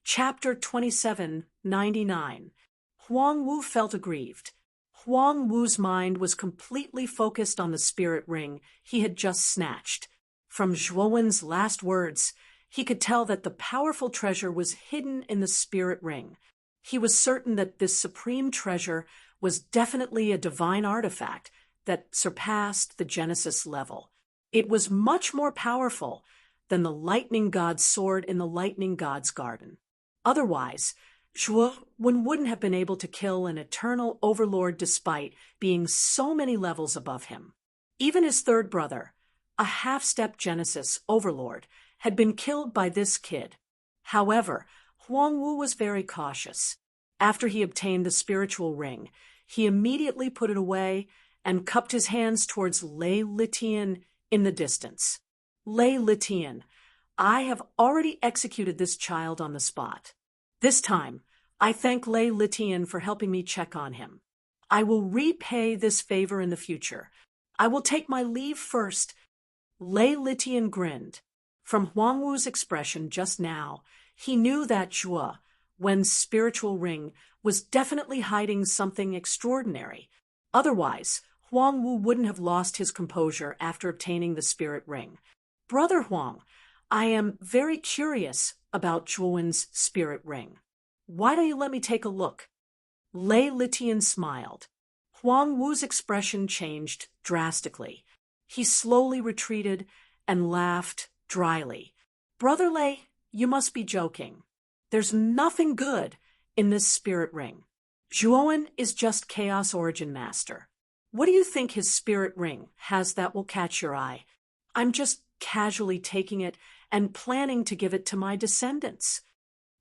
Chapter 2799. Huang Wu felt aggrieved. Huang Wu's mind was completely focused on the spirit ring he had just snatched. From Zhuowen's last words, he could tell that the powerful treasure was hidden in the spirit ring. He was certain that this supreme treasure was definitely a divine artifact that surpassed the Genesis level. It was much more powerful than the lightning god's sword in the lightning god's garden. Otherwise, Zhuo wouldn't have been able to kill an eternal overlord despite being so many levels above him. Even his third brother, a half-step Genesis overlord, had been killed by this kid. However, Huang Wu was very cautious. After he obtained the spiritual ring, he immediately put it away and cupped his hands towards Lei Litian in the distance. Lei Litian, I have already executed this child on the spot. This time, I thank Lei Litian for helping me check on him. I will repay this favor in the future. I will take my leave first. Lei Litian grinned. From Huang Wu's expression just now, he knew that Zhuo, Wen's spiritual ring, was definitely hiding something extraordinary. Otherwise, Huang Wu wouldn't have lost his composure after obtaining the spirit ring. Brother Huang, I am very curious about Zhuowen's spirit ring. Why don't you let me take a look? Lei Litian smiled. Huang Wu's expression changed drastically. He slowly retreated and laughed dryly. Brother Lei, you must be joking. There's nothing good in this spirit ring. Zhuowen is just Chaos Origin Master. What do you think his spirit ring has that will catch your eye? I'm just casually taking it and planning to give it to my descendants.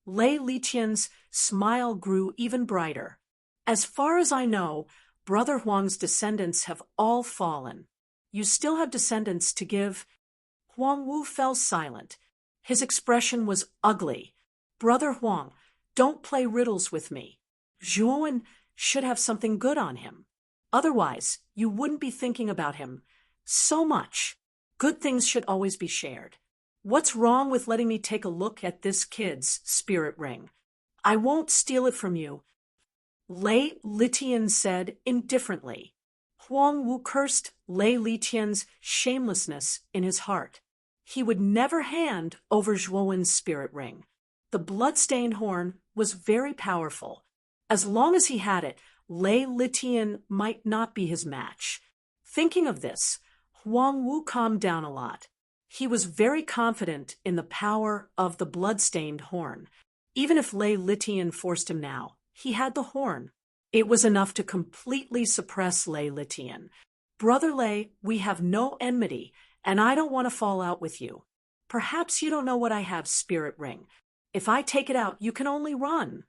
Lei Litian's smile grew even brighter. As far as I know, Brother Huang's descendants have all fallen. You still have descendants to give. Huang Wu fell silent. His expression was ugly. Brother Huang, don't play riddles with me. Zhuowen should have something good on him. Otherwise, you wouldn't be thinking about him so much. Good things should always be shared. What's wrong with letting me take a look at this kid's spirit ring? I won't steal it from you. Lei Litian said indifferently. Huang Wu cursed Lei Litian's shamelessness in his heart. He would never hand over Zhuowen's spirit ring. The blood-stained horn was very powerful. As long as he had it, Lei Litian might not be his match. Thinking of this, Huang Wu calmed down a lot. He was very confident in the power of the blood-stained horn. Even if Lei Litian forced him now, he had the horn. It was enough to completely suppress Lei Litian. Brother Lei, we have no enmity, and I don't want to fall out with you. Perhaps you don't know what I have, spirit ring. If I take it out, you can only run.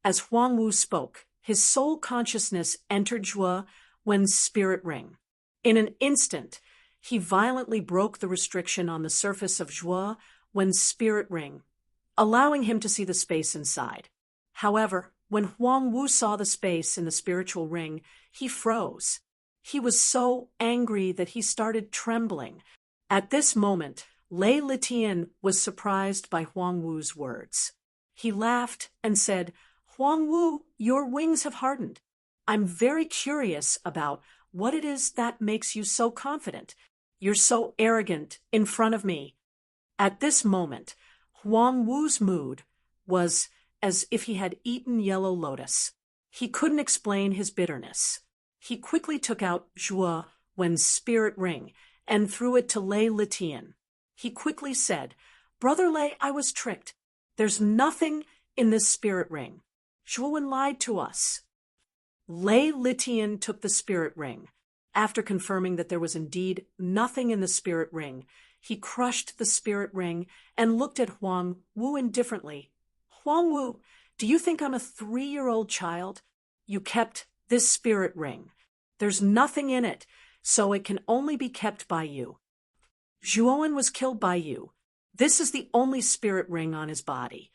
As Huang Wu spoke, his soul consciousness entered Zhuo Wen's spirit ring. In an instant, he violently broke the restriction on the surface of Zhuo Wen's spirit ring, allowing him to see the space inside. However, when Huang Wu saw the space in the spiritual ring, he froze. He was so angry that he started trembling. At this moment, Lei Litian was surprised by Huang Wu's words. He laughed and said, Huang Wu, your wings have hardened. I'm very curious about what it is that makes you so confident. You're so arrogant in front of me. At this moment, Huang Wu's mood was as if he had eaten yellow lotus. He couldn't explain his bitterness. He quickly took out Zhuo Wen's spirit ring and threw it to Lei Litian. He quickly said, Brother Lei, I was tricked. There's nothing in this spirit ring. Zhuowen lied to us. Lei Litian took the spirit ring. After confirming that there was indeed nothing in the spirit ring, he crushed the spirit ring and looked at Huang Wu indifferently. Huang Wu, do you think I'm a 3-year-old child? You kept this spirit ring. There's nothing in it, so it can only be kept by you. Zhuowen was killed by you. This is the only spirit ring on his body.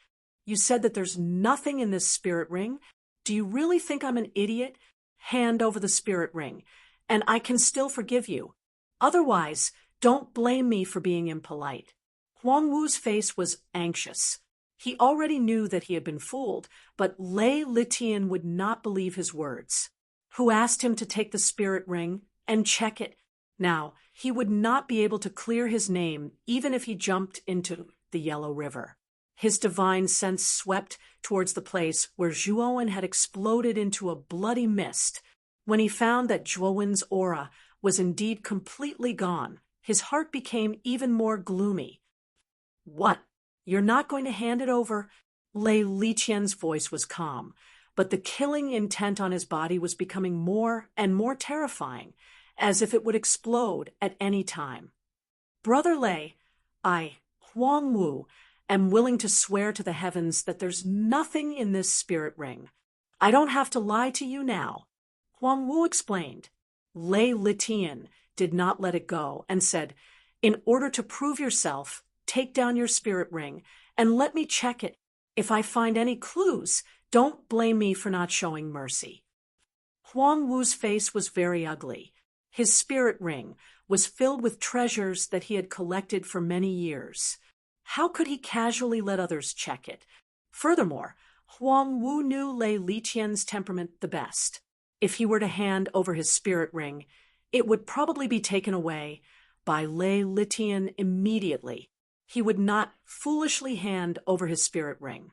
You said that there's nothing in this spirit ring. Do you really think I'm an idiot? Hand over the spirit ring, and I can still forgive you. Otherwise, don't blame me for being impolite. Huang Wu's face was anxious. He already knew that he had been fooled, but Lei Litian would not believe his words. Who asked him to take the spirit ring and check it? Now, he would not be able to clear his name even if he jumped into the Yellow River. His divine sense swept towards the place where Zhuowen had exploded into a bloody mist. When he found that Zhuowen's aura was indeed completely gone, his heart became even more gloomy. What? You're not going to hand it over? Lei Liqian's voice was calm, but the killing intent on his body was becoming more and more terrifying, as if it would explode at any time. Brother Lei, I, Huang Wu, am willing to swear to the heavens that there's nothing in this spirit ring. I don't have to lie to you now. Huang Wu explained. Lei Litian did not let it go and said, in order to prove yourself, take down your spirit ring and let me check it. If I find any clues, don't blame me for not showing mercy. Huang Wu's face was very ugly. His spirit ring was filled with treasures that he had collected for many years. How could he casually let others check it? Furthermore, Huang Wu knew Lei Liqian's temperament the best. If he were to hand over his spirit ring, it would probably be taken away by Lei Litian immediately. He would not foolishly hand over his spirit ring.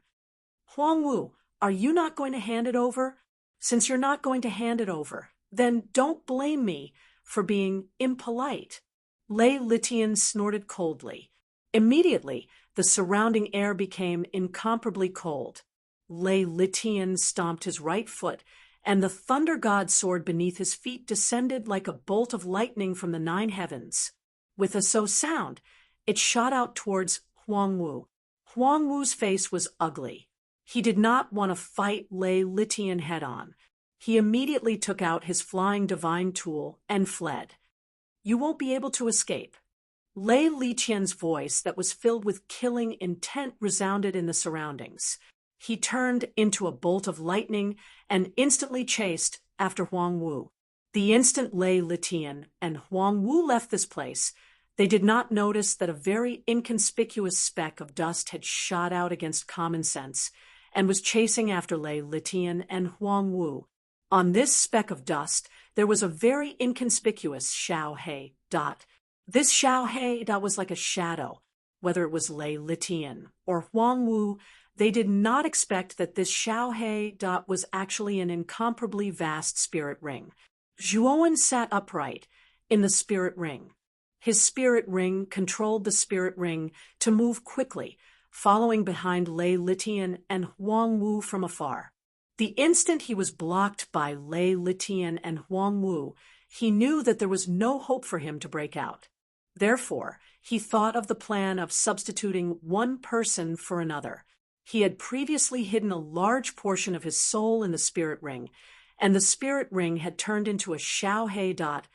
Huang Wu, are you not going to hand it over? Since you're not going to hand it over, then don't blame me for being impolite. Lei Litian snorted coldly. Immediately, the surrounding air became incomparably cold. Lei Litian stomped his right foot, and the thunder god sword beneath his feet descended like a bolt of lightning from the 9 heavens. With a sound, it shot out towards Huang Wu. Huang Wu's face was ugly. He did not want to fight Lei Litian head-on. He immediately took out his flying divine tool and fled. You won't be able to escape. Lei Liqian's voice that was filled with killing intent resounded in the surroundings. He turned into a bolt of lightning and instantly chased after Huang Wu. The instant Lei Litian and Huang Wu left this place, they did not notice that a very inconspicuous speck of dust had shot out against common sense and was chasing after Lei Litian and Huang Wu. On this speck of dust, there was a very inconspicuous Xiaohe dot. This Xiaohe dot was like a shadow. Whether it was Lei Litian or Huang Wu, they did not expect that this Xiaohe dot was actually an incomparably vast spirit ring. Zhuowen sat upright in the spirit ring. His spirit ring controlled the spirit ring to move quickly, following behind Lei Litian and Huang Wu from afar. The instant he was blocked by Lei Litian and Huang Wu, he knew that there was no hope for him to break out. Therefore, he thought of the plan of substituting one person for another. He had previously hidden a large portion of his soul in the spirit ring, and the spirit ring had turned into a Xiaohe dot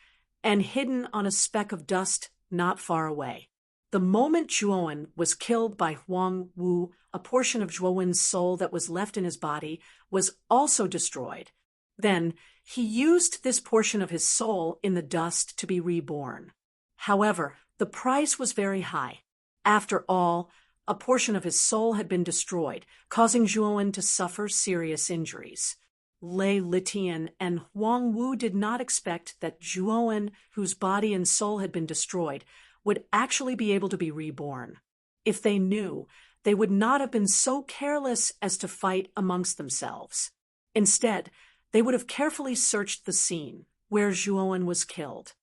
and hidden on a speck of dust not far away. The moment Zhuowen was killed by Huang Wu, a portion of Zhuowen's soul that was left in his body was also destroyed. Then he used this portion of his soul in the dust to be reborn. However, the price was very high. After all, a portion of his soul had been destroyed, causing Zhuowen to suffer serious injuries. Lei Litian and Huang Wu did not expect that Zhuowen, whose body and soul had been destroyed, would actually be able to be reborn. If they knew, they would not have been so careless as to fight amongst themselves. Instead, they would have carefully searched the scene where Zhuowen was killed.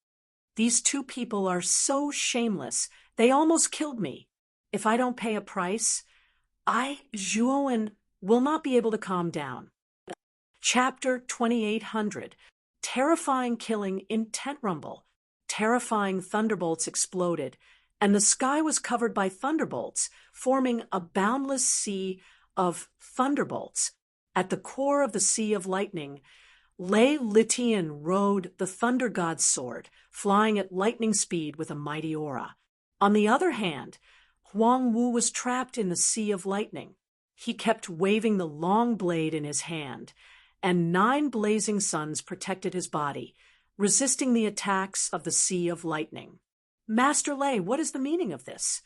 These two people are so shameless, they almost killed me. If I don't pay a price, Zhuowen, will not be able to calm down. Chapter 2800, Terrifying Killing in Tent Rumble. Terrifying thunderbolts exploded, and the sky was covered by thunderbolts, forming a boundless sea of thunderbolts. At the core of the sea of lightning, Lei Litian rode the thunder god's sword, flying at lightning speed with a mighty aura. On the other hand, Huang Wu was trapped in the sea of lightning. He kept waving the long blade in his hand, and 9 blazing suns protected his body, resisting the attacks of the sea of lightning. Master Lei, what is the meaning of this?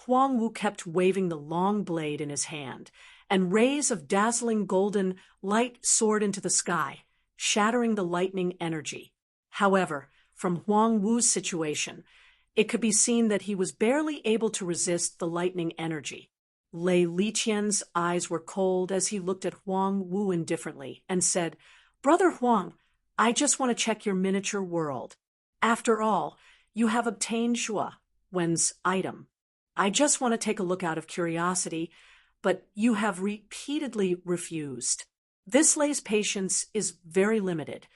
Huang Wu kept waving the long blade in his hand, and rays of dazzling golden light soared into the sky, shattering the lightning energy. However, from Huang Wu's situation, it could be seen that he was barely able to resist the lightning energy. Lei Liqian's eyes were cold as he looked at Huang Wu indifferently and said, "Brother Huang, I just want to check your miniature world. After all, you have obtained Zhua Wen's item. I just want to take a look out of curiosity, but you have repeatedly refused. This Lei's patience is very limited."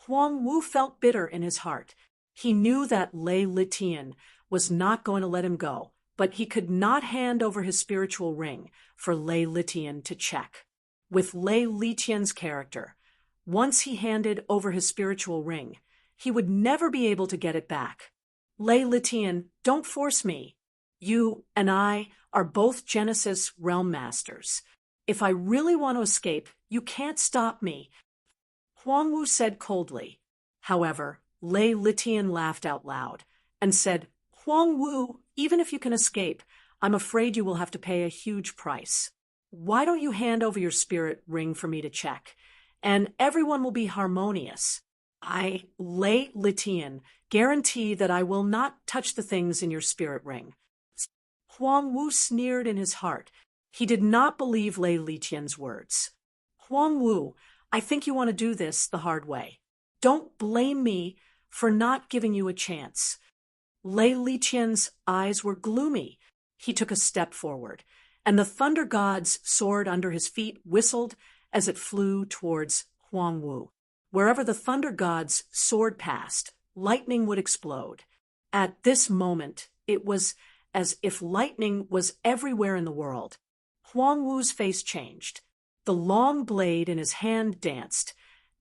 Huang Wu felt bitter in his heart. He knew that Lei Liqian was not going to let him go, but he could not hand over his spiritual ring for Lei Liqian to check. With Lei Liqian's character, once he handed over his spiritual ring, he would never be able to get it back. "Lei Liqian, don't force me. You and I are both Genesis Realm Masters. If I really want to escape, you can't stop me," Huang Wu said coldly. However, Lei Liqian laughed out loud and said, "Huang Wu, even if you can escape, I'm afraid you will have to pay a huge price. Why don't you hand over your spirit ring for me to check, and everyone will be harmonious. I, Lei Liqian, guarantee that I will not touch the things in your spirit ring." Huang Wu sneered in his heart. He did not believe Lei Liqian's words. "Huang Wu, I think you want to do this the hard way. Don't blame me for not giving you a chance." Lei Liqian's eyes were gloomy. He took a step forward, and the thunder god's sword under his feet whistled as it flew towards Huang Wu. Wherever the thunder god's sword passed, lightning would explode. At this moment, it was as if lightning was everywhere in the world. Huang Wu's face changed. The long blade in his hand danced,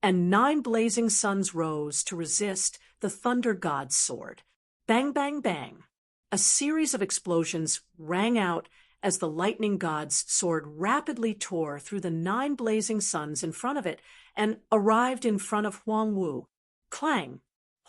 and 9 blazing suns rose to resist the thunder god's sword. Bang, bang, bang. A series of explosions rang out as the lightning god's sword rapidly tore through the 9 blazing suns in front of it and arrived in front of Huang Wu. Clang!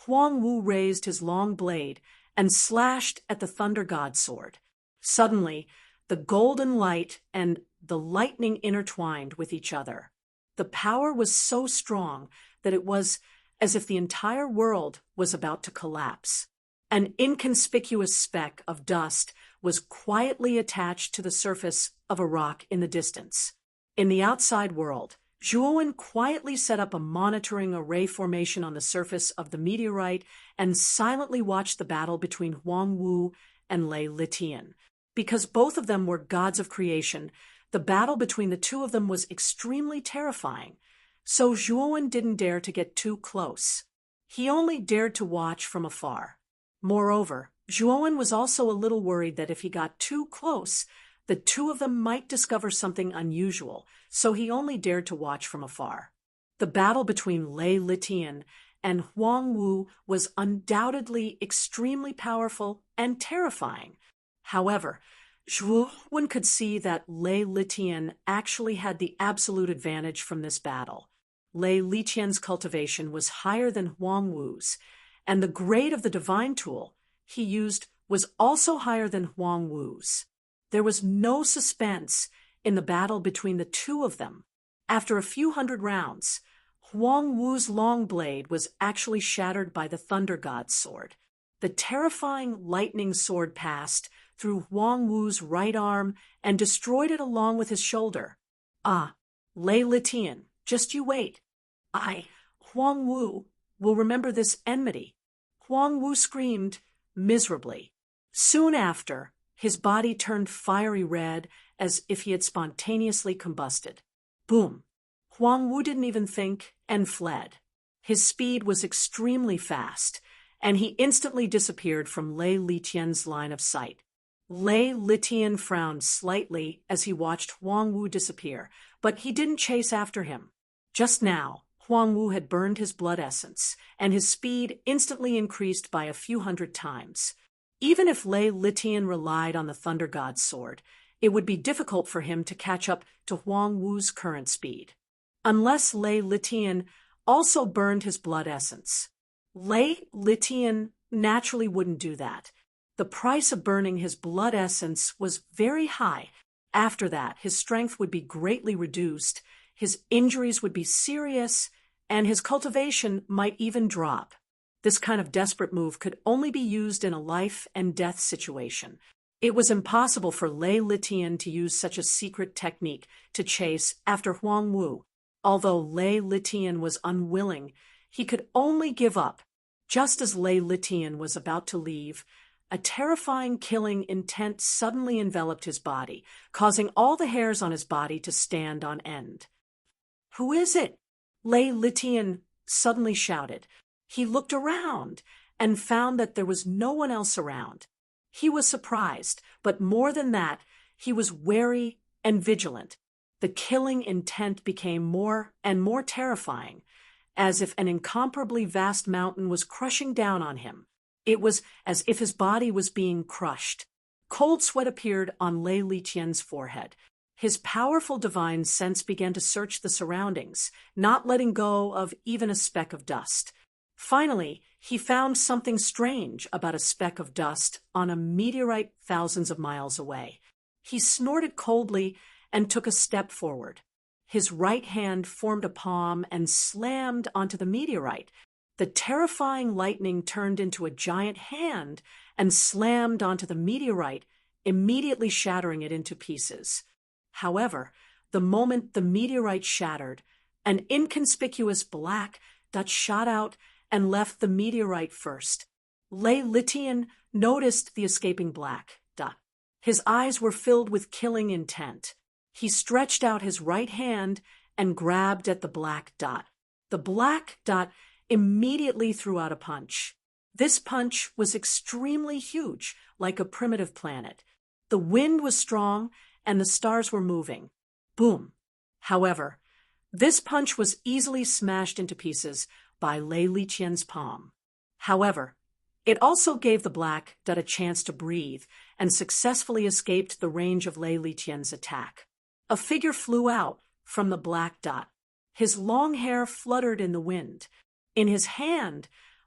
Huang Wu raised his long blade and slashed at the thunder god's sword. Suddenly, the golden light and the lightning intertwined with each other. The power was so strong that it was as if the entire world was about to collapse. An inconspicuous speck of dust was quietly attached to the surface of a rock in the distance. In the outside world, Zhuowen quietly set up a monitoring array formation on the surface of the meteorite and silently watched the battle between Huang Wu and Lei Liqian. Because both of them were gods of creation, the battle between the two of them was extremely terrifying. So Zhuowen didn't dare to get too close. He only dared to watch from afar. Moreover, Zhuowen was also a little worried that if he got too close, the two of them might discover something unusual, so he only dared to watch from afar. The battle between Lei Liqian and Huang Wu was undoubtedly extremely powerful and terrifying. However, Zhuowen could see that Lei Liqian actually had the absolute advantage from this battle. Lei Liqian's cultivation was higher than Huang Wu's, and the grade of the divine tool he used was also higher than Huang Wu's. There was no suspense in the battle between the two of them. After a few hundred rounds, Huang Wu's long blade was actually shattered by the thunder god's sword. The terrifying lightning sword passed through Huang Wu's right arm and destroyed it along with his shoulder. "Ah, Lei Liqian, just you wait. Huang Wu, will remember this enmity." Huang Wu screamed miserably. Soon after, his body turned fiery red as if he had spontaneously combusted. Boom! Huang Wu didn't even think and fled. His speed was extremely fast, and he instantly disappeared from Lei Liqian's line of sight. Lei Liqian frowned slightly as he watched Huang Wu disappear, but he didn't chase after him. Just now, Huang Wu had burned his blood essence, and his speed instantly increased by a few hundred times. Even if Lei Liqian relied on the thunder god's sword, it would be difficult for him to catch up to Huang Wu's current speed. Unless Lei Liqian also burned his blood essence. Lei Liqian naturally wouldn't do that. The price of burning his blood essence was very high. After that, his strength would be greatly reduced, his injuries would be serious, and his cultivation might even drop. This kind of desperate move could only be used in a life-and-death situation. It was impossible for Lei Litian to use such a secret technique to chase after Huang Wu. Although Lei Litian was unwilling, he could only give up. Just as Lei Litian was about to leave, a terrifying killing intent suddenly enveloped his body, causing all the hairs on his body to stand on end. "Who is it?" Lei Litian suddenly shouted. He looked around and found that there was no one else around. He was surprised, but more than that, he was wary and vigilant. The killing intent became more and more terrifying, as if an incomparably vast mountain was crushing down on him. It was as if his body was being crushed. Cold sweat appeared on Lei Litian's forehead. His powerful divine sense began to search the surroundings, not letting go of even a speck of dust. Finally, he found something strange about a speck of dust on a meteorite thousands of miles away. He snorted coldly and took a step forward. His right hand formed a palm and slammed onto the meteorite. The terrifying lightning turned into a giant hand and slammed onto the meteorite, immediately shattering it into pieces. However, the moment the meteorite shattered, an inconspicuous black dot shot out and left the meteorite first. Lei Litian noticed the escaping black dot. His eyes were filled with killing intent. He stretched out his right hand and grabbed at the black dot. The black dot immediately threw out a punch. This punch was extremely huge, like a primitive planet. The wind was strong and the stars were moving. Boom! However, this punch was easily smashed into pieces by Lei Litian's palm. However, it also gave the black dot a chance to breathe and successfully escaped the range of Lei Litian's attack. A figure flew out from the black dot. His long hair fluttered in the wind. In his hand,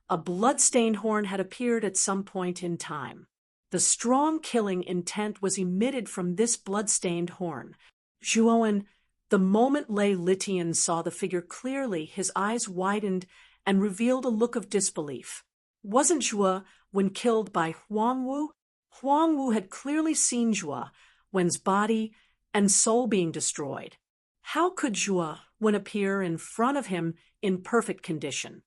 a blood-stained horn had appeared at some point in time. The strong killing intent was emitted from this blood-stained horn. Zhuowen, the moment Lei Litian saw the figure clearly, his eyes widened and revealed a look of disbelief. Wasn't Zhuo Wen killed by Huang Wu? Huang Wu had clearly seen Zhuo Wen's body and soul being destroyed. How could Zhuo Wen appear in front of him in perfect condition?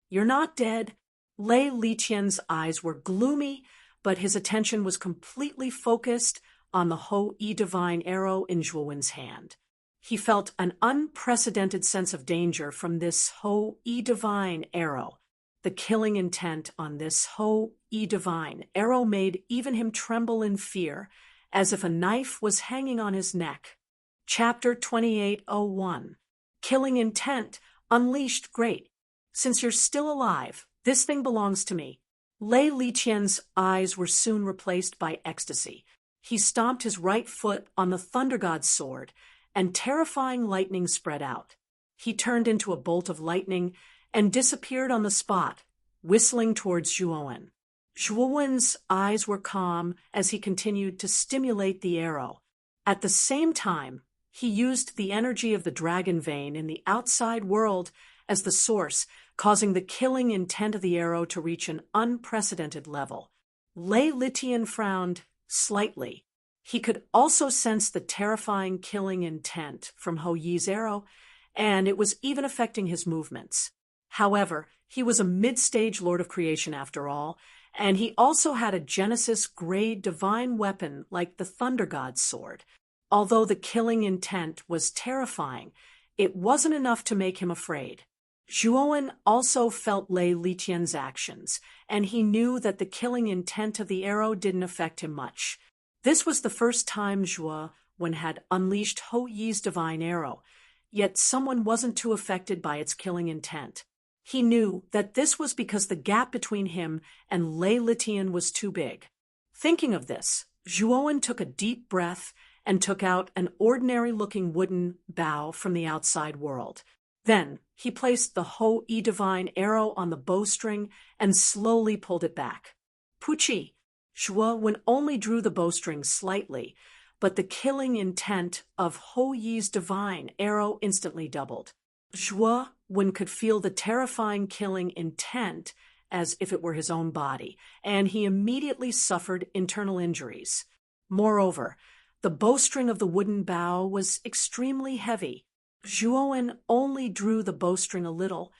"You're not dead." Lei Litian's eyes were gloomy, but his attention was completely focused on the Ho-Yi divine arrow in Zhuo Wen's hand. He felt an unprecedented sense of danger from this Ho-Yi divine arrow. The killing intent on this Ho-Yi divine arrow made even him tremble in fear, as if a knife was hanging on his neck. Chapter 2801. Killing Intent Unleashed. Great. Since you're still alive, this thing belongs to me. Lei Litian's eyes were soon replaced by ecstasy. He stomped his right foot on the Thunder God's sword, and terrifying lightning spread out. He turned into a bolt of lightning and disappeared on the spot, whistling towards Zhuowen. Zhuowen's eyes were calm as he continued to stimulate the arrow. At the same time, he used the energy of the dragon vein in the outside world as the source, causing the killing intent of the arrow to reach an unprecedented level. Lei Litian frowned slightly. He could also sense the terrifying killing intent from Ho-Yi's arrow, and it was even affecting his movements. However, he was a mid-stage Lord of Creation after all, and he also had a Genesis-grade divine weapon like the Thunder God's sword. Although the killing intent was terrifying, it wasn't enough to make him afraid. Zhuowen also felt Lei Litian's actions, and he knew that the killing intent of the arrow didn't affect him much. This was the first time Zhuo Wen had unleashed Ho-Yi's divine arrow, yet someone wasn't too affected by its killing intent. He knew that this was because the gap between him and Lei Litian was too big. Thinking of this, Zhuowen took a deep breath and took out an ordinary-looking wooden bow from the outside world. Then he placed the Ho-Yi divine arrow on the bowstring and slowly pulled it back. "Puchi!" Zhuo only drew the bowstring slightly, but the killing intent of Hou Yi's divine arrow instantly doubled. Zhuo could feel the terrifying killing intent as if it were his own body, and he immediately suffered internal injuries. Moreover, the bowstring of the wooden bow was extremely heavy. Zhuo only drew the bowstring a little,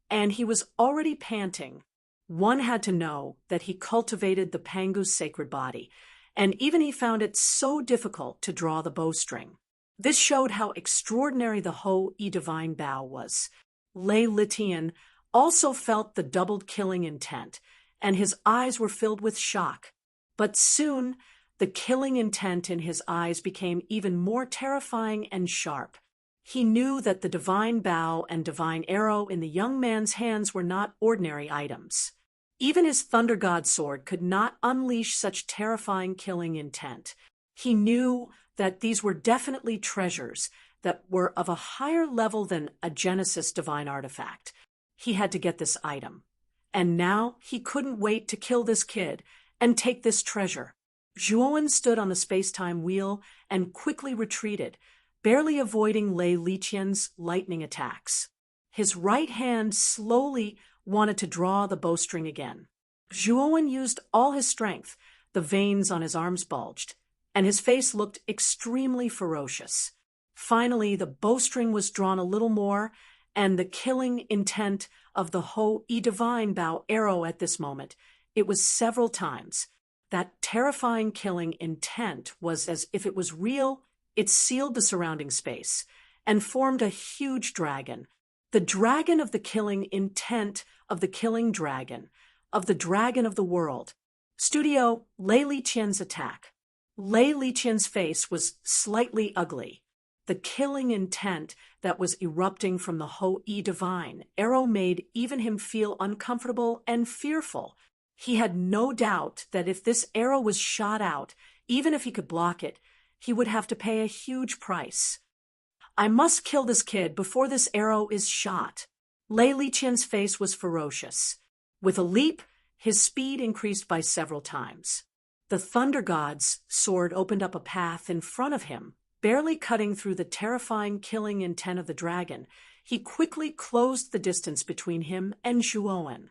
and he was already panting. One had to know that he cultivated the Pangu's sacred body, and even he found it so difficult to draw the bowstring. This showed how extraordinary the Hou Yi divine bow was. Lei Litian also felt the doubled killing intent, and his eyes were filled with shock. But soon, the killing intent in his eyes became even more terrifying and sharp. He knew that the divine bow and divine arrow in the young man's hands were not ordinary items. Even his Thunder God sword could not unleash such terrifying killing intent. He knew that these were definitely treasures that were of a higher level than a Genesis divine artifact. He had to get this item. And now he couldn't wait to kill this kid and take this treasure. Zhuo stood on the space-time wheel and quickly retreated, barely avoiding Lei Litian's lightning attacks. His right hand slowly wanted to draw the bowstring again. Zhuo used all his strength. The veins on his arms bulged, and his face looked extremely ferocious. Finally, the bowstring was drawn a little more, and the killing intent of the Hou Yi divine bow arrow at this moment, it was several times. That terrifying killing intent was as if it was real. It sealed the surrounding space and formed a huge dragon. The dragon of the killing intent of the killing dragon, of the dragon of the world. Studio Lei Liqian's attack. Lei Liqian's face was slightly ugly. The killing intent that was erupting from the Hou Yi divine arrow made even him feel uncomfortable and fearful. He had no doubt that if this arrow was shot out, even if he could block it, he would have to pay a huge price. I must kill this kid before this arrow is shot. Lei Liqian's face was ferocious. With a leap, his speed increased by several times. The Thunder God's sword opened up a path in front of him, barely cutting through the terrifying killing intent of the dragon. He quickly closed the distance between him and Zhuo.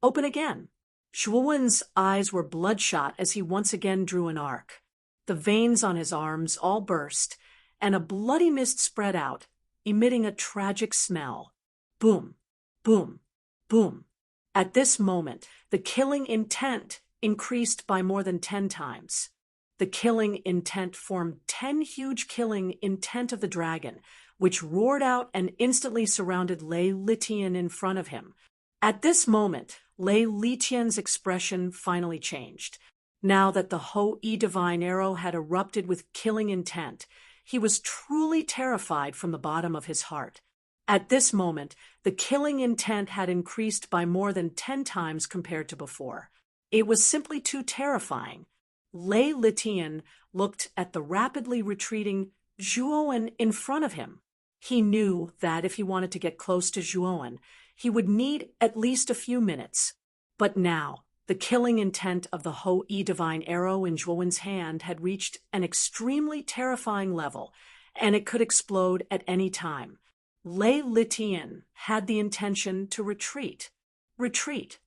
Open again. Zhuo's eyes were bloodshot as he once again drew an arc. The veins on his arms all burst, and a bloody mist spread out, emitting a tragic smell. Boom, boom, boom. At this moment, the killing intent increased by more than 10 times. The killing intent formed 10 huge killing intent of the dragon, which roared out and instantly surrounded Lei Litian in front of him. At this moment, Lei Litian's expression finally changed. Now that the Hou Yi divine arrow had erupted with killing intent, he was truly terrified from the bottom of his heart. At this moment, the killing intent had increased by more than 10 times compared to before. It was simply too terrifying. Lei Litian looked at the rapidly retreating Zhuo in front of him. He knew that if he wanted to get close to Zhuo, he would need at least a few minutes. But now, the killing intent of the Hou Yi divine arrow in Zhuo's hand had reached an extremely terrifying level, and it could explode at any time. Lei Litian had the intention to retreat. Retreat.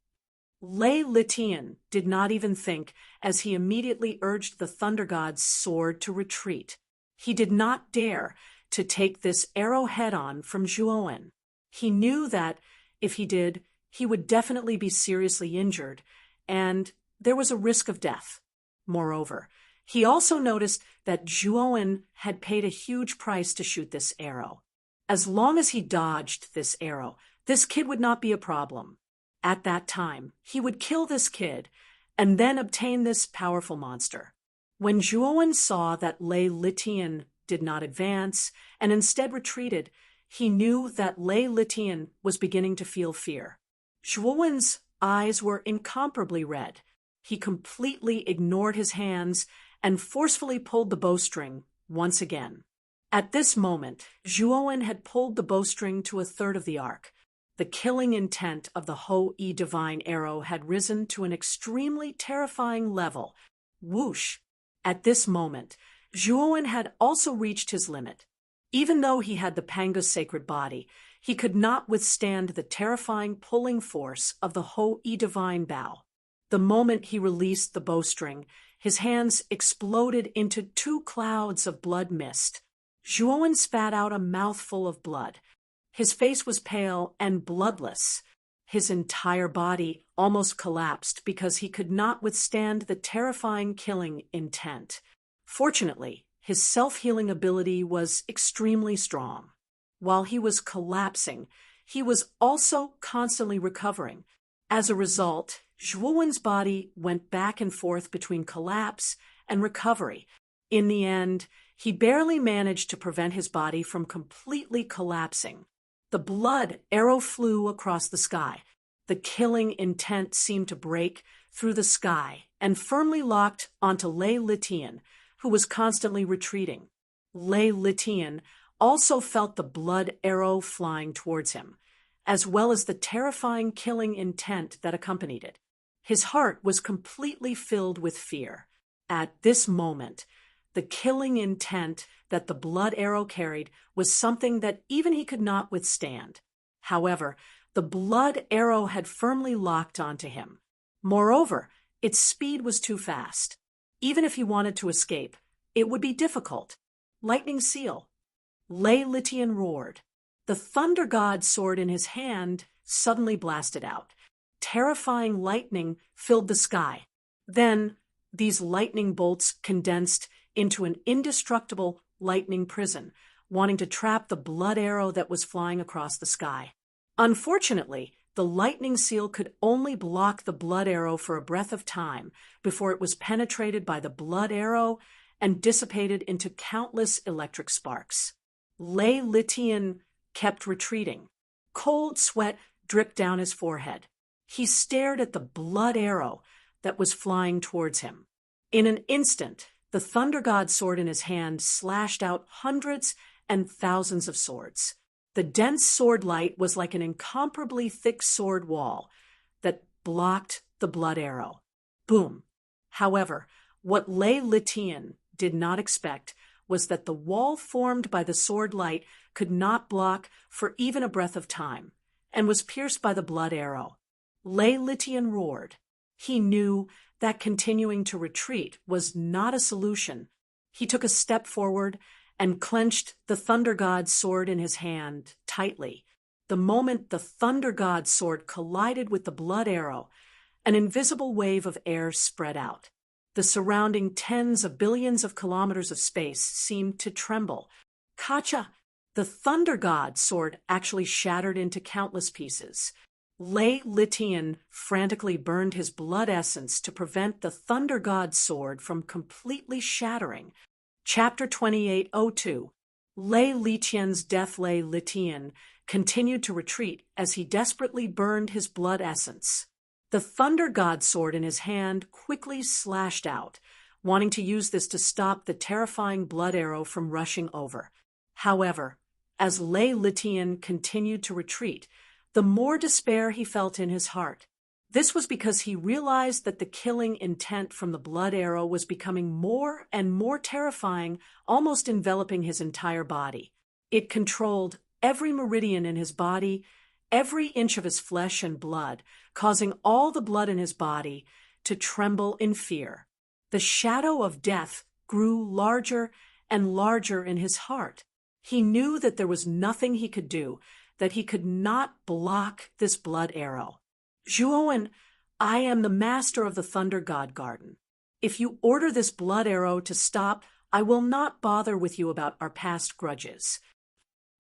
Lei Litian did not even think as he immediately urged the Thunder God's sword to retreat. He did not dare to take this arrow head-on from Zhuo. He knew that, if he did, he would definitely be seriously injured, and there was a risk of death. Moreover, he also noticed that Zhuo had paid a huge price to shoot this arrow. As long as he dodged this arrow, this kid would not be a problem. At that time, he would kill this kid and then obtain this powerful monster. When Zhuo saw that Lei Litian did not advance and instead retreated, he knew that Lei Litian was beginning to feel fear. Zhuo's eyes were incomparably red. He completely ignored his hands and forcefully pulled the bowstring once again. At this moment, Zhuo had pulled the bowstring to a third of the arc. The killing intent of the Ho-E divine arrow had risen to an extremely terrifying level. Whoosh! At this moment, Zhuowen had also reached his limit. Even though he had the Panga's sacred body, he could not withstand the terrifying pulling force of the Ho-E divine bow. The moment he released the bowstring, his hands exploded into 2 clouds of blood mist. Zhuowen spat out a mouthful of blood. His face was pale and bloodless. His entire body almost collapsed because he could not withstand the terrifying killing intent. Fortunately, his self-healing ability was extremely strong. While he was collapsing, he was also constantly recovering. As a result, Zhuowen's body went back and forth between collapse and recovery. In the end, he barely managed to prevent his body from completely collapsing. The blood arrow flew across the sky. The killing intent seemed to break through the sky and firmly locked onto Lei Litian, who was constantly retreating. Lei Litian also felt the blood arrow flying towards him, as well as the terrifying killing intent that accompanied it. His heart was completely filled with fear. At this moment, the killing intent that the blood arrow carried was something that even he could not withstand. However, the blood arrow had firmly locked onto him. Moreover, its speed was too fast. Even if he wanted to escape, it would be difficult. Lightning seal. Lei Litian roared. The thunder god's sword in his hand suddenly blasted out. Terrifying lightning filled the sky. Then, these lightning bolts condensed into an indestructible lightning prison, wanting to trap the blood arrow that was flying across the sky. Unfortunately, the lightning seal could only block the blood arrow for a breath of time before it was penetrated by the blood arrow and dissipated into countless electric sparks. Lei Litian kept retreating. Cold sweat dripped down his forehead. He stared at the blood arrow that was flying towards him. In an instant, the thunder god's sword in his hand slashed out hundreds and thousands of swords. The dense sword light was like an incomparably thick sword wall that blocked the blood arrow. Boom! However, what Lei Litian did not expect was that the wall formed by the sword light could not block for even a breath of time, and was pierced by the blood arrow. Lei Litian roared. He knew that continuing to retreat was not a solution. He took a step forward and clenched the thunder god's sword in his hand tightly. The moment the thunder god's sword collided with the blood arrow, an invisible wave of air spread out. The surrounding tens of billions of kilometers of space seemed to tremble. Kacha! The thunder god's sword actually shattered into countless pieces. Lei Litian frantically burned his blood essence to prevent the thunder god's sword from completely shattering. Chapter 2802. Lei Litian's death. Lei Litian continued to retreat as he desperately burned his blood essence. The thunder god's sword in his hand quickly slashed out, wanting to use this to stop the terrifying blood arrow from rushing over. However, as Lei Litian continued to retreat, the more despair he felt in his heart. This was because he realized that the killing intent from the blood arrow was becoming more and more terrifying, almost enveloping his entire body. It controlled every meridian in his body, every inch of his flesh and blood, causing all the blood in his body to tremble in fear. The shadow of death grew larger and larger in his heart. He knew that there was nothing he could do, that he could not block this blood arrow. Zhuowen, I am the master of the Thunder God Garden. If you order this blood arrow to stop, I will not bother with you about our past grudges.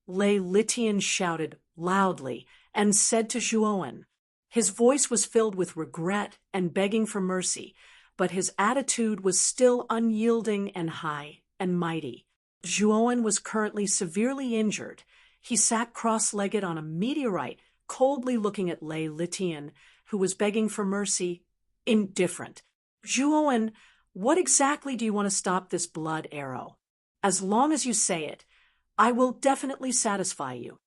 Lei Litian shouted loudly and said to Zhuowen. His voice was filled with regret and begging for mercy, but his attitude was still unyielding and high and mighty. Zhuowen was currently severely injured. He sat cross-legged on a meteorite, coldly looking at Lei Litian, who was begging for mercy, indifferent. Zhuowen, what exactly do you want to stop this blood arrow? As long as you say it, I will definitely satisfy you.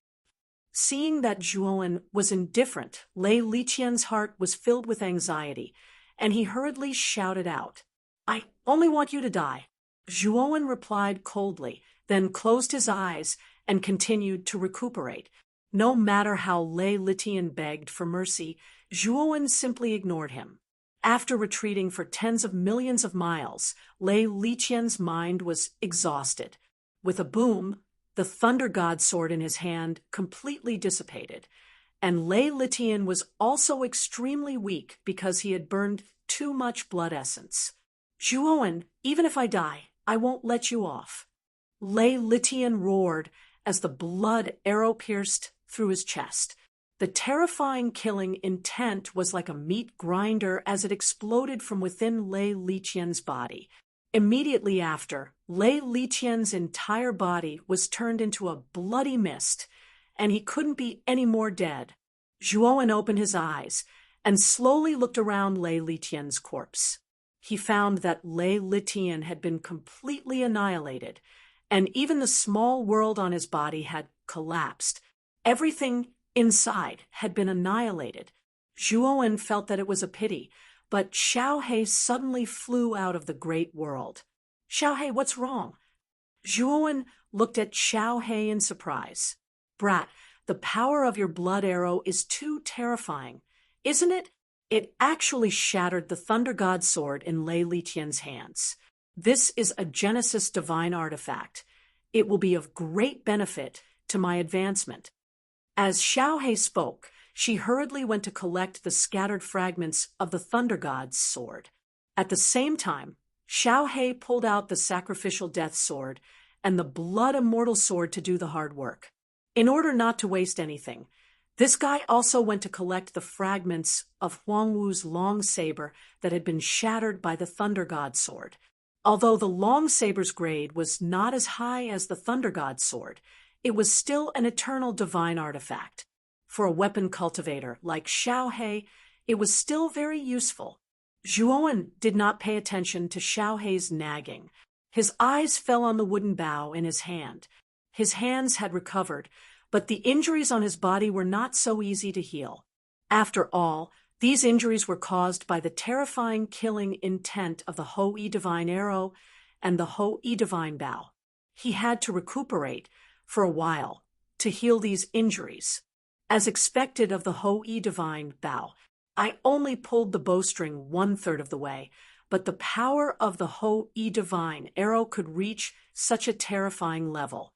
Seeing that Zhuowen was indifferent, Lei Liqian's heart was filled with anxiety, and he hurriedly shouted out, "I only want you to die." Zhuowen replied coldly, then closed his eyes and continued to recuperate. No matter how Lei Liqian begged for mercy, Zhuowen simply ignored him. After retreating for tens of millions of miles, Lei Liqian's mind was exhausted. With a boom, the Thunder God sword in his hand completely dissipated, and Lei Liqian was also extremely weak because he had burned too much blood essence. "Zhuowen, even if I die, I won't let you off." Lei Liqian roared as the blood arrow pierced through his chest. The terrifying killing intent was like a meat grinder as it exploded from within Lei Liqian's body. Immediately after, Lei Liqian's entire body was turned into a bloody mist, and he couldn't be any more dead. Zhuowen opened his eyes and slowly looked around Lei Liqian's corpse. He found that Lei Liqian had been completely annihilated, and even the small world on his body had collapsed. Everything inside had been annihilated. Zhuowen felt that it was a pity, but Xiaohei suddenly flew out of the great world. "Xiaohei, what's wrong?" Zhuowen looked at Xiaohei in surprise. "Brat, the power of your blood arrow is too terrifying, isn't it?" It actually shattered the Thunder God sword in Lei Liqian's hands. "This is a Genesis divine artifact. It will be of great benefit to my advancement." As Xiaohei spoke, she hurriedly went to collect the scattered fragments of the Thunder God's sword. At the same time, Xiaohei pulled out the sacrificial death sword and the blood immortal sword to do the hard work. In order not to waste anything, this guy also went to collect the fragments of Huang Wu's long saber that had been shattered by the Thunder God sword. Although the long saber's grade was not as high as the Thunder God sword, it was still an eternal divine artifact. For a weapon cultivator like Xiaohei, it was still very useful. Zhuowen did not pay attention to Xiaohei's nagging. His eyes fell on the wooden bow in his hand. His hands had recovered, but the injuries on his body were not so easy to heal. After all, these injuries were caused by the terrifying killing intent of the Hou-Yi divine arrow and the Hou-Yi divine bow. He had to recuperate for a while to heal these injuries. As expected of the Hou-Yi divine bow, I only pulled the bowstring 1/3 of the way, but the power of the Hou-Yi divine arrow could reach such a terrifying level.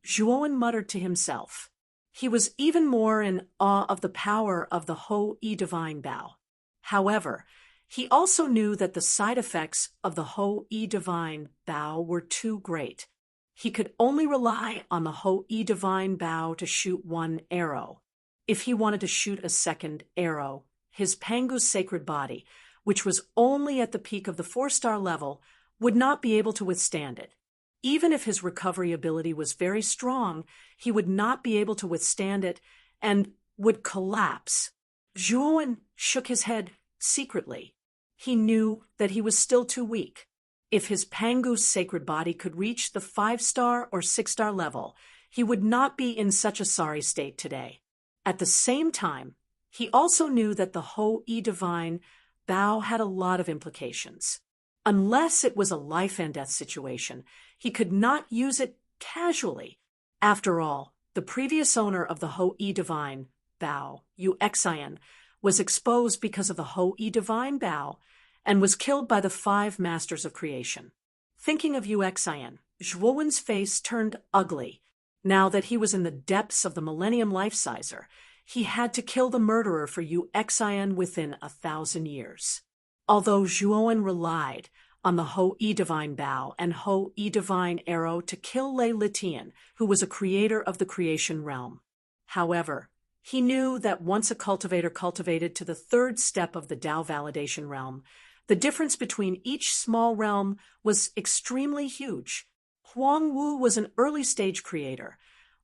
Zhuowen muttered to himself. He was even more in awe of the power of the Hou-Yi divine bow. However, he also knew that the side effects of the Hou-Yi divine bow were too great. He could only rely on the Hou-Yi divine bow to shoot one arrow. If he wanted to shoot a second arrow, his Pangu's sacred body, which was only at the peak of the 4-star level, would not be able to withstand it. Even if his recovery ability was very strong, he would not be able to withstand it and would collapse. Zhuowen shook his head secretly. He knew that he was still too weak. If his Pangu's sacred body could reach the 5-star or 6-star level, he would not be in such a sorry state today. At the same time, he also knew that the Hou-Yi divine bow had a lot of implications. Unless it was a life and death situation, he could not use it casually. After all, the previous owner of the Hou-Yi divine bow, Yu Xian, was exposed because of the Hou-Yi divine bow and was killed by the 5 masters of creation. Thinking of Yu Xian, Zhuowen's face turned ugly. Now that he was in the depths of the Millennium Life Sizer, he had to kill the murderer for Yu Xian within 1,000 years. Although Zhuowen relied on the Hou-Yi divine bow and Hou-Yi divine arrow to kill Lei Liqian, who was a creator of the creation realm. However, he knew that once a cultivator cultivated to the 3rd step of the Dao validation realm, the difference between each small realm was extremely huge. Huang Wu was an early-stage creator,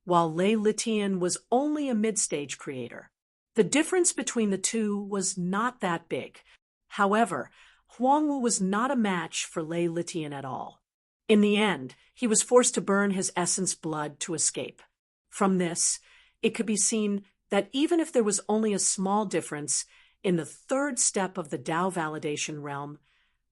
while Lei Liqian was only a mid-stage creator. The difference between the two was not that big. However, Huang Wu was not a match for Lei Liqian at all. In the end, he was forced to burn his essence blood to escape. From this, it could be seen that even if there was only a small difference in the third step of the Tao validation realm,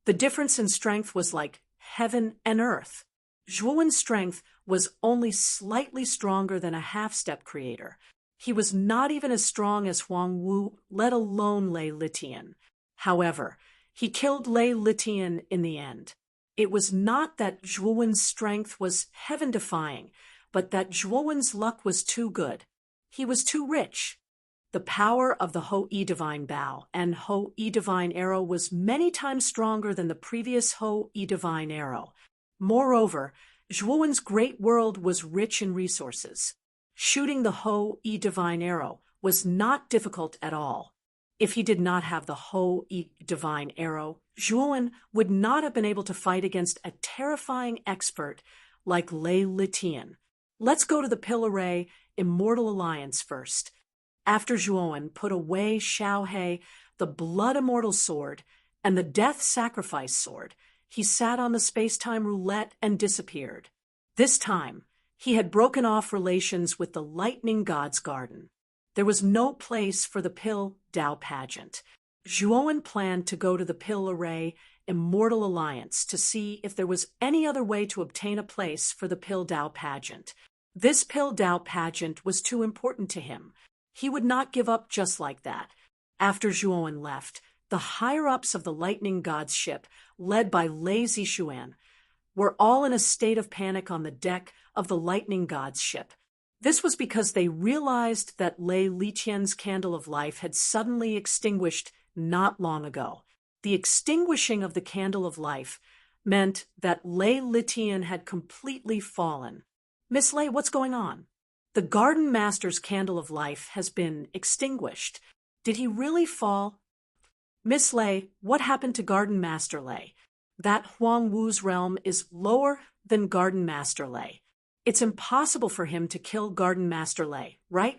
the difference in strength was like heaven and earth. Zhuowen's strength was only slightly stronger than a half-step creator. He was not even as strong as Huang Wu, let alone Lei Litian. However, he killed Lei Litian in the end. It was not that Zhuowen's strength was heaven-defying, but that Zhuowen's luck was too good. He was too rich. The power of the Ho-I Divine Bow and Ho-I Divine Arrow was many times stronger than the previous Ho-I Divine Arrow. Moreover, Zhuowen's great world was rich in resources. Shooting the Ho-I Divine Arrow was not difficult at all. If he did not have the Ho-I Divine Arrow, Zhuowen would not have been able to fight against a terrifying expert like Lei Litian. Let's go to the Pill Array Immortal Alliance first. After Zhuowen put away Xiaohe, the Blood Immortal Sword, and the Death Sacrifice Sword, he sat on the space-time roulette and disappeared. This time, he had broken off relations with the Lightning God's Garden. There was no place for the Pill Tao pageant. Zhuowen planned to go to the Pill Array Immortal Alliance to see if there was any other way to obtain a place for the Pill Tao pageant. This Pill Tao pageant was too important to him. He would not give up just like that. After Zhuowen left, the higher-ups of the Lightning God's ship, led by Lei Zishuan, were all in a state of panic on the deck of the Lightning God's ship. This was because they realized that Lei Litian's candle of life had suddenly extinguished not long ago. The extinguishing of the candle of life meant that Lei Litian had completely fallen. Miss Lei, what's going on? The Garden Master's candle of life has been extinguished. Did he really fall? Miss Lei, what happened to Garden Master Lei? That Huang Wu's realm is lower than Garden Master Lei. It's impossible for him to kill Garden Master Lei, right?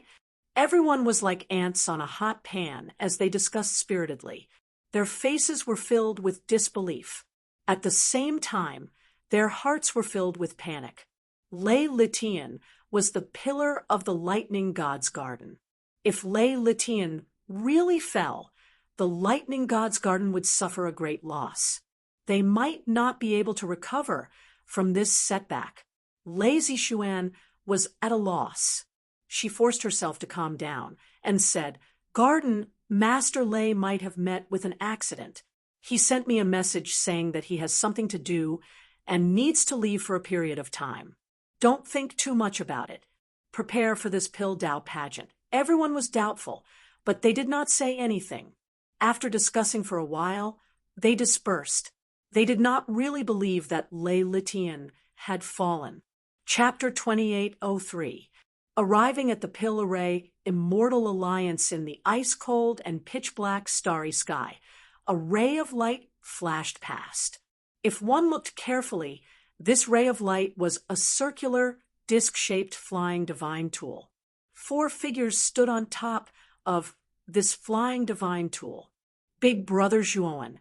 Everyone was like ants on a hot pan as they discussed spiritedly. Their faces were filled with disbelief. At the same time, their hearts were filled with panic. Lei Litian was the pillar of the Lightning God's Garden. If Lei Litian really fell, the Lightning God's Garden would suffer a great loss. They might not be able to recover from this setback. Lei Zishuan was at a loss. She forced herself to calm down and said, Garden Master Lei might have met with an accident. He sent me a message saying that he has something to do and needs to leave for a period of time. Don't think too much about it. Prepare for this Pill Tao pageant. Everyone was doubtful, but they did not say anything. After discussing for a while, they dispersed. They did not really believe that Lei Litian had fallen. Chapter 2803. Arriving at the Pill Array Immortal Alliance in the ice-cold and pitch-black starry sky, a ray of light flashed past. If one looked carefully, this ray of light was a circular, disc-shaped flying divine tool. 4 figures stood on top of this flying divine tool. Big Brother Zhuowen,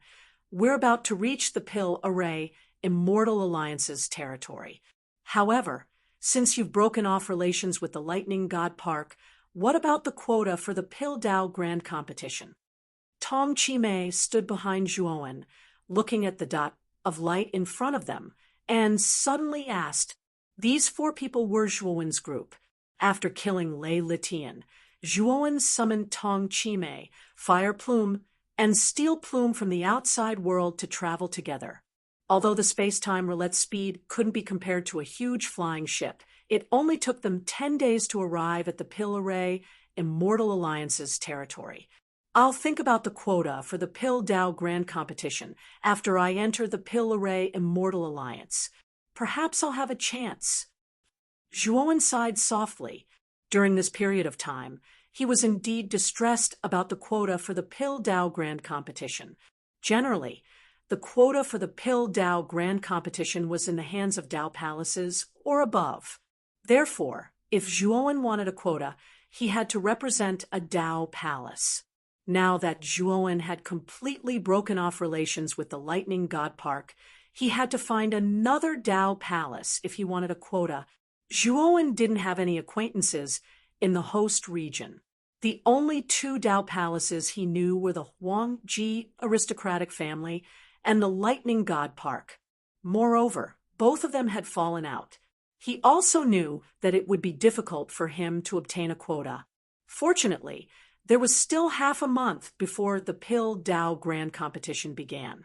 we're about to reach the Pill Array Immortal Alliance's territory. However, since you've broken off relations with the Lightning God Park, what about the quota for the Pill Tao Grand Competition? Tong Chimei stood behind Zhuowen, looking at the dot of light in front of them, and suddenly asked. These 4 people were Zhuowen's group. After killing Lei Litian, Zhuowen summoned Tong Chimei, Fire Plume, and Steel Plume from the outside world to travel together. Although the space-time roulette speed couldn't be compared to a huge flying ship, it only took them 10 days to arrive at the Pill Array Immortal Alliance's territory. I'll think about the quota for the Pill Tao Grand Competition after I enter the Pill Array Immortal Alliance. Perhaps I'll have a chance. Zhuowen sighed softly. During this period of time, he was indeed distressed about the quota for the Pill Tao Grand Competition. Generally, the quota for the Pill Tao Grand Competition was in the hands of Tao palaces or above. Therefore, if Zhuowen wanted a quota, he had to represent a Tao palace. Now that Zhuowen had completely broken off relations with the Lightning God Park, he had to find another Tao palace if he wanted a quota. Zhuowen didn't have any acquaintances in the host region. The only two Dao palaces he knew were the Huangji aristocratic family and the Lightning God Park. Moreover, both of them had fallen out. He also knew that it would be difficult for him to obtain a quota. Fortunately, there was still half a month before the Pil Dao Grand Competition began.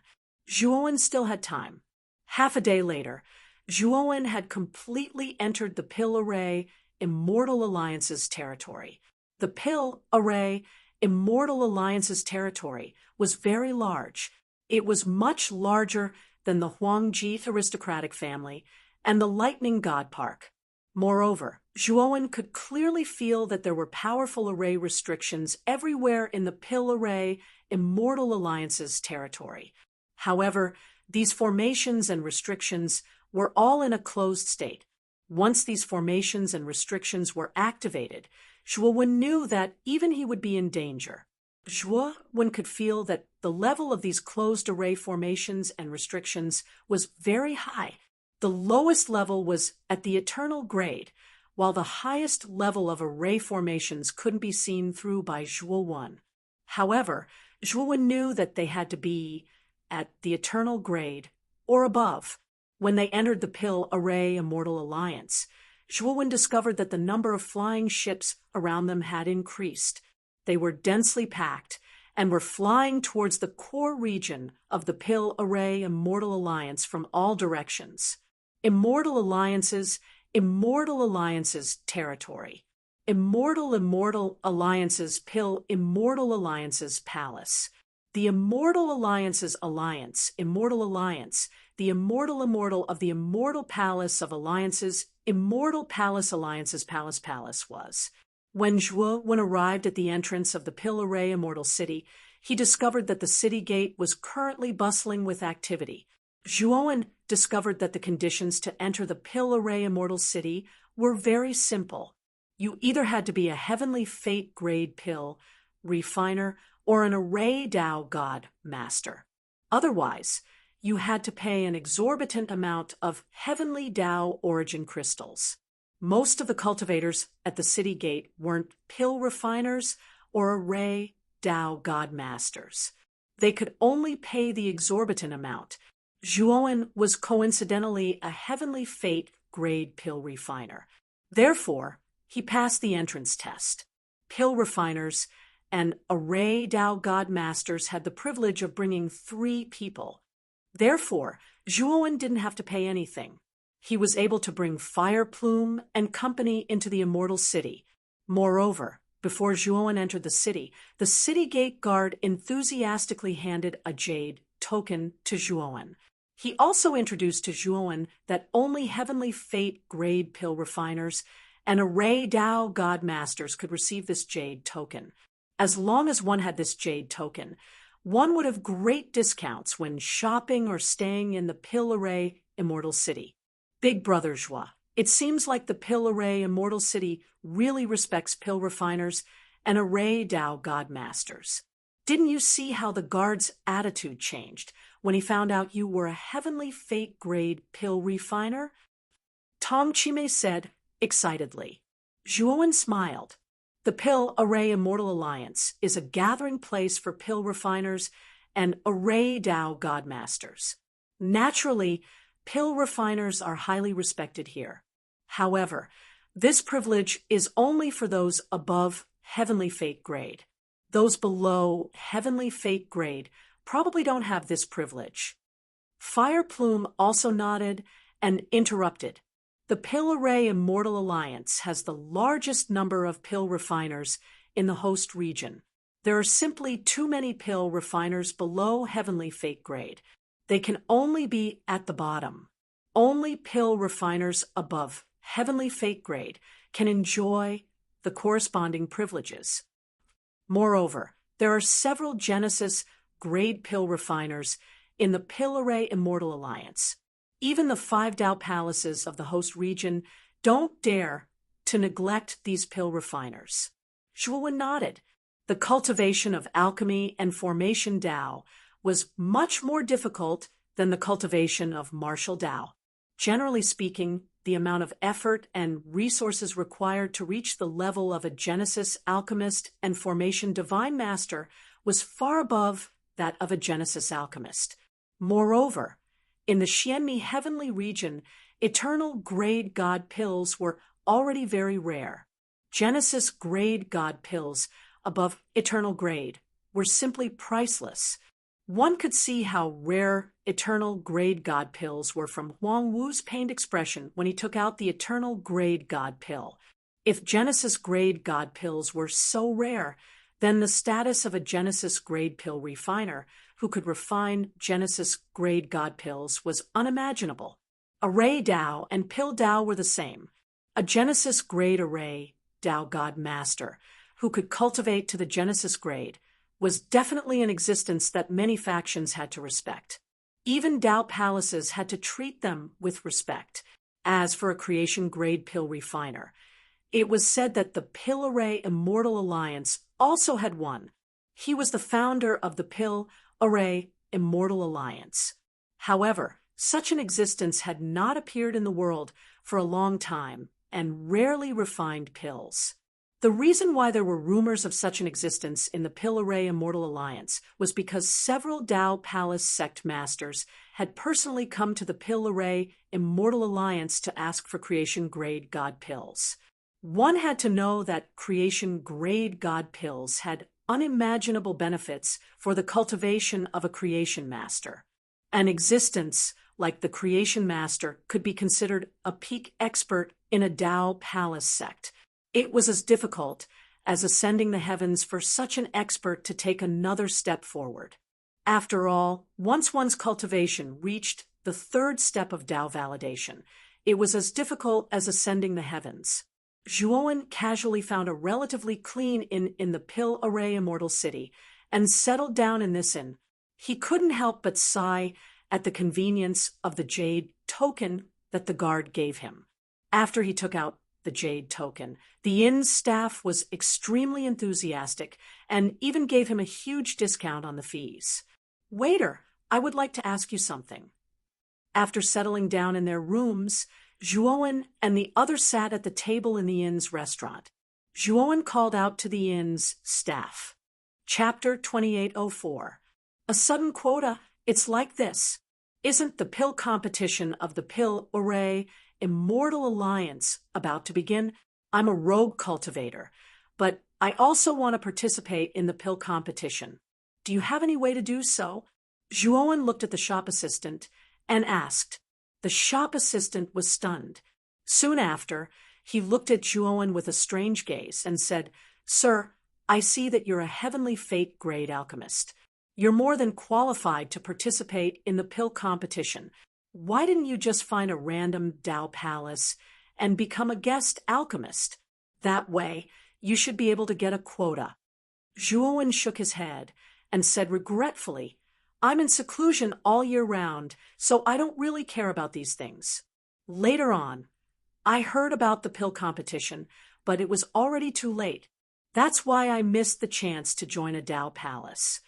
Zhuowen still had time. Half a day later, Zhuowen had completely entered the Pil Array Immortal Alliance's territory. The Pil Array Immortal Alliance's territory was very large. It was much larger than the Huangji aristocratic family and the Lightning God Park. Moreover, Zhuowen could clearly feel that there were powerful array restrictions everywhere in the Pil Array Immortal Alliance's territory. However, these formations and restrictions were all in a closed state. Once these formations and restrictions were activated, Zhuowen knew that even he would be in danger. Zhuowen could feel that the level of these closed array formations and restrictions was very high. The lowest level was at the eternal grade, while the highest level of array formations couldn't be seen through by Zhuowen. However, Zhuowen knew that they had to be at the eternal grade or above. When they entered the Pil Array Immortal Alliance, Zhuowen discovered that the number of flying ships around them had increased. They were densely packed and were flying towards the core region of the Pil Array Immortal Alliance from all directions. Immortal Alliance's territory. Immortal Alliance's Pil Immortal Alliance's palace. The Immortal Alliance's alliance, Immortal Alliance, the Immortal of the Immortal Palace of Alliances, Immortal Palace Alliance's palace was. When Zhuowen arrived at the entrance of the Pil Array Immortal City, he discovered that the city gate was currently bustling with activity. Zhuowen discovered that the conditions to enter the Pil Array Immortal City were very simple. You either had to be a Heavenly Fate grade Pil refiner or an Array Dao God Master. Otherwise, you had to pay an exorbitant amount of Heavenly Dao origin crystals. Most of the cultivators at the city gate weren't Pil refiners or Array Dao God Masters. They could only pay the exorbitant amount. Zhuowen was coincidentally a Heavenly Fate grade Pil refiner. Therefore, he passed the entrance test. Pil refiners and Array Dao God Masters had the privilege of bringing 3 people. Therefore, Zhuowen didn't have to pay anything. He was able to bring Fire Plume and company into the Immortal City. Moreover, before Zhuowen entered the city gate guard enthusiastically handed a jade token to Zhuowen. He also introduced to Zhuowen that only Heavenly Fate grade Pil refiners and Array Dao God Masters could receive this jade token. As long as one had this jade token, one would have great discounts when shopping or staying in the Pil Array Immortal City. Big Brother Zhua, it seems like the Pil Array Immortal City really respects Pil refiners and Array Dao God Masters. Didn't you see how the guard's attitude changed when he found out you were a Heavenly Fate grade Pil refiner? Tong Chime said excitedly. Zhuowen smiled. The Pil Array Immortal Alliance is a gathering place for Pil refiners and Array Dao God Masters. Naturally, Pil refiners are highly respected here. However, this privilege is only for those above Heavenly Fate grade. Those below Heavenly Fate grade probably don't have this privilege. Fire Plume also nodded and interrupted. The Pil Array Immortal Alliance has the largest number of Pil refiners in the host region. There are simply too many Pil refiners below Heavenly Fate grade. They can only be at the bottom. Only Pil refiners above Heavenly Fate grade can enjoy the corresponding privileges. Moreover, there are several Genesis grade Pil refiners in the Pil Array Immortal Alliance. Even the 5 Dao palaces of the host region don't dare to neglect these Pil refiners. Zhuowen nodded. The cultivation of alchemy and formation Dao was much more difficult than the cultivation of martial Dao. Generally speaking, the amount of effort and resources required to reach the level of a Genesis alchemist and formation divine master was far above that of a Genesis alchemist. Moreover, in the Xianmi heavenly region, eternal grade god pills were already very rare. Genesis grade god pills above eternal grade were simply priceless. One could see how rare eternal grade god pills were from Huang Wu's pained expression when he took out the eternal grade god pill. If Genesis grade god pills were so rare, then the status of a Genesis grade pill refiner who could refine Genesis grade god pills was unimaginable. Array Dao and Pill Dao were the same. A Genesis grade Array Dao god master who could cultivate to the Genesis grade was definitely an existence that many factions had to respect. Even Dao palaces had to treat them with respect. As for a creation grade pill refiner, it was said that the Pill Array Immortal Alliance also had one. He was the founder of the Pill Array Immortal Alliance. However, such an existence had not appeared in the world for a long time and rarely refined pills. The reason why there were rumors of such an existence in the Pill Array Immortal Alliance was because several Dao Palace sect masters had personally come to the Pill Array Immortal Alliance to ask for creation grade god pills. One had to know that creation grade god pills had unimaginable benefits for the cultivation of a creation master. An existence like the creation master could be considered a peak expert in a Dao Palace sect. It was as difficult as ascending the heavens for such an expert to take another step forward. After all, once one's cultivation reached the third step of Dao validation, it was as difficult as ascending the heavens. Zhuowen casually found a relatively clean inn in the Pill Array Immortal City and settled down in this inn. He couldn't help but sigh at the convenience of the jade token that the guard gave him. After he took out the jade token, the inn's staff was extremely enthusiastic and even gave him a huge discount on the fees. "Waiter, I would like to ask you something." After settling down in their rooms, Zhuowen and the others sat at the table in the inn's restaurant. Zhuowen called out to the inn's staff. Chapter 2804. A sudden quota. It's like this. Isn't the pill competition of the Pill Array Immortal Alliance about to begin? I'm a rogue cultivator, but I also want to participate in the pill competition. Do you have any way to do so? Zhuowen looked at the shop assistant and asked. The shop assistant was stunned. Soon after, he looked at Zhuowen with a strange gaze and said, "Sir, I see that you're a heavenly fate grade alchemist. You're more than qualified to participate in the pill competition. Why didn't you just find a random Dao palace and become a guest alchemist? That way, you should be able to get a quota." Zhuowen shook his head and said regretfully, "I'm in seclusion all year round, so I don't really care about these things. Later on, I heard about the pill competition, but it was already too late. That's why I missed the chance to join a Dao palace."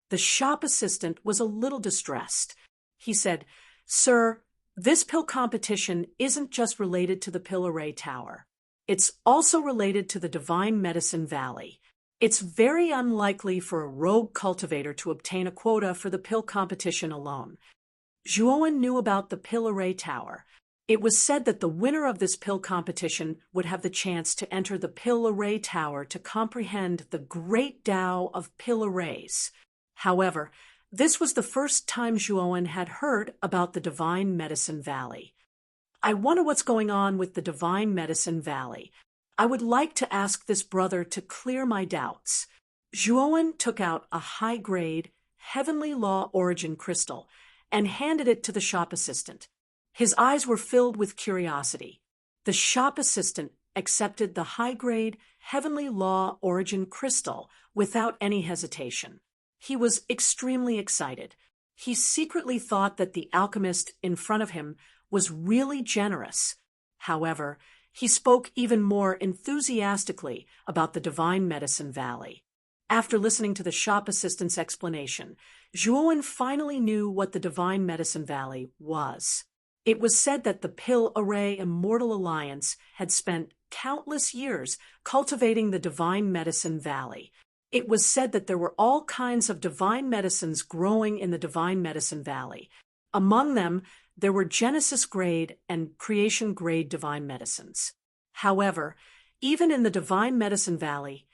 The shop assistant was a little distressed. He said, "Sir, this pill competition isn't just related to the Pill Array Tower. It's also related to the Divine Medicine Valley. It's very unlikely for a rogue cultivator to obtain a quota for the pill competition alone." Zhuowen knew about the Pill Array Tower. It was said that the winner of this pill competition would have the chance to enter the Pill Array Tower to comprehend the great Tao of pill arrays. However, this was the first time Zhuowen had heard about the Divine Medicine Valley. "I wonder what's going on with the Divine Medicine Valley. I would like to ask this brother to clear my doubts." Zhuowen took out a high-grade, Heavenly Law Origin crystal and handed it to the shop assistant. His eyes were filled with curiosity. The shop assistant accepted the high-grade, Heavenly Law Origin crystal without any hesitation. He was extremely excited. He secretly thought that the alchemist in front of him was really generous. However, he spoke even more enthusiastically about the Divine Medicine Valley. After listening to the shop assistant's explanation, Zhuowen finally knew what the Divine Medicine Valley was. It was said that the Pill Array Immortal Alliance had spent countless years cultivating the Divine Medicine Valley. It was said that there were all kinds of divine medicines growing in the Divine Medicine Valley. Among them, there were Genesis grade and creation grade divine medicines. However, even in the Divine Medicine Valley,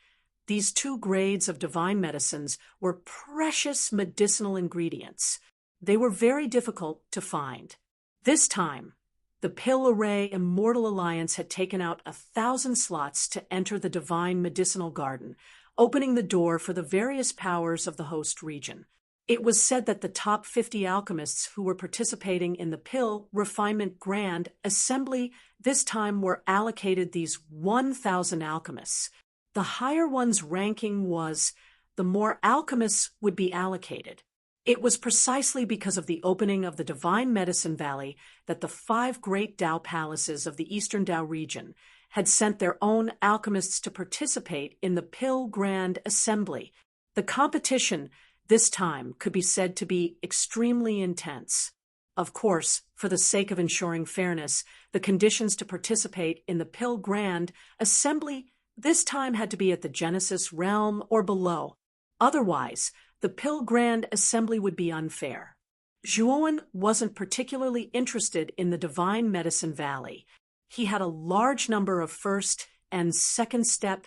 these two grades of divine medicines were precious medicinal ingredients. They were very difficult to find. This time, the Pill Array Immortal Alliance had taken out 1,000 slots to enter the Divine Medicinal Garden, opening the door for the various powers of the host region. It was said that the top 50 alchemists who were participating in the Pill Refinement Grand Assembly this time were allocated these 1,000 alchemists. The higher one's ranking was, the more alchemists would be allocated. It was precisely because of the opening of the Divine Medicine Valley that the 5 great Dao palaces of the Eastern Dao region had sent their own alchemists to participate in the Pill Grand Assembly. The competition this time could be said to be extremely intense. Of course, for the sake of ensuring fairness, the conditions to participate in the Pill Grand Assembly this time had to be at the Genesis realm or below. Otherwise, the Pill Grand Assembly would be unfair. Zhuowen wasn't particularly interested in the Divine Medicine Valley. He had a large number of first and second step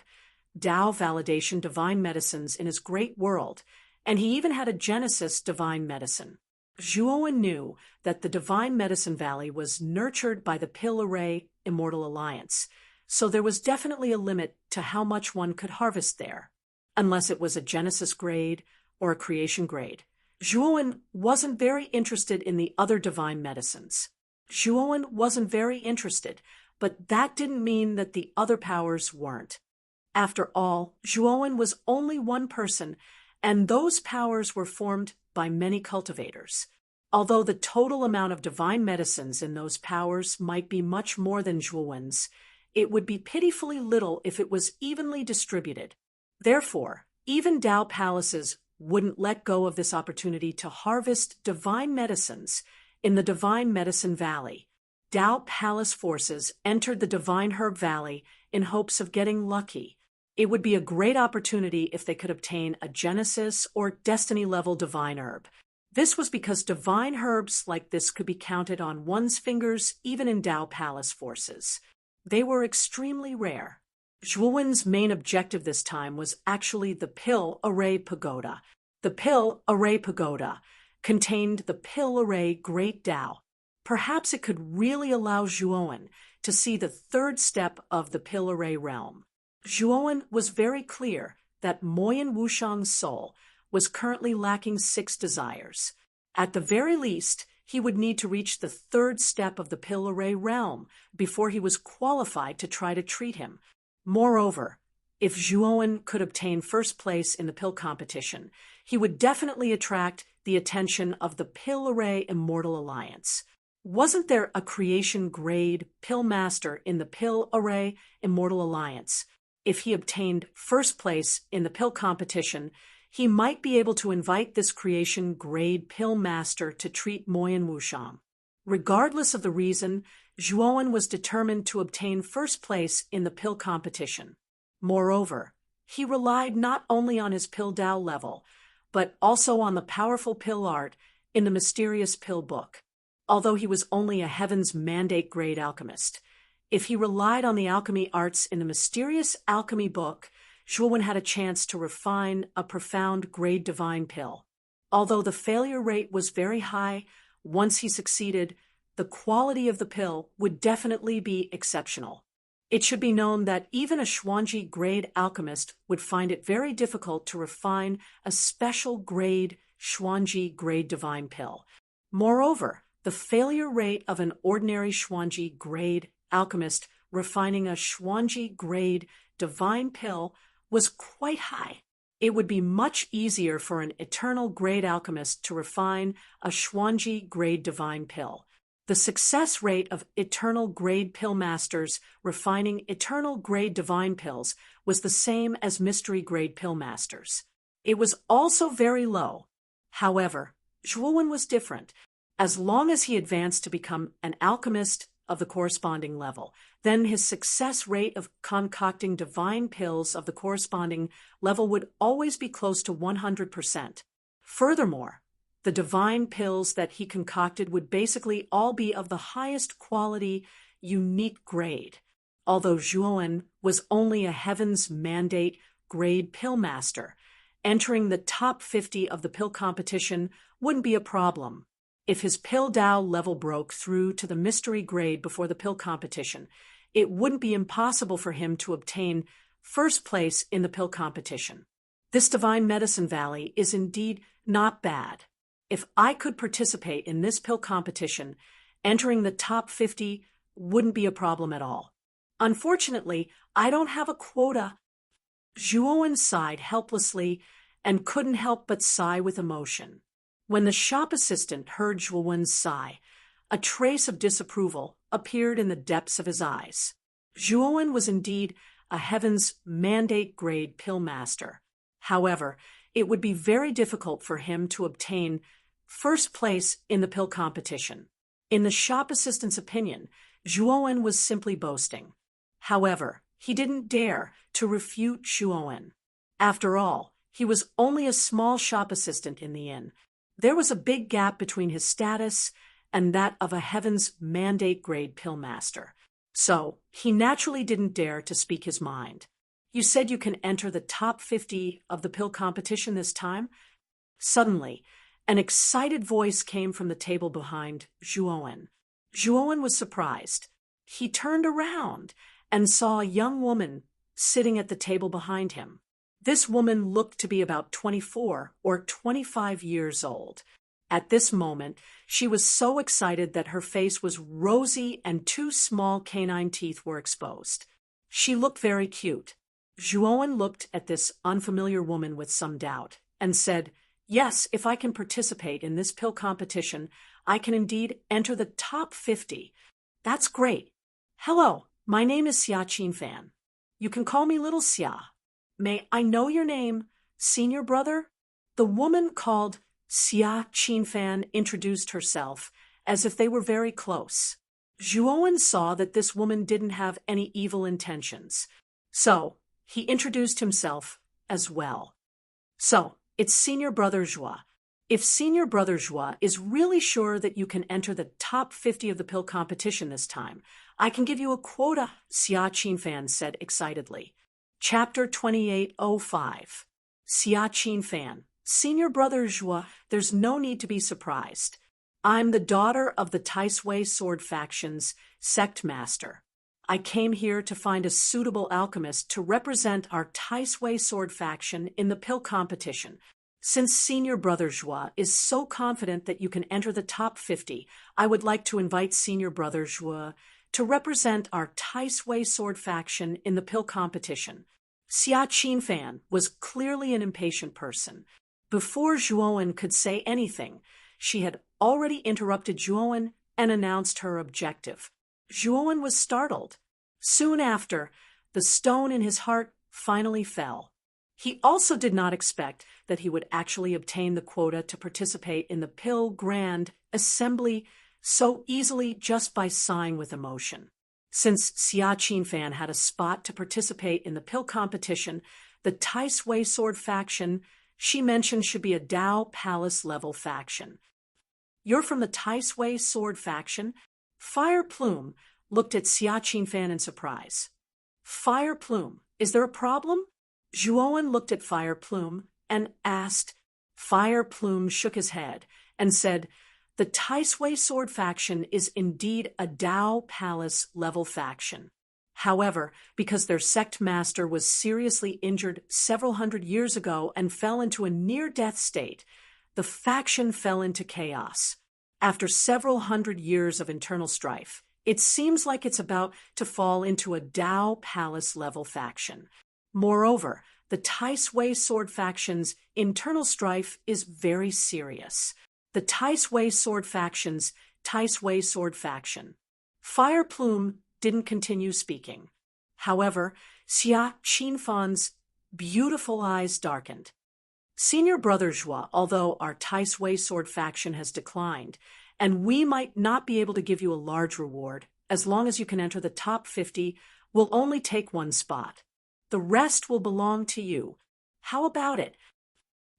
Dao validation divine medicines in his great world, and he even had a Genesis divine medicine. Zhuowen knew that the Divine Medicine Valley was nurtured by the Pill Array Immortal Alliance, so there was definitely a limit to how much one could harvest there, unless it was a Genesis grade or a creation grade. Zhuowen wasn't very interested in the other divine medicines. Zhuowen wasn't very interested, but that didn't mean that the other powers weren't. After all, Zhuowen was only one person, and those powers were formed by many cultivators. Although the total amount of divine medicines in those powers might be much more than Zhuowen's, it would be pitifully little if it was evenly distributed. Therefore, even Dao palaces wouldn't let go of this opportunity to harvest divine medicines in the Divine Medicine Valley. Dao palace forces entered the Divine Herb Valley in hopes of getting lucky. It would be a great opportunity if they could obtain a Genesis or Destiny-level divine herb. This was because divine herbs like this could be counted on one's fingers even in Dao palace forces. They were extremely rare. Zhuowen's main objective this time was actually the Pill Array Pagoda. The Pill Array Pagoda contained the Pill Array Great Dao. Perhaps it could really allow Zhuowen to see the third step of the Pill Array realm. Zhuowen was very clear that Moyan Wushang's soul was currently lacking 6 desires. At the very least, he would need to reach the third step of the Pill Array realm before he was qualified to try to treat him. Moreover, if Zhuowen could obtain first place in the pill competition, he would definitely attract the attention of the Pill Array Immortal Alliance. Wasn't there a creation grade pill master in the Pill Array Immortal Alliance? If he obtained first place in the pill competition, he might be able to invite this creation grade pill master to treat Moyan Wushang. Regardless of the reason, Zhuowen was determined to obtain first place in the pill competition. Moreover, he relied not only on his Pill Dao level, but also on the powerful pill art in the mysterious pill book. Although he was only a Heaven's Mandate grade alchemist, if he relied on the alchemy arts in the mysterious alchemy book, Zhuowen had a chance to refine a profound grade divine pill. Although the failure rate was very high, once he succeeded, the quality of the pill would definitely be exceptional. It should be known that even a Xuanji grade alchemist would find it very difficult to refine a special grade Xuanji grade divine pill. Moreover, the failure rate of an ordinary Xuanji grade alchemist refining a Xuanji grade divine pill was quite high. It would be much easier for an eternal grade alchemist to refine a Xuanji grade divine pill. The success rate of eternal grade pill masters refining eternal grade divine pills was the same as mystery grade pill masters. It was also very low. However, Zhuowen was different. As long as he advanced to become an alchemist of the corresponding level, then his success rate of concocting divine pills of the corresponding level would always be close to 100%. Furthermore, the divine pills that he concocted would basically all be of the highest quality, unique grade. Although Zhuowen was only a Heaven's Mandate grade pill master, entering the top 50 of the pill competition wouldn't be a problem. If his pill Tao level broke through to the mystery grade before the pill competition, it wouldn't be impossible for him to obtain first place in the pill competition. This Divine Medicine Valley is indeed not bad. If I could participate in this pill competition, entering the top 50 wouldn't be a problem at all. Unfortunately, I don't have a quota. Zhuowen sighed helplessly and couldn't help but sigh with emotion. When the shop assistant heard Zhuowen's sigh, a trace of disapproval appeared in the depths of his eyes. Zhuowen was indeed a Heaven's Mandate grade pill master. However, it would be very difficult for him to obtain first place in the pill competition. In the shop assistant's opinion, Zhuowen was simply boasting. However, he didn't dare to refute Zhuowen. After all, he was only a small shop assistant in the inn. There was a big gap between his status and that of a Heaven's Mandate grade pill master. So, he naturally didn't dare to speak his mind. You said you can enter the top 50 of the pill competition this time? Suddenly, an excited voice came from the table behind Zhuowen. Zhuowen was surprised. He turned around and saw a young woman sitting at the table behind him. This woman looked to be about 24 or 25 years old. At this moment, she was so excited that her face was rosy and two small canine teeth were exposed. She looked very cute. Zhuowen looked at this unfamiliar woman with some doubt and said, "Yes, if I can participate in this pill competition, I can indeed enter the top 50. That's great. Hello, my name is Xia Qinfan. You can call me Little Xia. May I know your name, senior brother?" The woman called Xia Qinfan introduced herself as if they were very close. Zhuowen saw that this woman didn't have any evil intentions, so he introduced himself as well. "So, it's Senior Brother Zhua. If Senior Brother Zhua is really sure that you can enter the top 50 of the pill competition this time, I can give you a quota," Xia Qinfan said excitedly. Chapter 2805. Xia Qinfan. "Senior Brother Zhua, there's no need to be surprised. I'm the daughter of the Taisui Sword Faction's sect master. I came here to find a suitable alchemist to represent our Taisui Sword Faction in the pill competition. Since Senior Brother Zhua is so confident that you can enter the top 50, I would like to invite Senior Brother Zhua to represent our Taisui Sword Faction in the pill competition." Xia Qinfan was clearly an impatient person. Before Zhuowen could say anything, she had already interrupted Zhuowen and announced her objective. Zhuowen was startled. Soon after, the stone in his heart finally fell. He also did not expect that he would actually obtain the quota to participate in the Pill Grand Assembly so easily just by sighing with emotion. Since Xia Qinfan had a spot to participate in the pill competition, the Taisui Sword Faction she mentioned should be a Dao Palace level faction. "You're from the Taisui Sword Faction?" Fire Plume looked at Xia Qinfan in surprise. "Fire Plume, is there a problem?" Zhuowen looked at Fire Plume and asked. Fire Plume shook his head and said, "The Taisui Sword Faction is indeed a Dao Palace level faction. However, because their sect master was seriously injured several hundred years ago and fell into a near-death state, the faction fell into chaos. After several hundred years of internal strife, it seems like it's about to fall into a Dao Palace level faction. Moreover, the Taisui Sword Faction's internal strife is very serious. The Taisui Sword Faction's Taisui Sword Faction." Fire Plume didn't continue speaking. However, Xia Qinfan's beautiful eyes darkened. "Senior Brother Zhua, although our Taisui Sword Faction has declined, and we might not be able to give you a large reward. As long as you can enter the top 50, we'll only take one spot. The rest will belong to you. How about it?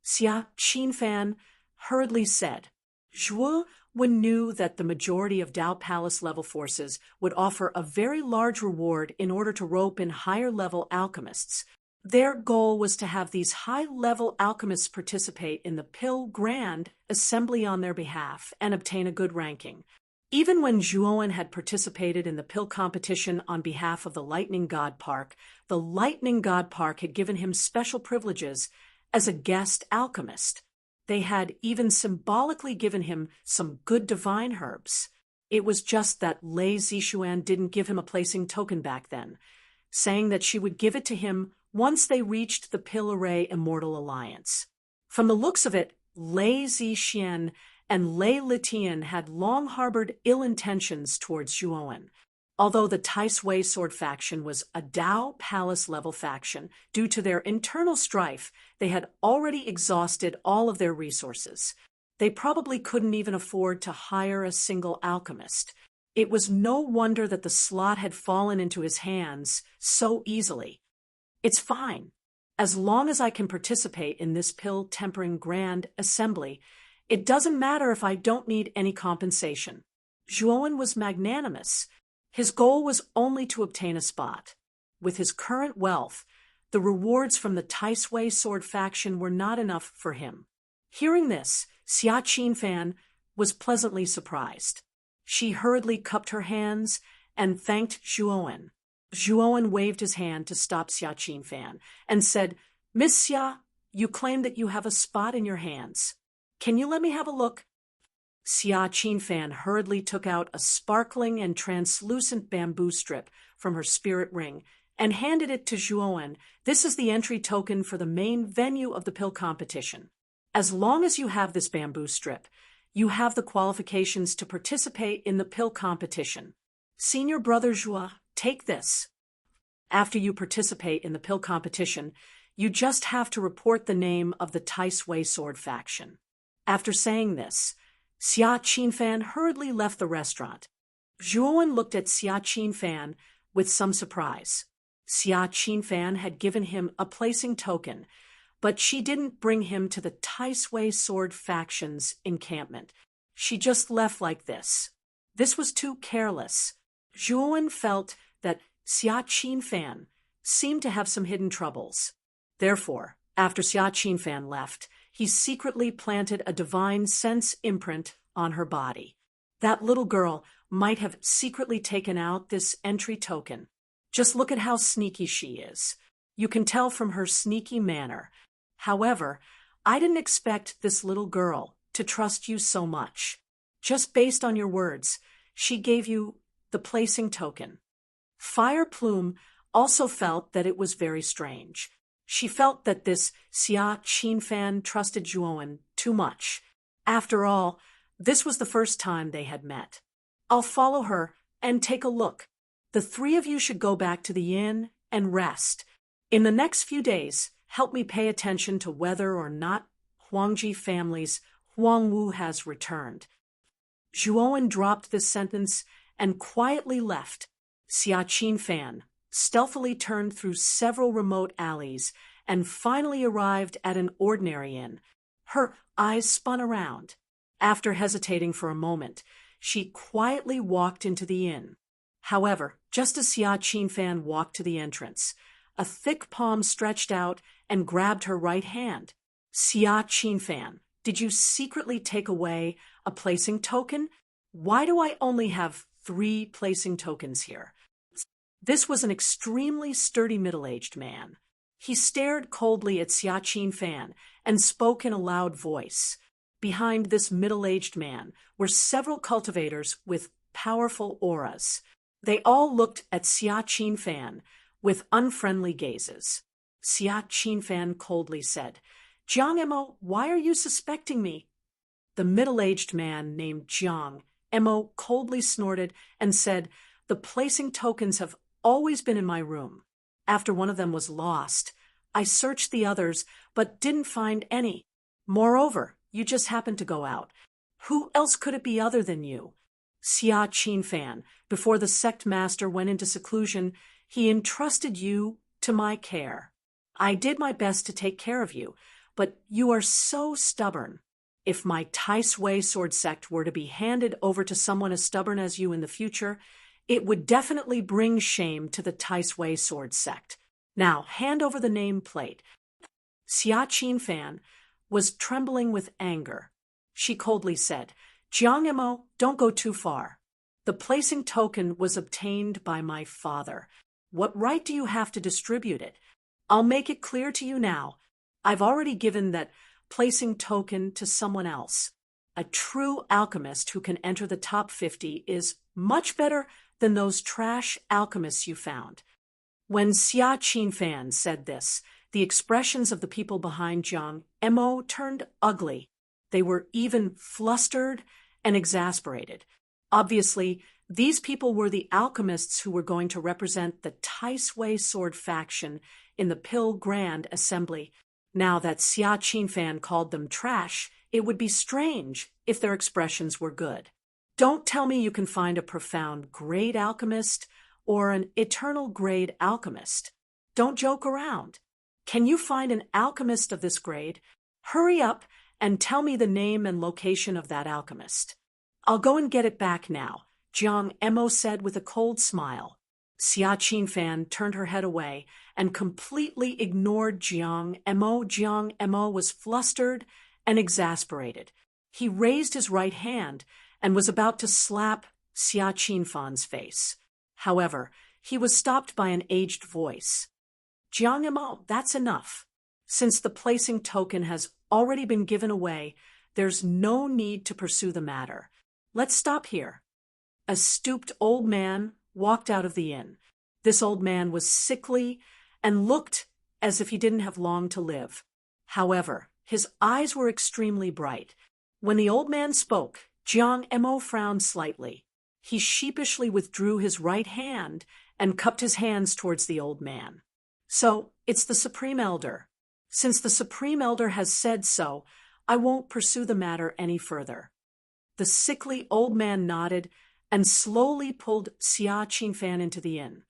Xia Qinfan hurriedly said. Zhuo Wen knew that the majority of Dao Palace level forces would offer a very large reward in order to rope in higher-level alchemists. Their goal was to have these high-level alchemists participate in the Pill Grand Assembly on their behalf and obtain a good ranking. Even when Zhuowen had participated in the pill competition on behalf of the Lightning God Park, the Lightning God Park had given him special privileges as a guest alchemist. They had even symbolically given him some good divine herbs. It was just that Lei Zixuan didn't give him a placing token back then, saying that she would give it to him once they reached the Pill Array Immortal Alliance. From the looks of it, Lei Zixian and Lei Litian had long harbored ill intentions towards Zhuowen. Although the Tai Sui Sword faction was a Dao Palace-level faction, due to their internal strife, they had already exhausted all of their resources. They probably couldn't even afford to hire a single alchemist. It was no wonder that the slot had fallen into his hands so easily. It's fine. As long as I can participate in this pill-tempering grand assembly, it doesn't matter if I don't need any compensation. Zhuowen was magnanimous. His goal was only to obtain a spot. With his current wealth, the rewards from the Tai Sui Sword faction were not enough for him. Hearing this, Xia Qinfan was pleasantly surprised. She hurriedly cupped her hands and thanked Zhuowen. Zhuowen waved his hand to stop Xia Qinfan and said, "Miss Xia, you claim that you have a spot in your hands. Can you let me have a look?" Xia Qinfan hurriedly took out a sparkling and translucent bamboo strip from her spirit ring and handed it to Zhuowen. "This is the entry token for the main venue of the pill competition. As long as you have this bamboo strip, you have the qualifications to participate in the pill competition. Senior brother Zhuo, take this. After you participate in the pill competition, you just have to report the name of the Tai Sui Sword faction." After saying this, Xia Qinfan hurriedly left the restaurant. Zhuowen looked at Xia Qinfan with some surprise. Xia Qinfan had given him a placing token, but she didn't bring him to the Tai Sui Sword faction's encampment. She just left like this. This was too careless. Zhuowen felt that Xia Qinfan seemed to have some hidden troubles. Therefore, after Xia Qinfan left, he secretly planted a divine sense imprint on her body. That little girl might have secretly taken out this entry token. Just look at how sneaky she is. You can tell from her sneaky manner. However, I didn't expect this little girl to trust you so much. Just based on your words, she gave you the placing token. Fire Plume also felt that it was very strange. She felt that this Xia Qinfan trusted Zhuowen too much. After all, this was the first time they had met. "I'll follow her and take a look. The three of you should go back to the inn and rest. In the next few days, help me pay attention to whether or not Huangji family's Huangwu has returned." Zhuowen dropped this sentence and quietly left. Xia Qinfan stealthily turned through several remote alleys and finally arrived at an ordinary inn. Her eyes spun around. After hesitating for a moment, she quietly walked into the inn. However, just as Xia Qinfan walked to the entrance, a thick palm stretched out and grabbed her right hand. "Xia Qinfan, did you secretly take away a placing token? Why do I only have 3 placing tokens here?" This was an extremely sturdy middle-aged man. He stared coldly at Xia Qinfan and spoke in a loud voice. Behind this middle-aged man were several cultivators with powerful auras. They all looked at Xia Qinfan with unfriendly gazes. Xia Qinfan coldly said, "Jiang Emo, why are you suspecting me?" The middle-aged man named Jiang Emo coldly snorted and said, "The placing tokens have always been in my room. After one of them was lost, I searched the others but didn't find any. Moreover, you just happened to go out. Who else could it be other than you? Xia Qinfan, before the sect master went into seclusion, he entrusted you to my care. I did my best to take care of you, but you are so stubborn. If my Tai Sui sword sect were to be handed over to someone as stubborn as you in the future, it would definitely bring shame to the Tai Sui sword sect. Now, hand over the nameplate. Xia Qinfan was trembling with anger. She coldly said, Jiang Mo, don't go too far. The placing token was obtained by my father. What right do you have to distribute it? I'll make it clear to you now. I've already given that placing token to someone else. A true alchemist who can enter the top 50 is much better than those trash alchemists you found. When Xia Qinfan said this, the expressions of the people behind Jiang Mo turned ugly. They were even flustered and exasperated. Obviously, these people were the alchemists who were going to represent the Tai Sui sword faction in the Pill Grand Assembly. Now that Xia Qinfan called them trash, it would be strange if their expressions were good. Don't tell me you can find a profound grade alchemist or an eternal grade alchemist. Don't joke around. Can you find an alchemist of this grade? Hurry up and tell me the name and location of that alchemist. I'll go and get it back now, Jiang Mo said with a cold smile. Xia Qinfan turned her head away and completely ignored Jiang Mo. Jiang Mo was flustered and exasperated. He raised his right hand and was about to slap Xia Qinfan's face. However, he was stopped by an aged voice. Jiang Mo, that's enough. Since the placing token has already been given away, there's no need to pursue the matter. Let's stop here. A stooped old man walked out of the inn. This old man was sickly and looked as if he didn't have long to live. However, his eyes were extremely bright. When the old man spoke, Jiang Mo frowned slightly. He sheepishly withdrew his right hand and cupped his hands towards the old man. So, it's the Supreme Elder. Since the Supreme Elder has said so, I won't pursue the matter any further. The sickly old man nodded and slowly pulled Xia Qinfan into the inn.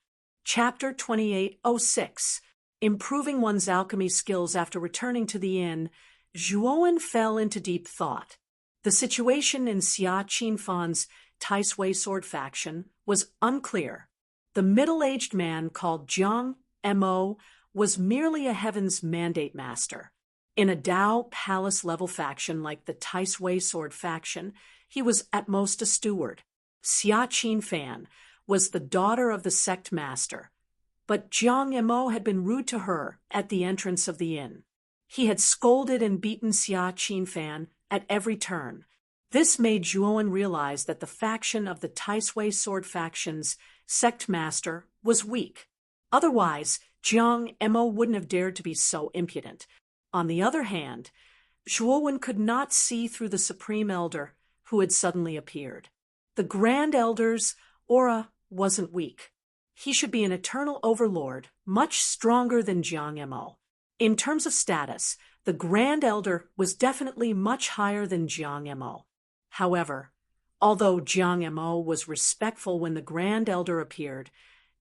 Chapter 2806. Improving one's alchemy skills after returning to the inn, Zhuowen fell into deep thought. The situation in Xia Qinfan's Tai Sui sword faction was unclear. The middle-aged man called Jiang Mo was merely a Heaven's Mandate Master. In a Dao Palace-level faction like the Tai Sui sword faction, he was at most a steward. Xia Qinfan was the daughter of the sect master, but Jiang Mo had been rude to her at the entrance of the inn. He had scolded and beaten Xia Qinfan at every turn. This made Zhuowen realize that the faction of the Tai Sui sword faction's sect master was weak. Otherwise, Jiang Mo wouldn't have dared to be so impudent. On the other hand, Zhuowen could not see through the Supreme Elder who had suddenly appeared. The Grand Elder's aura wasn't weak. He should be an eternal overlord, much stronger than Jiang Mo. In terms of status, the Grand Elder was definitely much higher than Jiang Mo. However, although Jiang Mo was respectful when the Grand Elder appeared,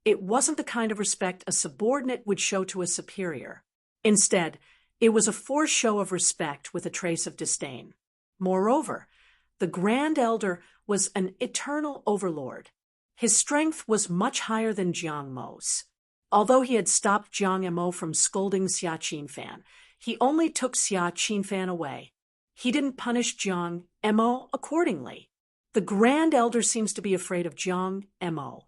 it wasn't the kind of respect a subordinate would show to a superior. Instead, it was a forced show of respect with a trace of disdain. Moreover, the Grand Elder was an eternal overlord. His strength was much higher than Jiang Mo's. Although he had stopped Jiang Mo from scolding Xia Qinfan, he only took Xia Qinfan away. He didn't punish Jiang Mo accordingly. The Grand Elder seems to be afraid of Jiang Mo.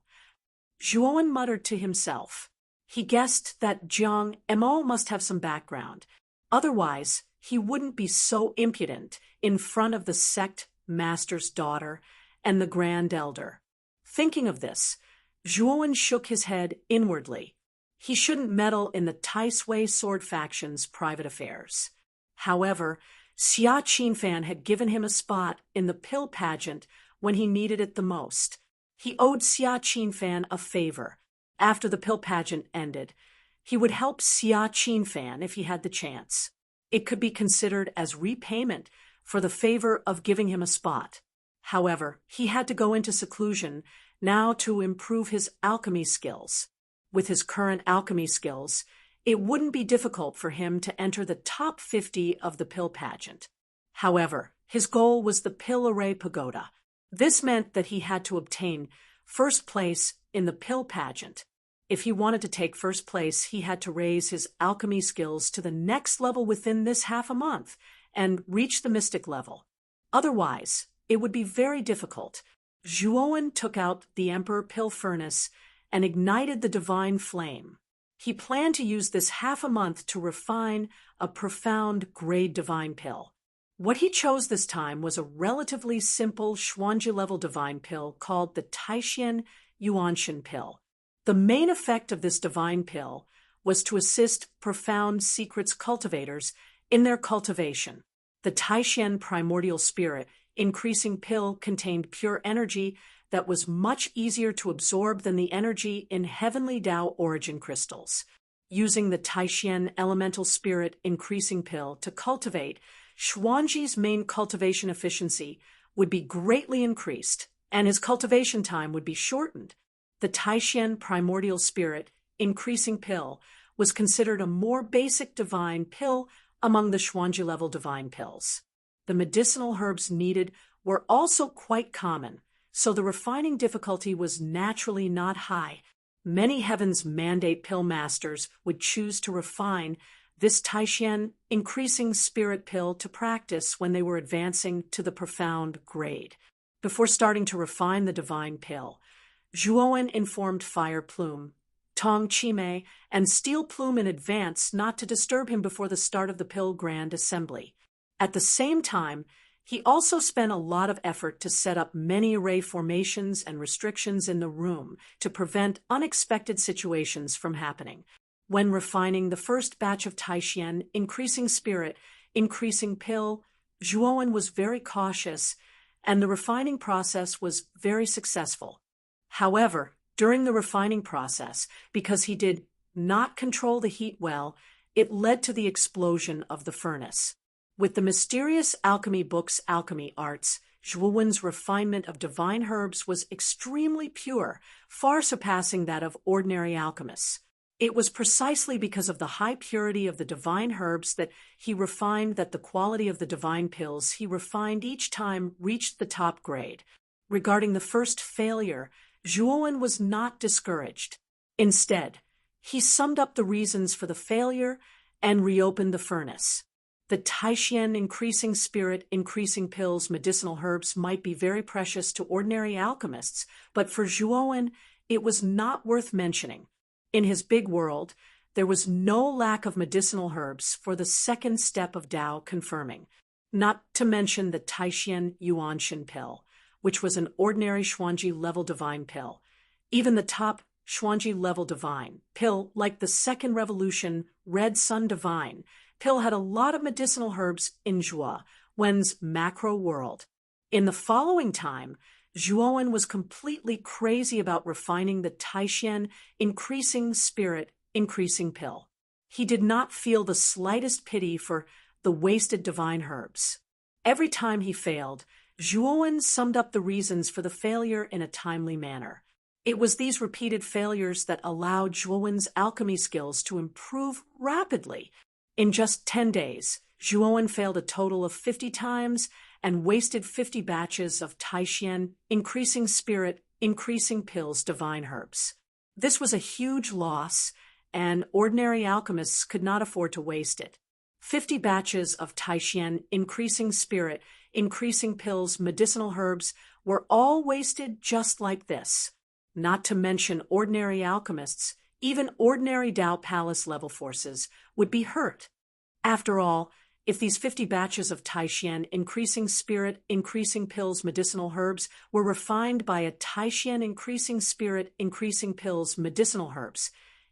Zhuowen muttered to himself. He guessed that Jiang Mo must have some background. Otherwise, he wouldn't be so impudent in front of the sect master's daughter and the Grand Elder. Thinking of this, Zhuowen shook his head inwardly. He shouldn't meddle in the Tai Sui sword faction's private affairs. However, Xia Qinfan had given him a spot in the pill pageant when he needed it the most. He owed Xia Qinfan a favor. After the pill pageant ended, he would help Xia Qinfan if he had the chance. It could be considered as repayment for the favor of giving him a spot. However, he had to go into seclusion now to improve his alchemy skills. With his current alchemy skills, it wouldn't be difficult for him to enter the top 50 of the pill pageant. However, his goal was the Pill Array Pagoda. This meant that he had to obtain first place in the pill pageant. If he wanted to take first place, he had to raise his alchemy skills to the next level within this half a month and reach the mystic level. Otherwise, it would be very difficult. Zhuowen took out the Emperor Pill Furnace and ignited the divine flame. He planned to use this half a month to refine a profound grade divine pill. What he chose this time was a relatively simple Xuanji-level divine pill called the Taishan Yuanshan pill. The main effect of this divine pill was to assist profound secrets cultivators in their cultivation. The Taishan primordial spirit increasing pill contained pure energy that was much easier to absorb than the energy in heavenly Tao origin crystals. Using the Taishan elemental spirit increasing pill to cultivate, Xuanji's main cultivation efficiency would be greatly increased, and his cultivation time would be shortened. The Taishan primordial spirit increasing pill was considered a more basic divine pill among the Xuanji-level divine pills. The medicinal herbs needed were also quite common, so the refining difficulty was naturally not high. Many Heaven's Mandate pill masters would choose to refine this Taishan increasing spirit pill to practice when they were advancing to the profound grade. Before starting to refine the divine pill, Zhuowen informed Fire Plume, Tong Chimei, and Steel Plume in advance not to disturb him before the start of the pill grand assembly. At the same time, he also spent a lot of effort to set up many array formations and restrictions in the room to prevent unexpected situations from happening. When refining the first batch of Taishan increasing spirit, increasing pill, Zhuowen was very cautious, and the refining process was very successful. However, during the refining process, because he did not control the heat well, it led to the explosion of the furnace. With the mysterious alchemy book's alchemy arts, Zhuowen's refinement of divine herbs was extremely pure, far surpassing that of ordinary alchemists. It was precisely because of the high purity of the divine herbs that he refined that the quality of the divine pills he refined each time reached the top grade. Regarding the first failure, Zhuowen was not discouraged. Instead, he summed up the reasons for the failure and reopened the furnace. The Taishan increasing spirit, increasing pills, medicinal herbs might be very precious to ordinary alchemists, but for Zhuowen, it was not worth mentioning. In his big world, there was no lack of medicinal herbs for the second step of Tao confirming, not to mention the Taishan Yuanshan pill, which was an ordinary Xuanji-level divine pill. Even the top Xuanji-level divine pill, like the Second Revolution Red Sun Divine pill, had a lot of medicinal herbs in Zhuowen's macro world. In the following time, Zhuowen was completely crazy about refining the Taishan increasing spirit, increasing pill. He did not feel the slightest pity for the wasted divine herbs. Every time he failed, Zhuowen summed up the reasons for the failure in a timely manner. It was these repeated failures that allowed Zhuowen's alchemy skills to improve rapidly. In just 10 days, Zhuowen failed a total of 50 times and wasted 50 batches of Taishan increasing spirit, increasing pills divine herbs. This was a huge loss, and ordinary alchemists could not afford to waste it. 50 batches of Taishan increasing spirit, increasing pills, medicinal herbs were all wasted just like this. Not to mention ordinary alchemists, even ordinary Tao Palace level forces would be hurt. After all, if these 50 batches of Taishan increasing spirit, increasing pills, medicinal herbs were refined by a Taishan increasing spirit, increasing pills, medicinal herbs,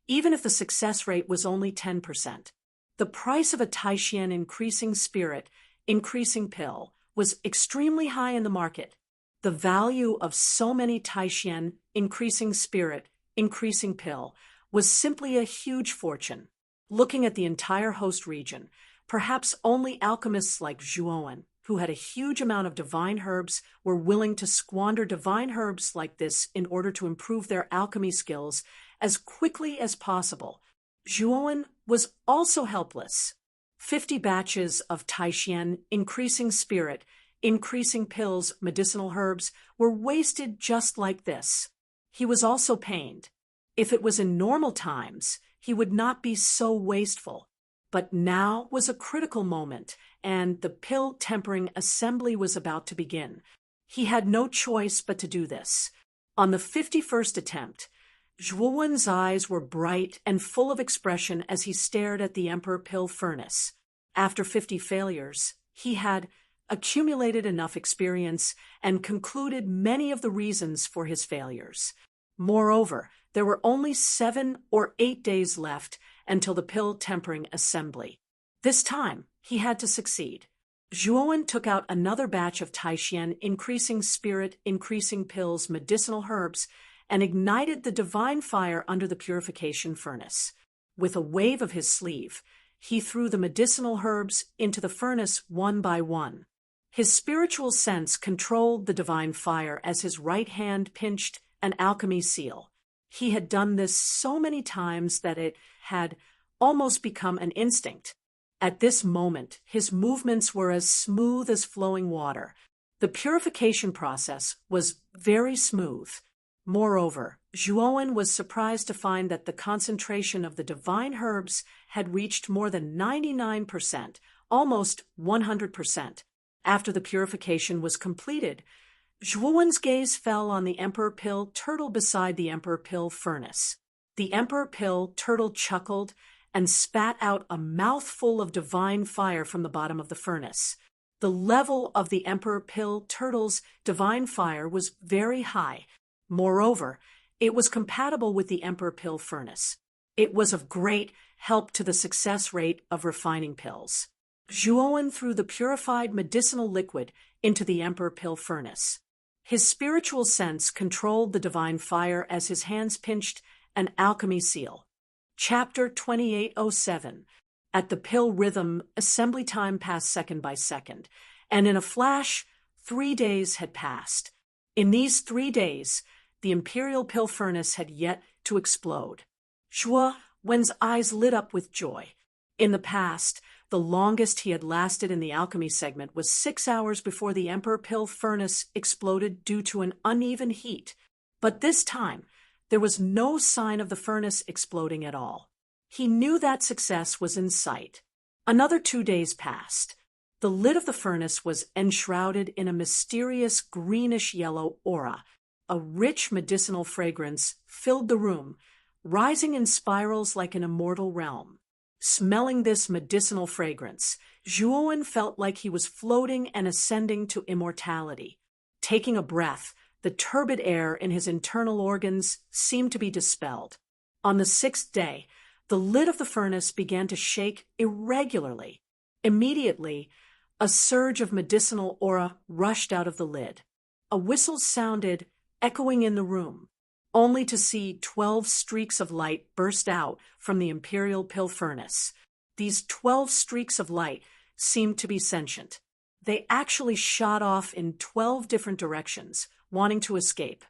even if the success rate was only 10%, the price of a Taishan increasing spirit, increasing pill was extremely high in the market. The value of so many Taishan increasing spirit, increasing pill was simply a huge fortune. Looking at the entire host region, perhaps only alchemists like Zhuowen who had a huge amount of divine herbs, were willing to squander divine herbs like this in order to improve their alchemy skills as quickly as possible. Zhuowen was also helpless. 50 batches of Taishian, increasing spirit, increasing pills, medicinal herbs, were wasted just like this. He was also pained. If it was in normal times, he would not be so wasteful. But now was a critical moment, and the pill tempering assembly was about to begin. He had no choice but to do this. On the 51st attempt, Zhuowen's eyes were bright and full of expression as he stared at the Emperor Pill Furnace. After 50 failures, he had accumulated enough experience and concluded many of the reasons for his failures. Moreover, there were only 7 or 8 days left until the pill tempering assembly. This time, he had to succeed. Zhuowen took out another batch of Taishian, increasing spirit, increasing pills, medicinal herbs, and ignited the divine fire under the purification furnace. With a wave of his sleeve, he threw the medicinal herbs into the furnace one by one. His spiritual sense controlled the divine fire as his right hand pinched an alchemy seal. He had done this so many times that it had almost become an instinct. At this moment, his movements were as smooth as flowing water. The purification process was very smooth. Moreover, Zhuowen was surprised to find that the concentration of the divine herbs had reached more than 99%, almost 100%. After the purification was completed, Zhuowen's gaze fell on the Emperor Pill turtle beside the Emperor Pill furnace. The Emperor Pill turtle chuckled and spat out a mouthful of divine fire from the bottom of the furnace. The level of the Emperor Pill turtle's divine fire was very high. Moreover, it was compatible with the Emperor Pill furnace. It was of great help to the success rate of refining pills. Zhuowen threw the purified medicinal liquid into the Emperor Pill furnace. His spiritual sense controlled the divine fire as his hands pinched an alchemy seal. Chapter 2807. At the pill rhythm, assembly time passed second by second, and in a flash, 3 days had passed. In these 3 days, the imperial pill furnace had yet to explode. Zhuowen's eyes lit up with joy. In the past, the longest he had lasted in the alchemy segment was 6 hours before the Emperor Pill furnace exploded due to an uneven heat. But this time, there was no sign of the furnace exploding at all. He knew that success was in sight. Another 2 days passed. The lid of the furnace was enshrouded in a mysterious greenish-yellow aura. A rich medicinal fragrance filled the room, rising in spirals like an immortal realm. Smelling this medicinal fragrance, Zhuowen felt like he was floating and ascending to immortality. Taking a breath, the turbid air in his internal organs seemed to be dispelled. On the 6th day, the lid of the furnace began to shake irregularly. Immediately, a surge of medicinal aura rushed out of the lid. A whistle sounded, echoing in the room, only to see 12 streaks of light burst out from the imperial pill furnace. These 12 streaks of light seemed to be sentient. They actually shot off in 12 different directions, wanting to escape.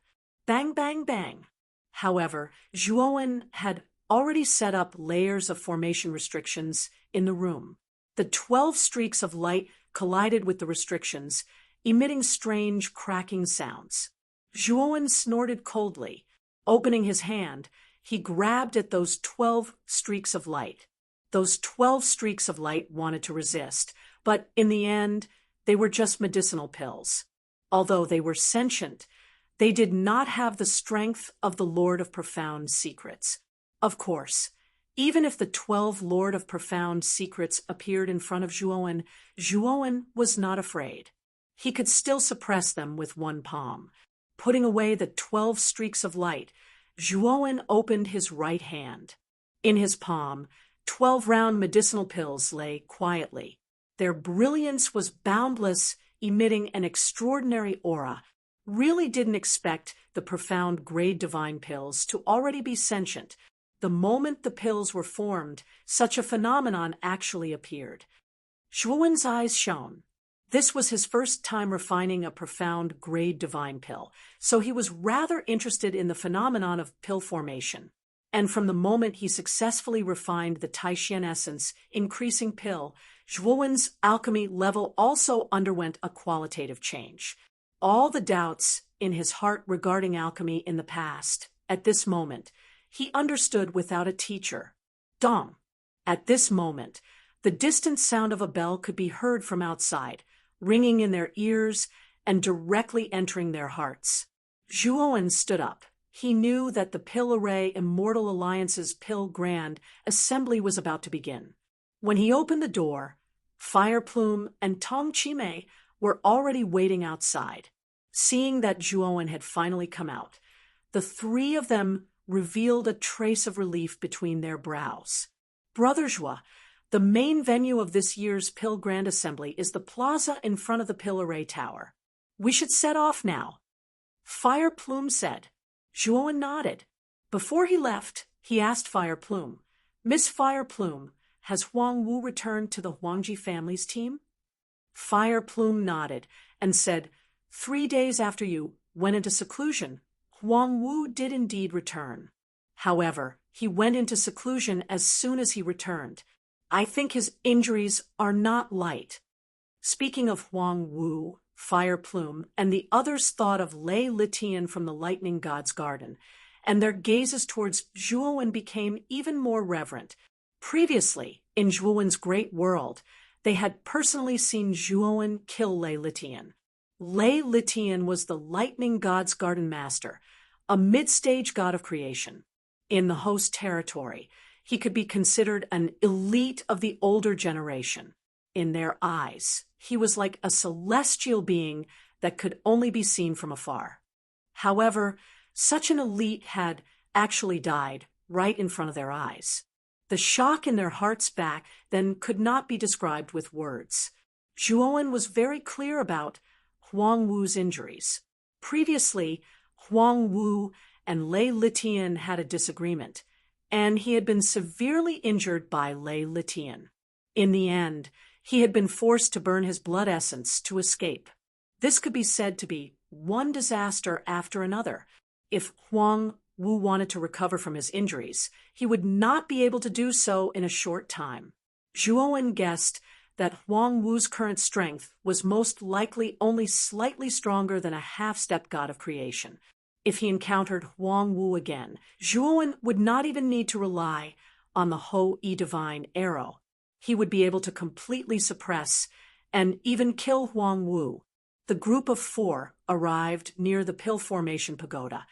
Bang, bang, bang. However, Zhuowen had already set up layers of formation restrictions in the room. The 12 streaks of light collided with the restrictions, emitting strange cracking sounds. Zhuowen snorted coldly. Opening his hand, he grabbed at those 12 streaks of light. Those 12 streaks of light wanted to resist, but in the end, they were just medicinal pills. Although they were sentient, they did not have the strength of the Lord of Profound Secrets. Of course, even if the 12 Lord of Profound Secrets appeared in front of Zhuowen, Zhuowen was not afraid. He could still suppress them with one palm. Putting away the 12 streaks of light, Zhuowen opened his right hand. In his palm, 12 round medicinal pills lay quietly. Their brilliance was boundless, emitting an extraordinary aura. Really didn't expect the profound grade divine pills to already be sentient. The moment the pills were formed, such a phenomenon actually appeared. Zhuowen's eyes shone. This was his first time refining a profound grade divine pill, so he was rather interested in the phenomenon of pill formation. And from the moment he successfully refined the Taishan essence increasing pill, Zhuowen's alchemy level also underwent a qualitative change. All the doubts in his heart regarding alchemy in the past, at this moment, he understood without a teacher. Dong. At this moment, the distant sound of a bell could be heard from outside, ringing in their ears and directly entering their hearts. Zhuowen stood up. He knew that the Pill Array Immortal Alliance's Pill Grand Assembly was about to begin. When he opened the door, Fire Plume and Tong Chimei were already waiting outside. Seeing that Zhuowen had finally come out, the three of them revealed a trace of relief between their brows. Brother Zhuo, the main venue of this year's Pill Grand Assembly is the plaza in front of the Pill Array Tower. We should set off now. Fire Plume said. Zhuowen nodded. Before he left, he asked Fire Plume, Miss Fire Plume, has Huang Wu returned to the Huangji family's team? Fire Plume nodded and said, 3 days after you went into seclusion, Huang Wu did indeed return. However, he went into seclusion as soon as he returned. I think his injuries are not light. Speaking of Huang Wu, Fire Plume, and the others thought of Lei Litian from the Lightning God's Garden, and their gazes towards Zhuowen became even more reverent. Previously, in Zhuowen's great world, they had personally seen Zhuowen kill Lei Litian. Lei Litian was the Lightning God's Garden Master, a mid-stage god of creation. In the host territory, he could be considered an elite of the older generation. In their eyes, he was like a celestial being that could only be seen from afar. However, such an elite had actually died right in front of their eyes. The shock in their hearts back then could not be described with words. Zhuowen was very clear about Huang Wu's injuries. Previously, Huang Wu and Lei Litian had a disagreement, and he had been severely injured by Lei Litian. In the end, he had been forced to burn his blood essence to escape. This could be said to be one disaster after another. If Huang Wu wanted to recover from his injuries, he would not be able to do so in a short time. Zhuowen guessed that Huang Wu's current strength was most likely only slightly stronger than a half-step god of creation. If he encountered Huang Wu again, Zhuowen would not even need to rely on the Ho-E Divine Arrow. He would be able to completely suppress and even kill Huang Wu. The group of 4 arrived near the Pill Formation Pagoda,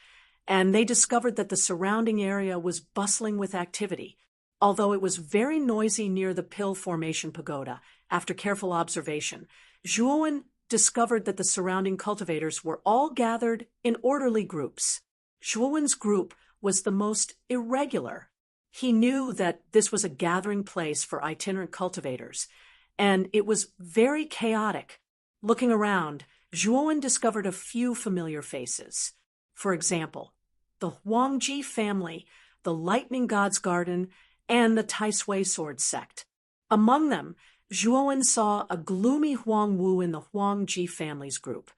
and they discovered that the surrounding area was bustling with activity. Although it was very noisy near the Pill Formation Pagoda, after careful observation, Zhuowen discovered that the surrounding cultivators were all gathered in orderly groups. Zhuowen's group was the most irregular. He knew that this was a gathering place for itinerant cultivators, and it was very chaotic. Looking around, Zhuowen discovered a few familiar faces. For example, the Huangji family, the Lightning God's Garden, and the Taisui Sword sect. Among them, Zhuowen saw a gloomy Huang Wu in the Huangji family's group.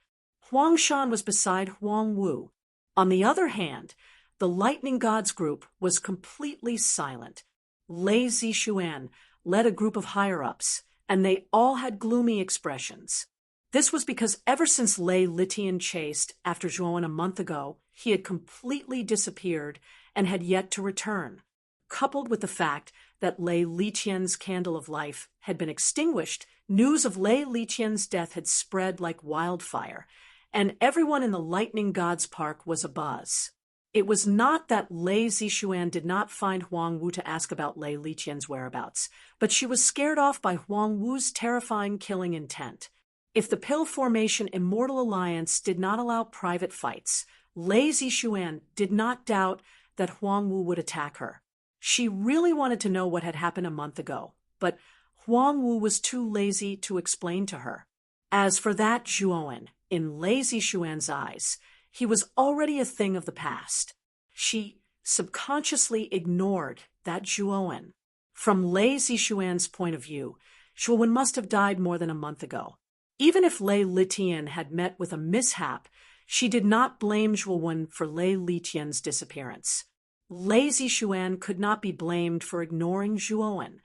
Huang Shan was beside Huang Wu. On the other hand, the Lightning God's group was completely silent. Lei Zixuan led a group of higher-ups, and they all had gloomy expressions. This was because ever since Lei Litian chased after Zhuowen a month ago, he had completely disappeared and had yet to return. Coupled with the fact that Lei Litian's candle of life had been extinguished, news of Lei Litian's death had spread like wildfire, and everyone in the Lightning God's Park was abuzz. It was not that Lei Zixuan did not find Huang Wu to ask about Lei Litian's whereabouts, but she was scared off by Huang Wu's terrifying killing intent. If the Pill Formation Immortal Alliance did not allow private fights, Lei Zixuan did not doubt that Huang Wu would attack her. She really wanted to know what had happened a month ago, but Huang Wu was too lazy to explain to her. As for that Zhuowen, in Lei Zixuan's eyes, he was already a thing of the past. She subconsciously ignored that Zhuowen. From Lei Zixuan's point of view, Zhuowen must have died more than a month ago. Even if Lei Litian had met with a mishap, she did not blame Zhuowen for Lei Litian's disappearance. Lazy Xuan could not be blamed for ignoring Zhuowen.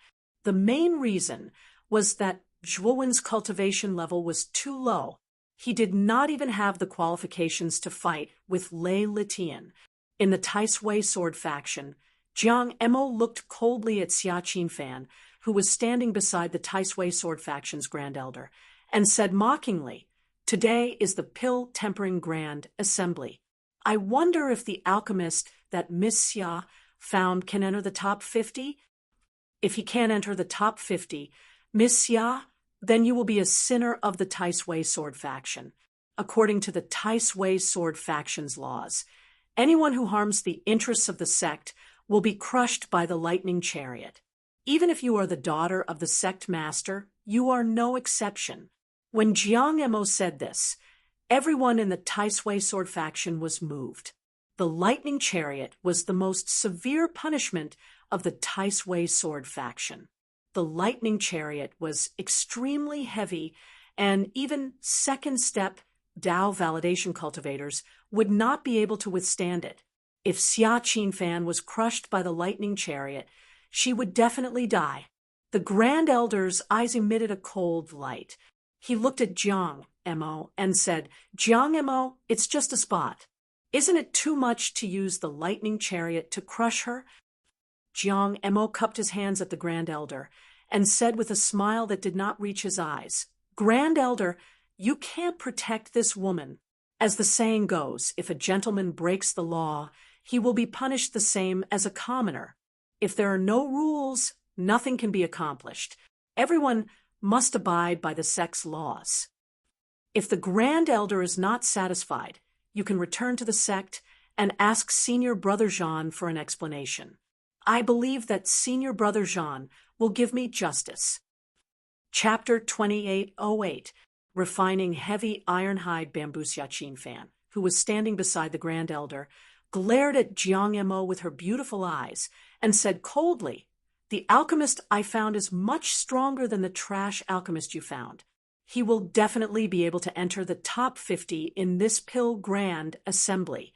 The main reason was that Zhuowen's cultivation level was too low. He did not even have the qualifications to fight with Lei Litian. In the Taisui sword faction, Jiang Emo looked coldly at Xia Qinfan, who was standing beside the Taisui sword faction's Grand Elder, and said mockingly, "Today is the pill-tempering Grand Assembly. I wonder if the alchemist that Miss Xia found can enter the top 50? If he can't enter the top 50, Miss Xia, then you will be a sinner of the Taisui sword faction. According to the Taisui sword faction's laws, anyone who harms the interests of the sect will be crushed by the lightning chariot. Even if you are the daughter of the sect master, you are no exception." When Jiang Emo said this, everyone in the Taisui sword faction was moved. The lightning chariot was the most severe punishment of the Taisui sword faction. The lightning chariot was extremely heavy, and even second-step Dao validation cultivators would not be able to withstand it. If Xia Qinfan was crushed by the lightning chariot, she would definitely die. The Grand Elder's eyes emitted a cold light. He looked at Jiang Emo and said, "Jiang Emo, it's just a spot. Isn't it too much to use the lightning chariot to crush her?" Jiang Emo cupped his hands at the Grand Elder and said with a smile that did not reach his eyes, "Grand Elder, you can't protect this woman. As the saying goes, if a gentleman breaks the law, he will be punished the same as a commoner. If there are no rules, nothing can be accomplished. Everyone must abide by the sect's laws. If the Grand Elder is not satisfied, you can return to the sect and ask Senior Brother Jean for an explanation. I believe that Senior Brother Jean will give me justice." Chapter 2808, Refining Heavy Ironhide Bamboo. Xia Qinfan, who was standing beside the Grand Elder, glared at Jiang Emo with her beautiful eyes and said coldly, "The alchemist I found is much stronger than the trash alchemist you found. He will definitely be able to enter the top 50 in this Pill Grand Assembly."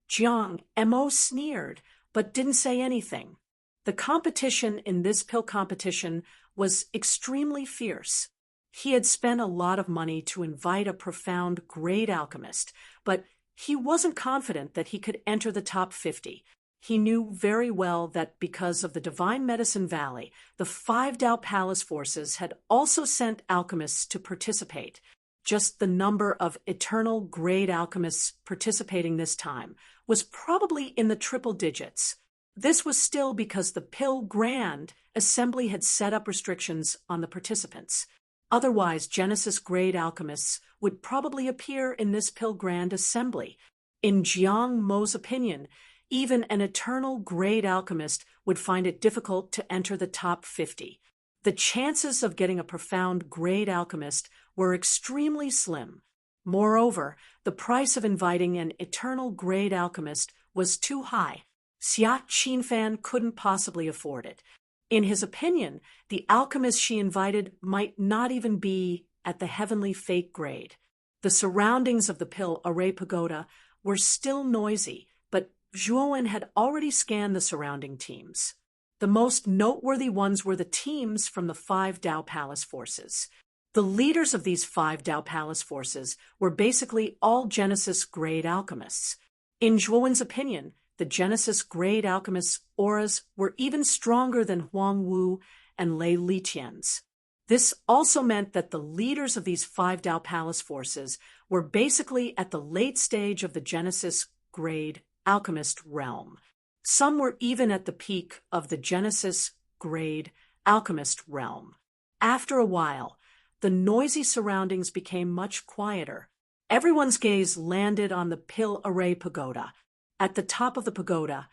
Jiang Emo sneered, but didn't say anything. The competition in this pill competition was extremely fierce. He had spent a lot of money to invite a profound great alchemist, but he wasn't confident that he could enter the top 50. He knew very well that because of the Divine Medicine Valley, the 5 Dao Palace forces had also sent alchemists to participate. Just the number of eternal grade alchemists participating this time was probably in the triple digits. This was still because the Pill Grand Assembly had set up restrictions on the participants. Otherwise, Genesis grade alchemists would probably appear in this Pill Grand Assembly. In Jiang Mo's opinion, even an eternal grade alchemist would find it difficult to enter the top 50. The chances of getting a profound grade alchemist were extremely slim. Moreover, the price of inviting an eternal grade alchemist was too high. Xia Qinfan couldn't possibly afford it. In his opinion, the alchemist she invited might not even be at the heavenly fate grade. The surroundings of the Pill Array Pagoda were still noisy, but Zhuowen had already scanned the surrounding teams. The most noteworthy ones were the teams from the 5 Dao Palace forces. The leaders of these 5 Dao Palace forces were basically all Genesis grade alchemists. In Zhuowen's opinion, the Genesis grade alchemists' auras were even stronger than Huang Wu and Lei Litian's. This also meant that the leaders of these 5 Dao Palace forces were basically at the late stage of the Genesis grade alchemist realm. Some were even at the peak of the Genesis grade alchemist realm. After a while, the noisy surroundings became much quieter. Everyone's gaze landed on the Pill Array Pagoda. At the top of the pagoda,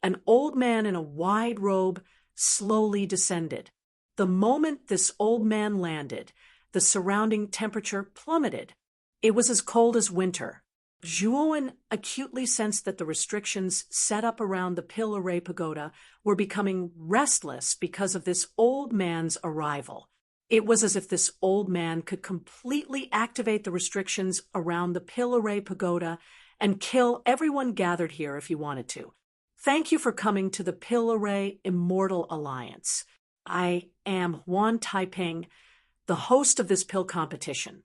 an old man in a wide robe slowly descended. The moment this old man landed, the surrounding temperature plummeted. It was as cold as winter. Zhuowen acutely sensed that the restrictions set up around the Pill Array Pagoda were becoming restless because of this old man's arrival. It was as if this old man could completely activate the restrictions around the Pillaray Pagoda and kill everyone gathered here if he wanted to. Thank you for coming to the Pillaray Immortal Alliance. I am Huan Taiping, the host of this pill competition.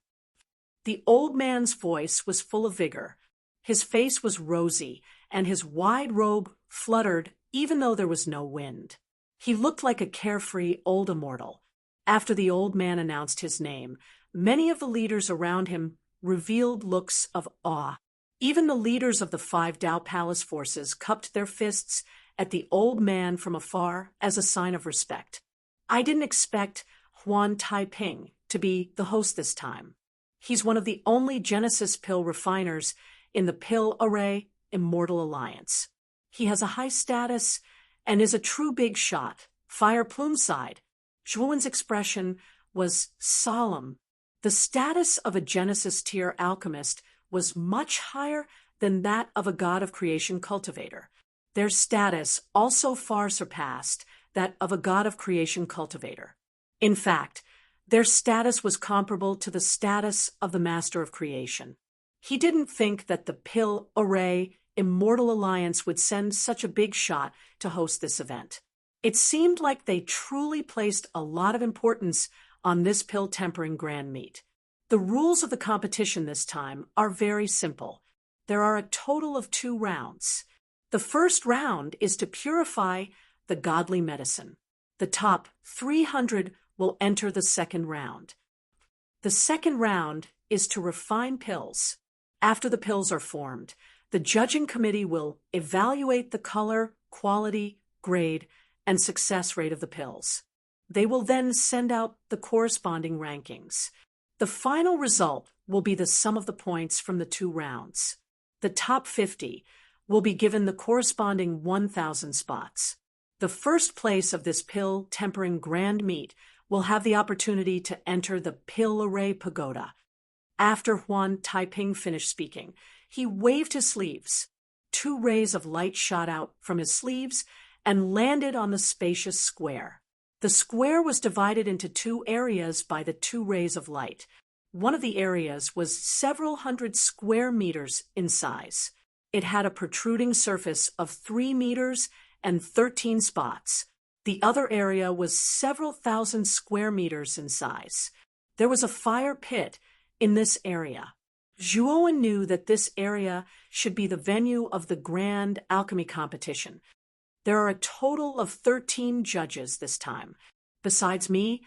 The old man's voice was full of vigor. His face was rosy, and his wide robe fluttered even though there was no wind. He looked like a carefree old immortal. After the old man announced his name, many of the leaders around him revealed looks of awe. Even the leaders of the 5 Dao Palace forces cupped their fists at the old man from afar as a sign of respect. I didn't expect Huan Taiping to be the host this time. He's one of the only Genesis pill refiners in the Pillaray Immortal Alliance. He has a high status and is a true big shot. Fire plume side. Zhuowen's expression was solemn. The status of a Genesis tier alchemist was much higher than that of a God of Creation cultivator. Their status also far surpassed that of a God of Creation cultivator. In fact, their status was comparable to the status of the Master of Creation. He didn't think that the Pillaray Immortal Alliance would send such a big shot to host this event. It seemed like they truly placed a lot of importance on this pill tempering grand meet. The rules of the competition this time are very simple. There are a total of 2 rounds. The first round is to purify the godly medicine. The top 300 will enter the second round. The second round is to refine pills. After the pills are formed, the judging committee will evaluate the color, quality, grade, and success rate of the pills. They will then send out the corresponding rankings. The final result will be the sum of the points from the 2 rounds. The top 50 will be given the corresponding 1,000 spots. The first place of this pill tempering grand meet will have the opportunity to enter the Pillaray Pagoda. After Huan Taiping finished speaking, he waved his sleeves. 2 rays of light shot out from his sleeves and landed on the spacious square. The square was divided into 2 areas by the 2 rays of light. One of the areas was several hundred square meters in size. It had a protruding surface of 3 meters and 13 spots. The other area was several thousand square meters in size. There was a fire pit in this area. Zhuowen knew that this area should be the venue of the grand alchemy competition. There are a total of 13 judges this time. Besides me,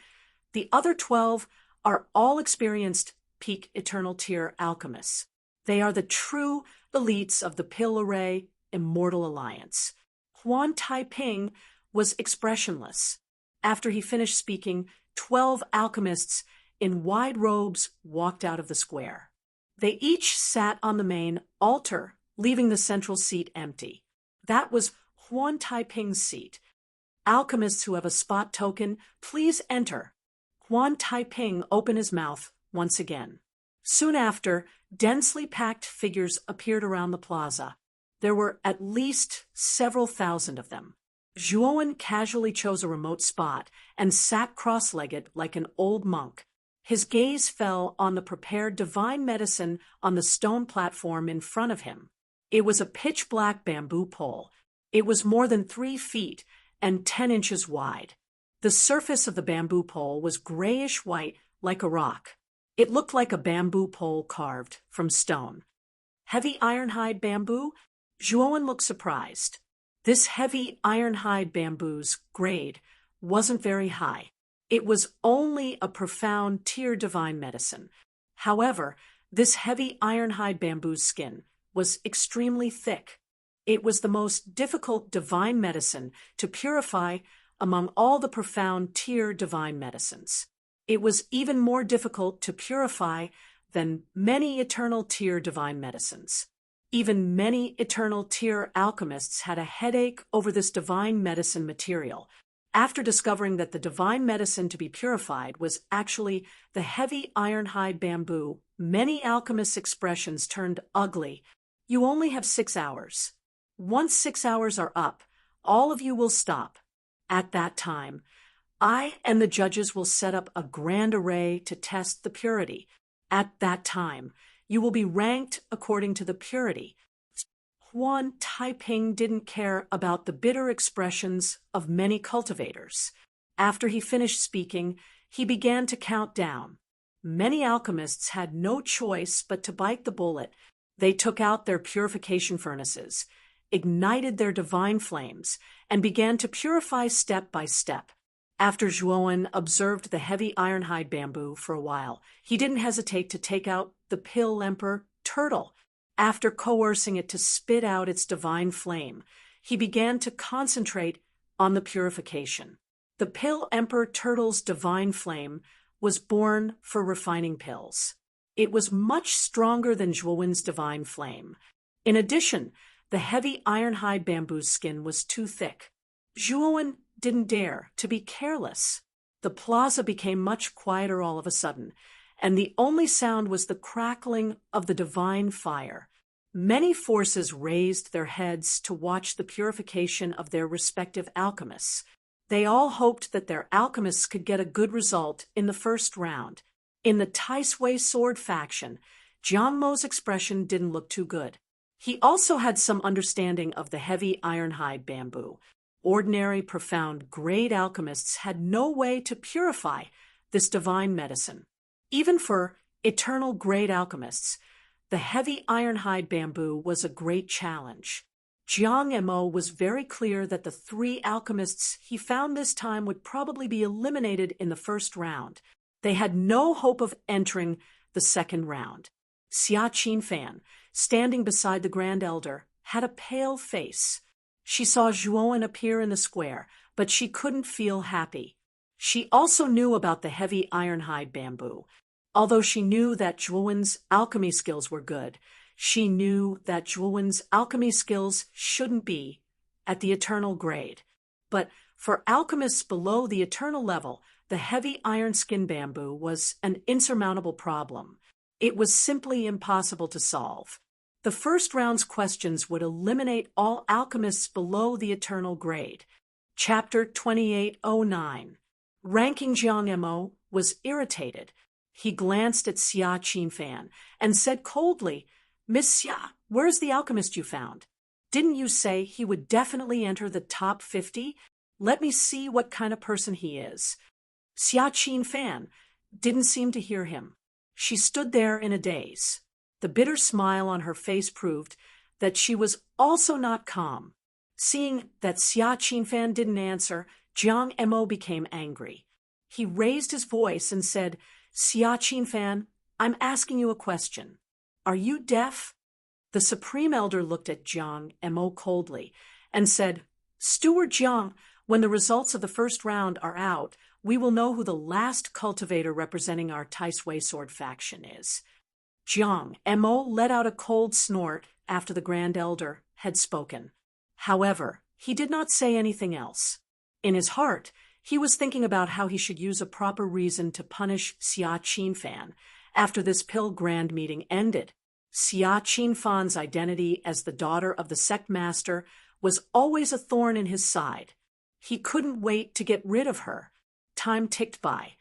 the other 12 are all experienced peak eternal tier alchemists. They are the true elites of the Pillaray Immortal Alliance. Huan Taiping was expressionless. After he finished speaking, 12 alchemists in wide robes walked out of the square. They each sat on the main altar, leaving the central seat empty. That was Huan Taiping's seat. Alchemists who have a spot token, please enter. Huan Taiping opened his mouth once again. Soon after, densely packed figures appeared around the plaza. There were at least several thousand of them. Zhuowen casually chose a remote spot and sat cross-legged like an old monk. His gaze fell on the prepared divine medicine on the stone platform in front of him. It was a pitch-black bamboo pole. It was more than 3 feet and 10 inches wide. The surface of the bamboo pole was grayish-white like a rock. It looked like a bamboo pole carved from stone. Heavy ironhide bamboo? Zhuowen looked surprised. This heavy ironhide bamboo's grade wasn't very high. It was only a profound tier divine medicine. However, this heavy ironhide bamboo's skin was extremely thick. It was the most difficult divine medicine to purify among all the profound tier divine medicines. It was even more difficult to purify than many eternal tier divine medicines. Even many eternal tier alchemists had a headache over this divine medicine material. After discovering that the divine medicine to be purified was actually the heavy ironhide bamboo, many alchemists' expressions turned ugly. You only have 6 hours. Once 6 hours are up, all of you will stop. At that time, I and the judges will set up a grand array to test the purity. At that time, you will be ranked according to the purity. Huan Taiping didn't care about the bitter expressions of many cultivators. After he finished speaking, he began to count down. Many alchemists had no choice but to bite the bullet. They took out their purification furnaces, ignited their divine flames, and began to purify step by step. After Zhuowen observed the heavy ironhide bamboo for a while, he didn't hesitate to take out the Pill Emperor turtle. After coercing it to spit out its divine flame, he began to concentrate on the purification. The Pill Emperor turtle's divine flame was born for refining pills. It was much stronger than Zhuowen's divine flame. In addition, the heavy ironhide bamboo skin was too thick. Zhuowen didn't dare to be careless. The plaza became much quieter all of a sudden, and the only sound was the crackling of the divine fire. Many forces raised their heads to watch the purification of their respective alchemists. They all hoped that their alchemists could get a good result in the first round. In the Tai Sui sword faction, Jiang Mo's expression didn't look too good. He also had some understanding of the heavy ironhide bamboo. Ordinary, profound, great alchemists had no way to purify this divine medicine. Even for eternal great alchemists, the heavy ironhide bamboo was a great challenge. Jiang Mo was very clear that the 3 alchemists he found this time would probably be eliminated in the first round. They had no hope of entering the second round. Xia Qinfan, standing beside the Grand Elder, had a pale face. She saw Zhuowen appear in the square, but she couldn't feel happy. She also knew about the heavy ironhide bamboo. Although she knew that Zhuowen's alchemy skills were good, she knew that Zhuowen's alchemy skills shouldn't be at the eternal grade. But for alchemists below the eternal level, the heavy iron skin bamboo was an insurmountable problem. It was simply impossible to solve. The first round's questions would eliminate all alchemists below the eternal grade. Chapter 2809. Ranking Jiang Mo was irritated. He glanced at Xia Qinfan and said coldly, "Miss Xia, where's the alchemist you found? Didn't you say he would definitely enter the top 50? Let me see what kind of person he is." Xia Qinfan didn't seem to hear him. She stood there in a daze. The bitter smile on her face proved that she was also not calm. Seeing that Xia Qinfan didn't answer, Jiang Mo became angry. He raised his voice and said, "Xia Qinfan, I'm asking you a question. Are you deaf?" The Supreme Elder looked at Jiang Mo coldly and said, "Steward Jiang, when the results of the first round are out, we will know who the last cultivator representing our Tai Sui sword faction is." Jiang Mo let out a cold snort after the Grand Elder had spoken. However, he did not say anything else. In his heart, he was thinking about how he should use a proper reason to punish Xia Qinfan after this Pill Grand meeting ended. Xia Qinfan's identity as the daughter of the sect master was always a thorn in his side. He couldn't wait to get rid of her. Time ticked by,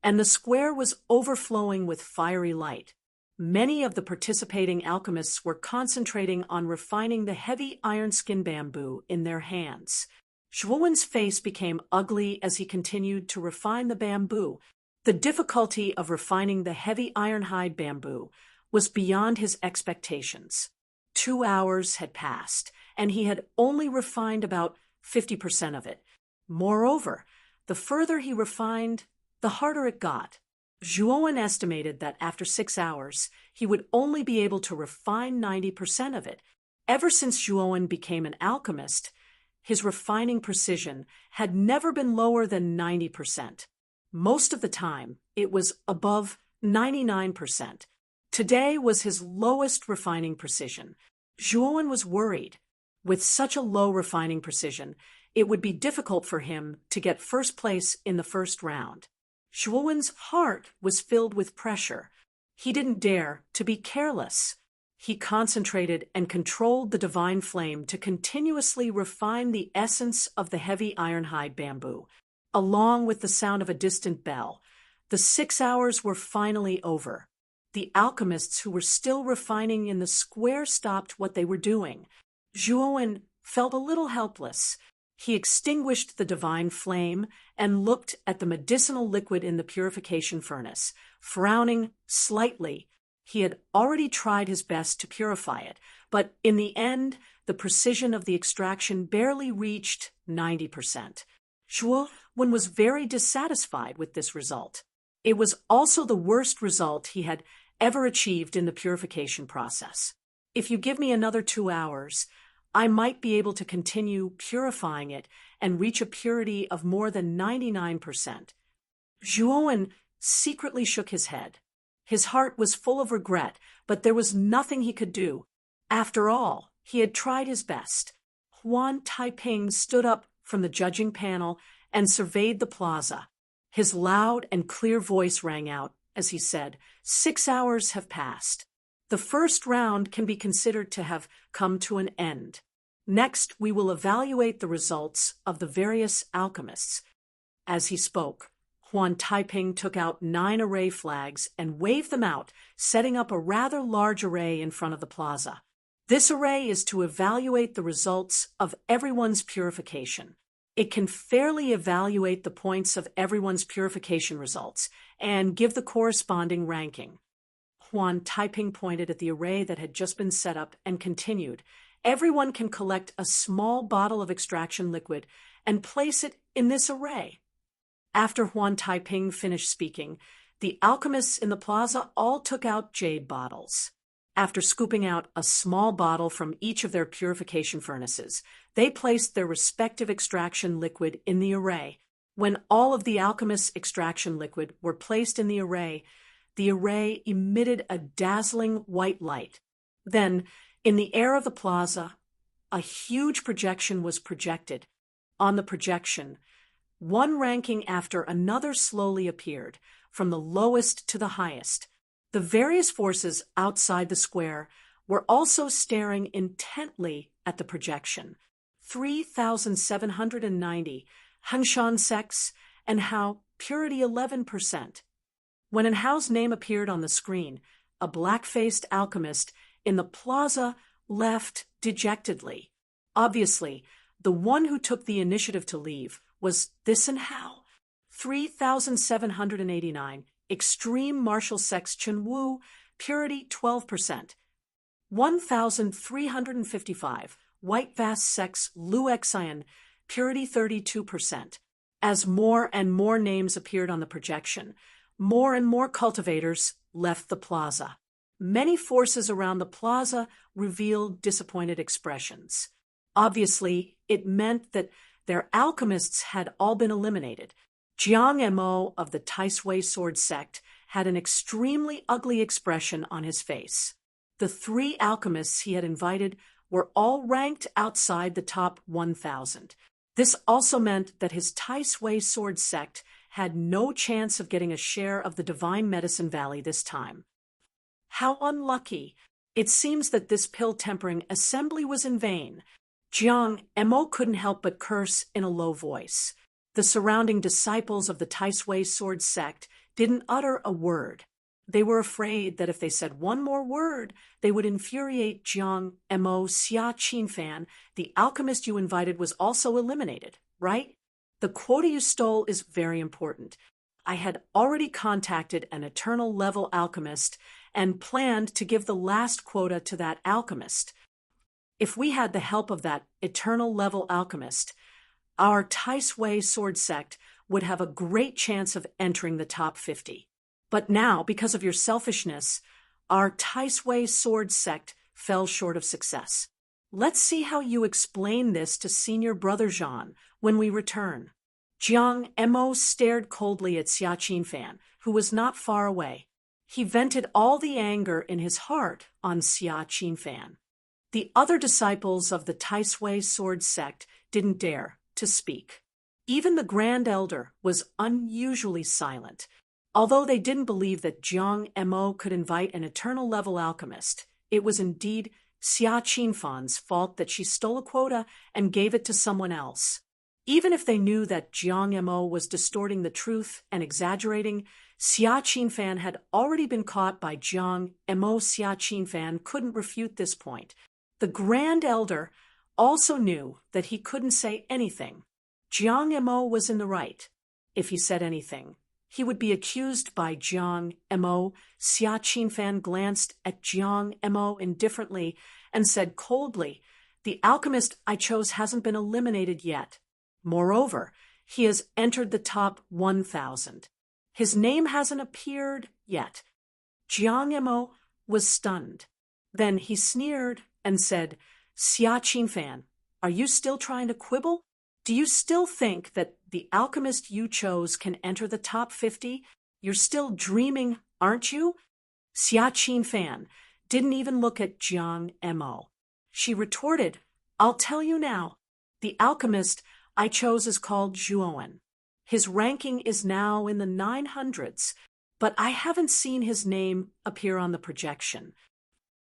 and the square was overflowing with fiery light. Many of the participating alchemists were concentrating on refining the heavy iron skin bamboo in their hands. Zhuowen's face became ugly as he continued to refine the bamboo. The difficulty of refining the heavy ironhide bamboo was beyond his expectations. 2 hours had passed, and he had only refined about 50% of it. Moreover, the further he refined, the harder it got. Zhuowen estimated that after 6 hours, he would only be able to refine 90% of it. Ever since Zhuowen became an alchemist, his refining precision had never been lower than 90%. Most of the time, it was above 99%. Today was his lowest refining precision. Zhuowen was worried. With such a low refining precision, it would be difficult for him to get first place in the first round. Zhuowen's heart was filled with pressure. He didn't dare to be careless. He concentrated and controlled the divine flame to continuously refine the essence of the heavy ironhide bamboo. along with the sound of a distant bell. The 6 hours were finally over. The alchemists who were still refining in the square stopped what they were doing. Zhuowen felt a little helpless. He extinguished the divine flame and looked at the medicinal liquid in the purification furnace, frowning slightly. He had already tried his best to purify it, but in the end, the precision of the extraction barely reached 90%. Zhuowen was very dissatisfied with this result. It was also the worst result he had ever achieved in the purification process. If you give me another 2 hours, I might be able to continue purifying it and reach a purity of more than 99%. Zhuowen secretly shook his head. His heart was full of regret, but there was nothing he could do. After all, he had tried his best. Huan Taiping stood up from the judging panel and surveyed the plaza. His loud and clear voice rang out as he said, 6 hours have passed. The first round can be considered to have come to an end. Next, we will evaluate the results of the various alchemists. As he spoke, Huan Taiping took out 9 array flags and waved them out, setting up a rather large array in front of the plaza. This array is to evaluate the results of everyone's purification. It can fairly evaluate the points of everyone's purification results and give the corresponding ranking. Huan Taiping pointed at the array that had just been set up and continued. Everyone can collect a small bottle of extraction liquid and place it in this array. After Huan Taiping finished speaking, the alchemists in the plaza all took out jade bottles. After scooping out a small bottle from each of their purification furnaces, they placed their respective extraction liquid in the array. When all of the alchemists' extraction liquid were placed in the array emitted a dazzling white light. Then, in the air of the plaza, a huge projection was projected. On the projection, one ranking after another slowly appeared, from the lowest to the highest. The various forces outside the square were also staring intently at the projection. 3,790, Hangshan sex, and Hao, purity 11%. When An Hao's name appeared on the screen, a black-faced alchemist in the plaza left dejectedly. Obviously, the one who took the initiative to leave was this An Hao. 3,789, extreme martial sex Chen Wu, purity 12%. 1,355, white vast sex Lu Xian, purity 32%. As more and more names appeared on the projection, more and more cultivators left the plaza. Many forces around the plaza revealed disappointed expressions. Obviously, it meant that their alchemists had all been eliminated. Jiang Mo of the Taisui sword sect had an extremely ugly expression on his face. The 3 alchemists he had invited were all ranked outside the top 1,000. This also meant that his Taisui sword sect had no chance of getting a share of the Divine Medicine Valley this time. How unlucky! It seems that this pill-tempering assembly was in vain. Jiang Mo couldn't help but curse in a low voice. The surrounding disciples of the Taisui sword sect didn't utter a word. They were afraid that if they said one more word, they would infuriate Jiang Mo. Xia Qinfan, the alchemist you invited, was also eliminated, right? The quota you stole is very important. I had already contacted an eternal level alchemist and planned to give the last quota to that alchemist. If we had the help of that eternal level alchemist, our Taisui sword sect would have a great chance of entering the top 50. But now, because of your selfishness, our Taisui sword sect fell short of success. Let's see how you explain this to Senior Brother Jean when we return. Jiang Mo stared coldly at Xia Qinfan, who was not far away. He vented all the anger in his heart on Xia Qinfan. The other disciples of the Taisui sword sect didn't dare to speak. Even the Grand Elder was unusually silent. Although they didn't believe that Jiang Mo could invite an eternal level alchemist, it was indeed Xia Qinfan's fault that she stole a quota and gave it to someone else. Even if they knew that Jiang Mo was distorting the truth and exaggerating, Xia Qinfan had already been caught by Jiang Mo. Xia Qinfan couldn't refute this point. The Grand Elder also knew that he couldn't say anything. Jiang Mo was in the right. If he said anything, he would be accused by Jiang Mo. Xia Qinfan glanced at Jiang Mo indifferently and said coldly, "The alchemist I chose hasn't been eliminated yet. Moreover, he has entered the top 1,000. His name hasn't appeared yet." Jiang Mo was stunned. Then he sneered and said, "Xia Qinfan, are you still trying to quibble? Do you still think that the alchemist you chose can enter the top 50? You're still dreaming, aren't you?" Xia Qinfan didn't even look at Jiang Mo. She retorted, "I'll tell you now. The alchemist I chose is called Zhuowen. His ranking is now in the 900s, but I haven't seen his name appear on the projection.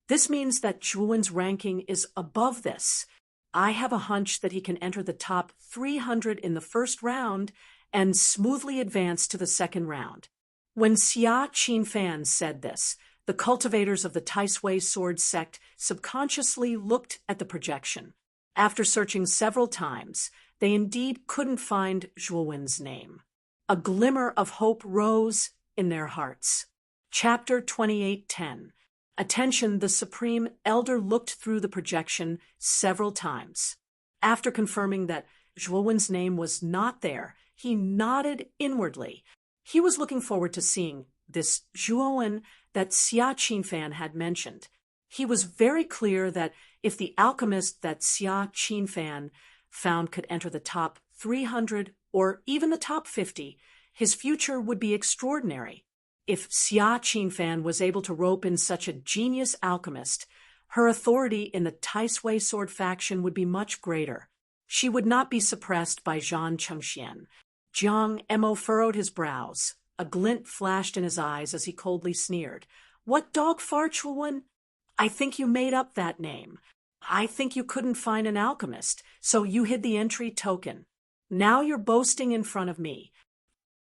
This means that Zhuowen's ranking is above this. I have a hunch that he can enter the top 300 in the first round and smoothly advance to the second round." When Xia Qinfan said this, the cultivators of the Taisui sword sect subconsciously looked at the projection. After searching several times, they indeed couldn't find Zhuowen's name. A glimmer of hope rose in their hearts. Chapter 28:10. Attention, the Supreme Elder looked through the projection several times. After confirming that Zhuowen's name was not there, he nodded inwardly. He was looking forward to seeing this Zhuowen that Xia Qinfan had mentioned. He was very clear that if the alchemist that Xia Qinfan found could enter the top 300 or even the top 50, his future would be extraordinary. If Xia Qinfan was able to rope in such a genius alchemist, her authority in the Taisui sword faction would be much greater. She would not be suppressed by Zhang Chengxian. Jiang Mo furrowed his brows. A glint flashed in his eyes as he coldly sneered. "What dog fart, Zhuowen? I think you made up that name. I think you couldn't find an alchemist, so you hid the entry token. Now you're boasting in front of me.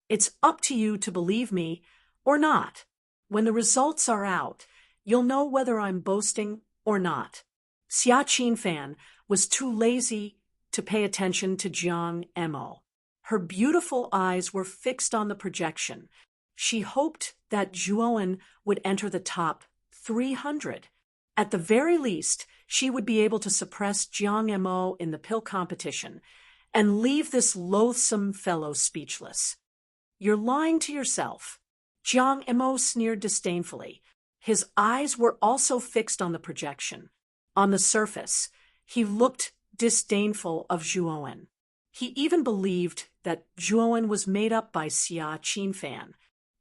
It's up to you to believe me or not. When the results are out, you'll know whether I'm boasting or not." Xia Qinfan was too lazy to pay attention to Jiang Mo. Her beautiful eyes were fixed on the projection. She hoped that Zhuowen would enter the top 300. At the very least, she would be able to suppress Jiang Mo in the pill competition and leave this loathsome fellow speechless. "You're lying to yourself." Jiang Mo sneered disdainfully. His eyes were also fixed on the projection. On the surface, he looked disdainful of Zhuowen. He even believed that Zhuowen was made up by Xia Qinfan.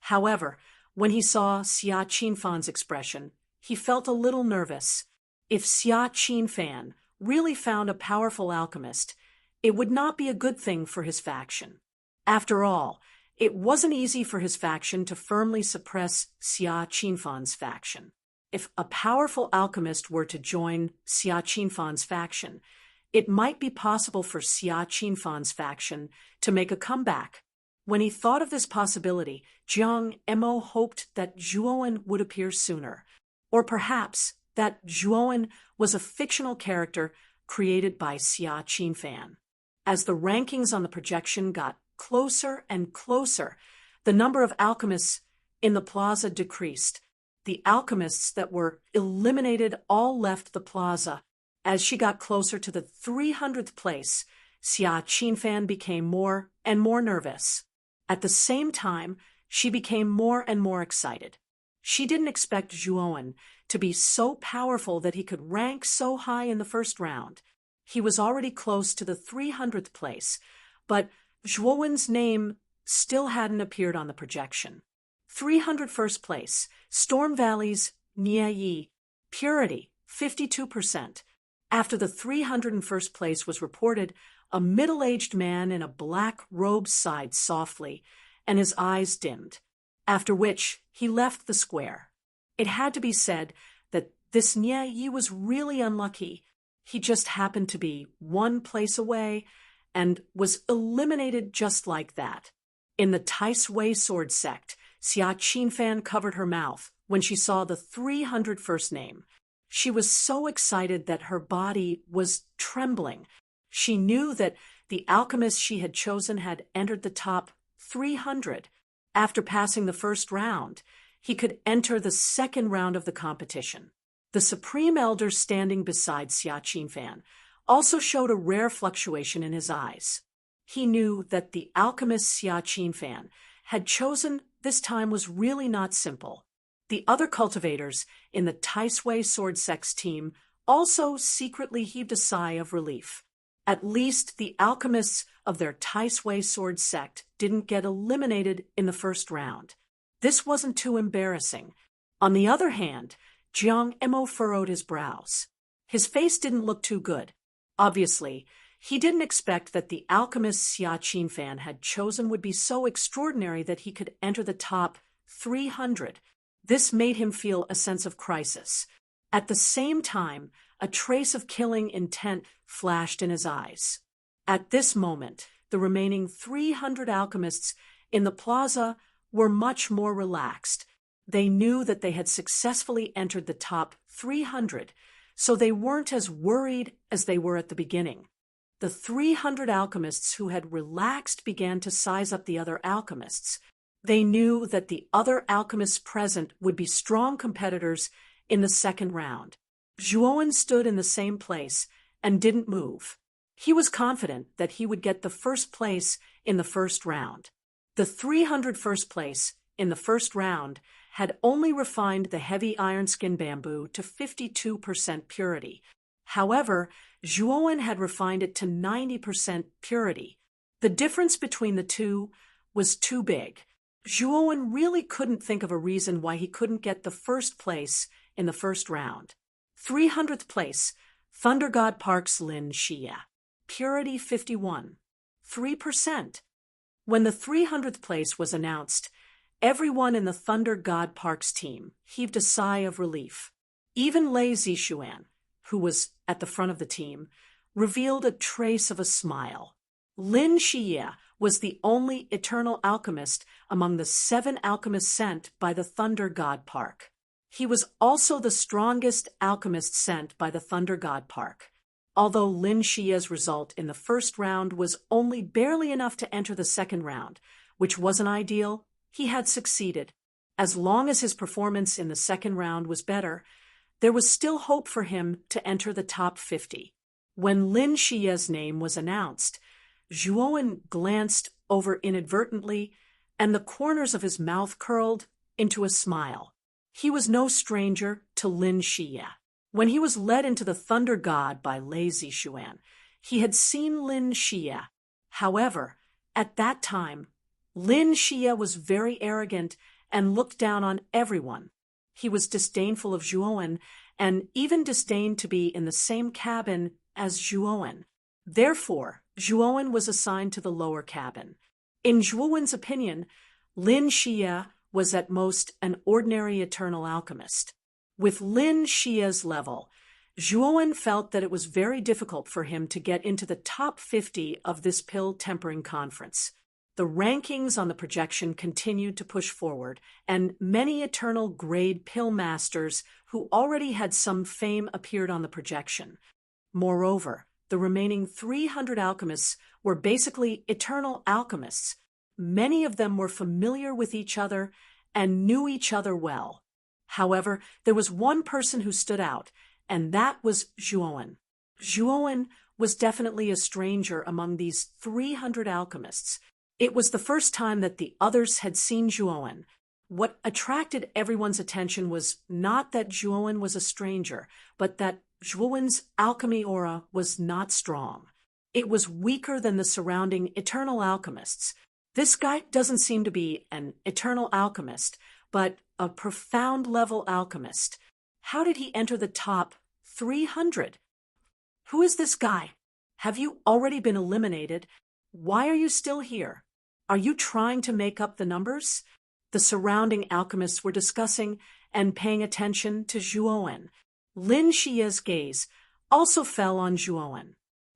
However, when he saw Xia Qinfan's expression, he felt a little nervous. If Xia Qinfan really found a powerful alchemist, it would not be a good thing for his faction. After all, it wasn't easy for his faction to firmly suppress Xia Qinfan's faction. If a powerful alchemist were to join Xia Qinfan's faction, it might be possible for Xia Qinfan's faction to make a comeback. When he thought of this possibility, Jiang Mo hoped that Zhuowen would appear sooner, or perhaps that Zhuowen was a fictional character created by Xia Qinfan. As the rankings on the projection got closer and closer, the number of alchemists in the plaza decreased. The alchemists that were eliminated all left the plaza. As she got closer to the 300th place, Xia Qinfan became more and more nervous. At the same time, she became more and more excited. She didn't expect Zhuowen to be so powerful that he could rank so high in the first round. He was already close to the 300th place, but Zhuowen's name still hadn't appeared on the projection. 301st place, Storm Valley's Nie Yi, Purity, 52%. After the 301st place was reported, a middle-aged man in a black robe sighed softly, and his eyes dimmed, after which he left the square. It had to be said that this Nie Yi was really unlucky. He just happened to be one place away, and was eliminated just like that. In the Tai Sui sword sect, Xia Qinfan covered her mouth when she saw the 301st name. She was so excited that her body was trembling. She knew that the alchemist she had chosen had entered the top 300. After passing the first round, he could enter the second round of the competition. The Supreme Elder standing beside Xia Qinfan also showed a rare fluctuation in his eyes. He knew that the alchemist Xia Qinfan had chosen this time was really not simple. The other cultivators in the Tai Sui sword sect's team also secretly heaved a sigh of relief. At least the alchemists of their Tai Sui sword sect didn't get eliminated in the first round. This wasn't too embarrassing. On the other hand, Jiang Emo furrowed his brows. His face didn't look too good. Obviously, he didn't expect that the alchemist Xia Qinfan had chosen would be so extraordinary that he could enter the top 300. This made him feel a sense of crisis. At the same time, a trace of killing intent flashed in his eyes. At this moment, the remaining 300 alchemists in the plaza were much more relaxed. They knew that they had successfully entered the top 300, so they weren't as worried as they were at the beginning. The 300 alchemists who had relaxed began to size up the other alchemists. They knew that the other alchemists present would be strong competitors in the second round. Zhuowen stood in the same place and didn't move. He was confident that he would get the first place in the first round. The 300 first place in the first round had only refined the heavy iron skin bamboo to 52% purity. However, Zhuowen had refined it to 90% purity. The difference between the two was too big. Zhuowen really couldn't think of a reason why he couldn't get the first place in the first round. 300th place, Thunder God Park's Lin Xie. Purity 51. 3%. When the 300th place was announced, everyone in the Thunder God Park's team heaved a sigh of relief. Even Lei Zixuan, who was at the front of the team, revealed a trace of a smile. Lin Xie was the only eternal alchemist among the 7 alchemists sent by the Thunder God Park. He was also the strongest alchemist sent by the Thunder God Park. Although Lin Xie's result in the first round was only barely enough to enter the second round, which wasn't ideal, he had succeeded. As long as his performance in the second round was better, there was still hope for him to enter the top 50. When Lin Xie's name was announced, Zhuowen glanced over inadvertently, and the corners of his mouth curled into a smile. He was no stranger to Lin Xie. When he was led into the Thunder God by Lei Zixuan, he had seen Lin Xie. However, at that time, Lin Xie was very arrogant and looked down on everyone. He was disdainful of Zhuowen and even disdained to be in the same cabin as Zhuowen. Therefore, Zhuowen was assigned to the lower cabin. In Zhuowen's opinion, Lin Xie was at most an ordinary eternal alchemist. With Lin Xie's level, Zhuowen felt that it was very difficult for him to get into the top 50 of this pill tempering conference. The rankings on the projection continued to push forward, and many eternal grade pill masters who already had some fame appeared on the projection. Moreover, the remaining 300 alchemists were basically eternal alchemists. Many of them were familiar with each other and knew each other well. However, there was one person who stood out, and that was Zhuowen. Zhuowen was definitely a stranger among these 300 alchemists. It was the first time that the others had seen Zhuowen. What attracted everyone's attention was not that Zhuowen was a stranger, but that Zhuowen's alchemy aura was not strong. It was weaker than the surrounding eternal alchemists. This guy doesn't seem to be an eternal alchemist, but a profound-level alchemist. How did he enter the top 300? Who is this guy? Have you already been eliminated? Why are you still here? Are you trying to make up the numbers? The surrounding alchemists were discussing and paying attention to Zhuowen. Lin Xie's gaze also fell on Zhuowen.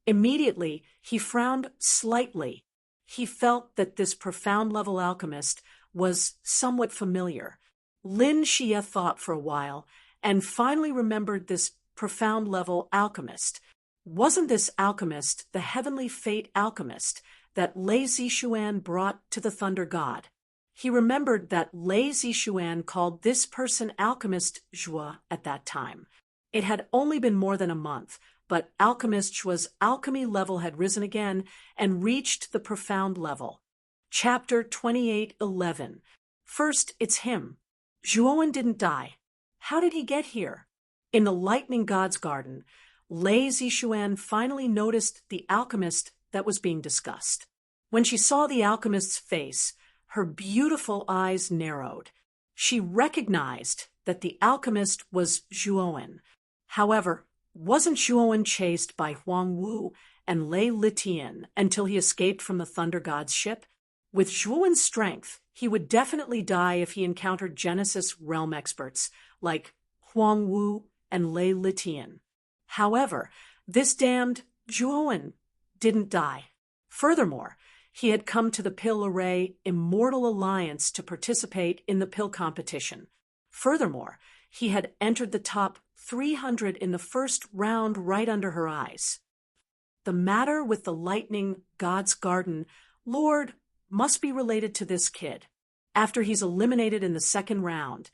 Immediately, he frowned slightly. He felt that this profound-level alchemist was somewhat familiar. Lin Xie thought for a while, and finally remembered this profound-level alchemist. Wasn't this alchemist the heavenly fate alchemist that Lei Zishuan brought to the Thunder God? He remembered that Lei Zishuan called this person Alchemist Zhua at that time. It had only been more than a month, but Alchemist Zhua's alchemy level had risen again and reached the profound level. Chapter 28:11. First, it's him. Zhuowen didn't die. How did he get here? In the Lightning God's Garden, Lei Zishuan finally noticed the alchemist that was being discussed. When she saw the alchemist's face, her beautiful eyes narrowed. She recognized that the alchemist was Zhuowen. However, wasn't Zhuowen chased by Huang Wu and Lei Litian until he escaped from the Thunder God's ship? With Zhuowen's strength, he would definitely die if he encountered Genesis realm experts like Huang Wu and Lei Litian. However, this damned Zhuowen didn't die. Furthermore, he had come to the Pill Array Immortal Alliance to participate in the pill competition. Furthermore, he had entered the top 300 in the first round right under her eyes. The matter with the Lightning God's Garden Lord must be related to this kid. After he's eliminated in the second round,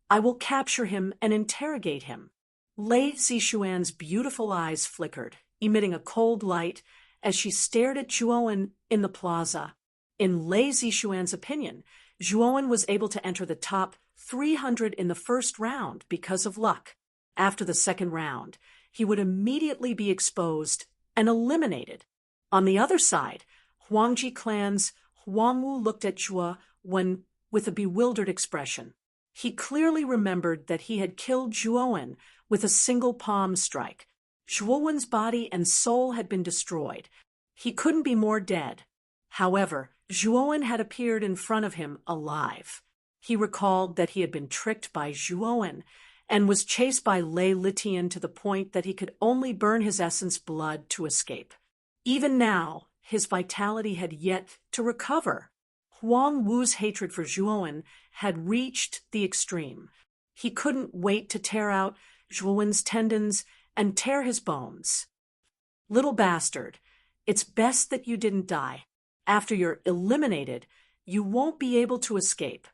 I will capture him and interrogate him. Lei Zishuan's beautiful eyes flickered, emitting a cold light as she stared at Zhuowen in the plaza. In Lei Zishuan's opinion, Zhuowen was able to enter the top 300 in the first round because of luck. After the second round, he would immediately be exposed and eliminated. On the other side, Huangji clan's Huang Wu looked at Zhua with a bewildered expression. He clearly remembered that he had killed Zhuowen with a single palm strike. Zhuowen's body and soul had been destroyed. He couldn't be more dead. However, Zhuowen had appeared in front of him alive. He recalled that he had been tricked by Zhuowen and was chased by Lei Litian to the point that he could only burn his essence blood to escape. Even now, his vitality had yet to recover. Huang Wu's hatred for Zhuowen had reached the extreme. He couldn't wait to tear out Zhuowen's tendons and tear his bones. Little bastard, it's best that you didn't die. After you're eliminated, you won't be able to escape.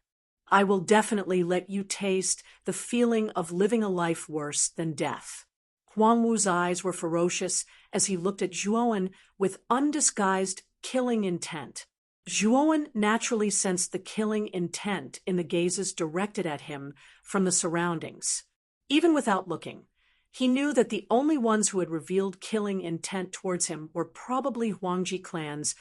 I will definitely let you taste the feeling of living a life worse than death. Huang Wu's eyes were ferocious as he looked at Zhuowen with undisguised killing intent. Zhuowen naturally sensed the killing intent in the gazes directed at him from the surroundings. Even without looking, he knew that the only ones who had revealed killing intent towards him were probably Huangji clan's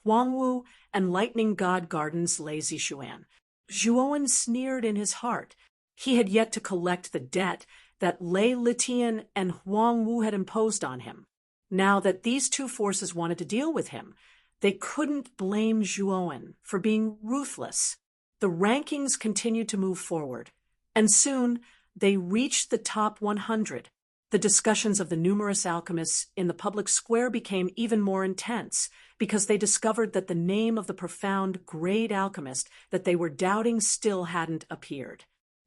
Huang Wu and Lightning God Garden's Lei Zishuan. Zhuowen sneered in his heart. He had yet to collect the debt that Lei Litian and Huang Wu had imposed on him. Now that these two forces wanted to deal with him, they couldn't blame Zhuowen for being ruthless. The rankings continued to move forward, and soon they reached the top 100. The discussions of the numerous alchemists in the public square became even more intense because they discovered that the name of the profound great alchemist that they were doubting still hadn't appeared.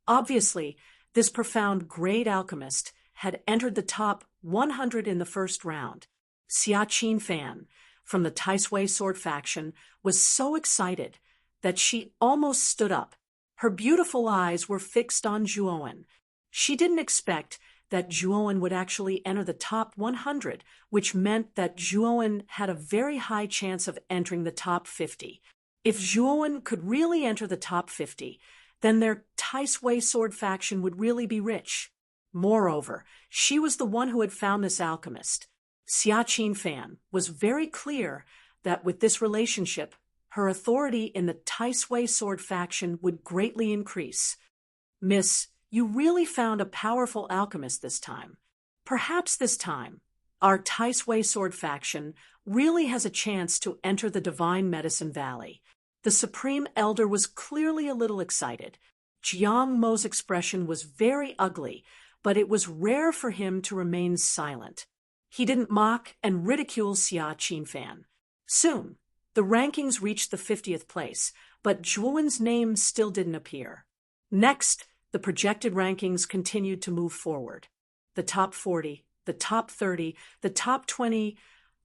Obviously, this profound great alchemist had entered the top 100 in the first round. Xia Qinfan, from the Taisui sword faction, was so excited that she almost stood up. Her beautiful eyes were fixed on Zhuowen. She didn't expect that Zhuowen would actually enter the top 100, which meant that Zhuowen had a very high chance of entering the top 50. If Zhuowen could really enter the top 50, then their Taisui sword faction would really be rich. Moreover, she was the one who had found this alchemist. Xia Qinfan was very clear that with this relationship, her authority in the Taisui sword faction would greatly increase. Miss, you really found a powerful alchemist this time. Perhaps this time, our Taisui sword faction really has a chance to enter the Divine Medicine Valley. The Supreme Elder was clearly a little excited. Jiang Mo's expression was very ugly, but it was rare for him to remain silent. He didn't mock and ridicule Xia Qinfan. Soon, the rankings reached the 50th place, but Zhuowen's name still didn't appear. Next, the projected rankings continued to move forward. The top 40, the top 30, the top 20,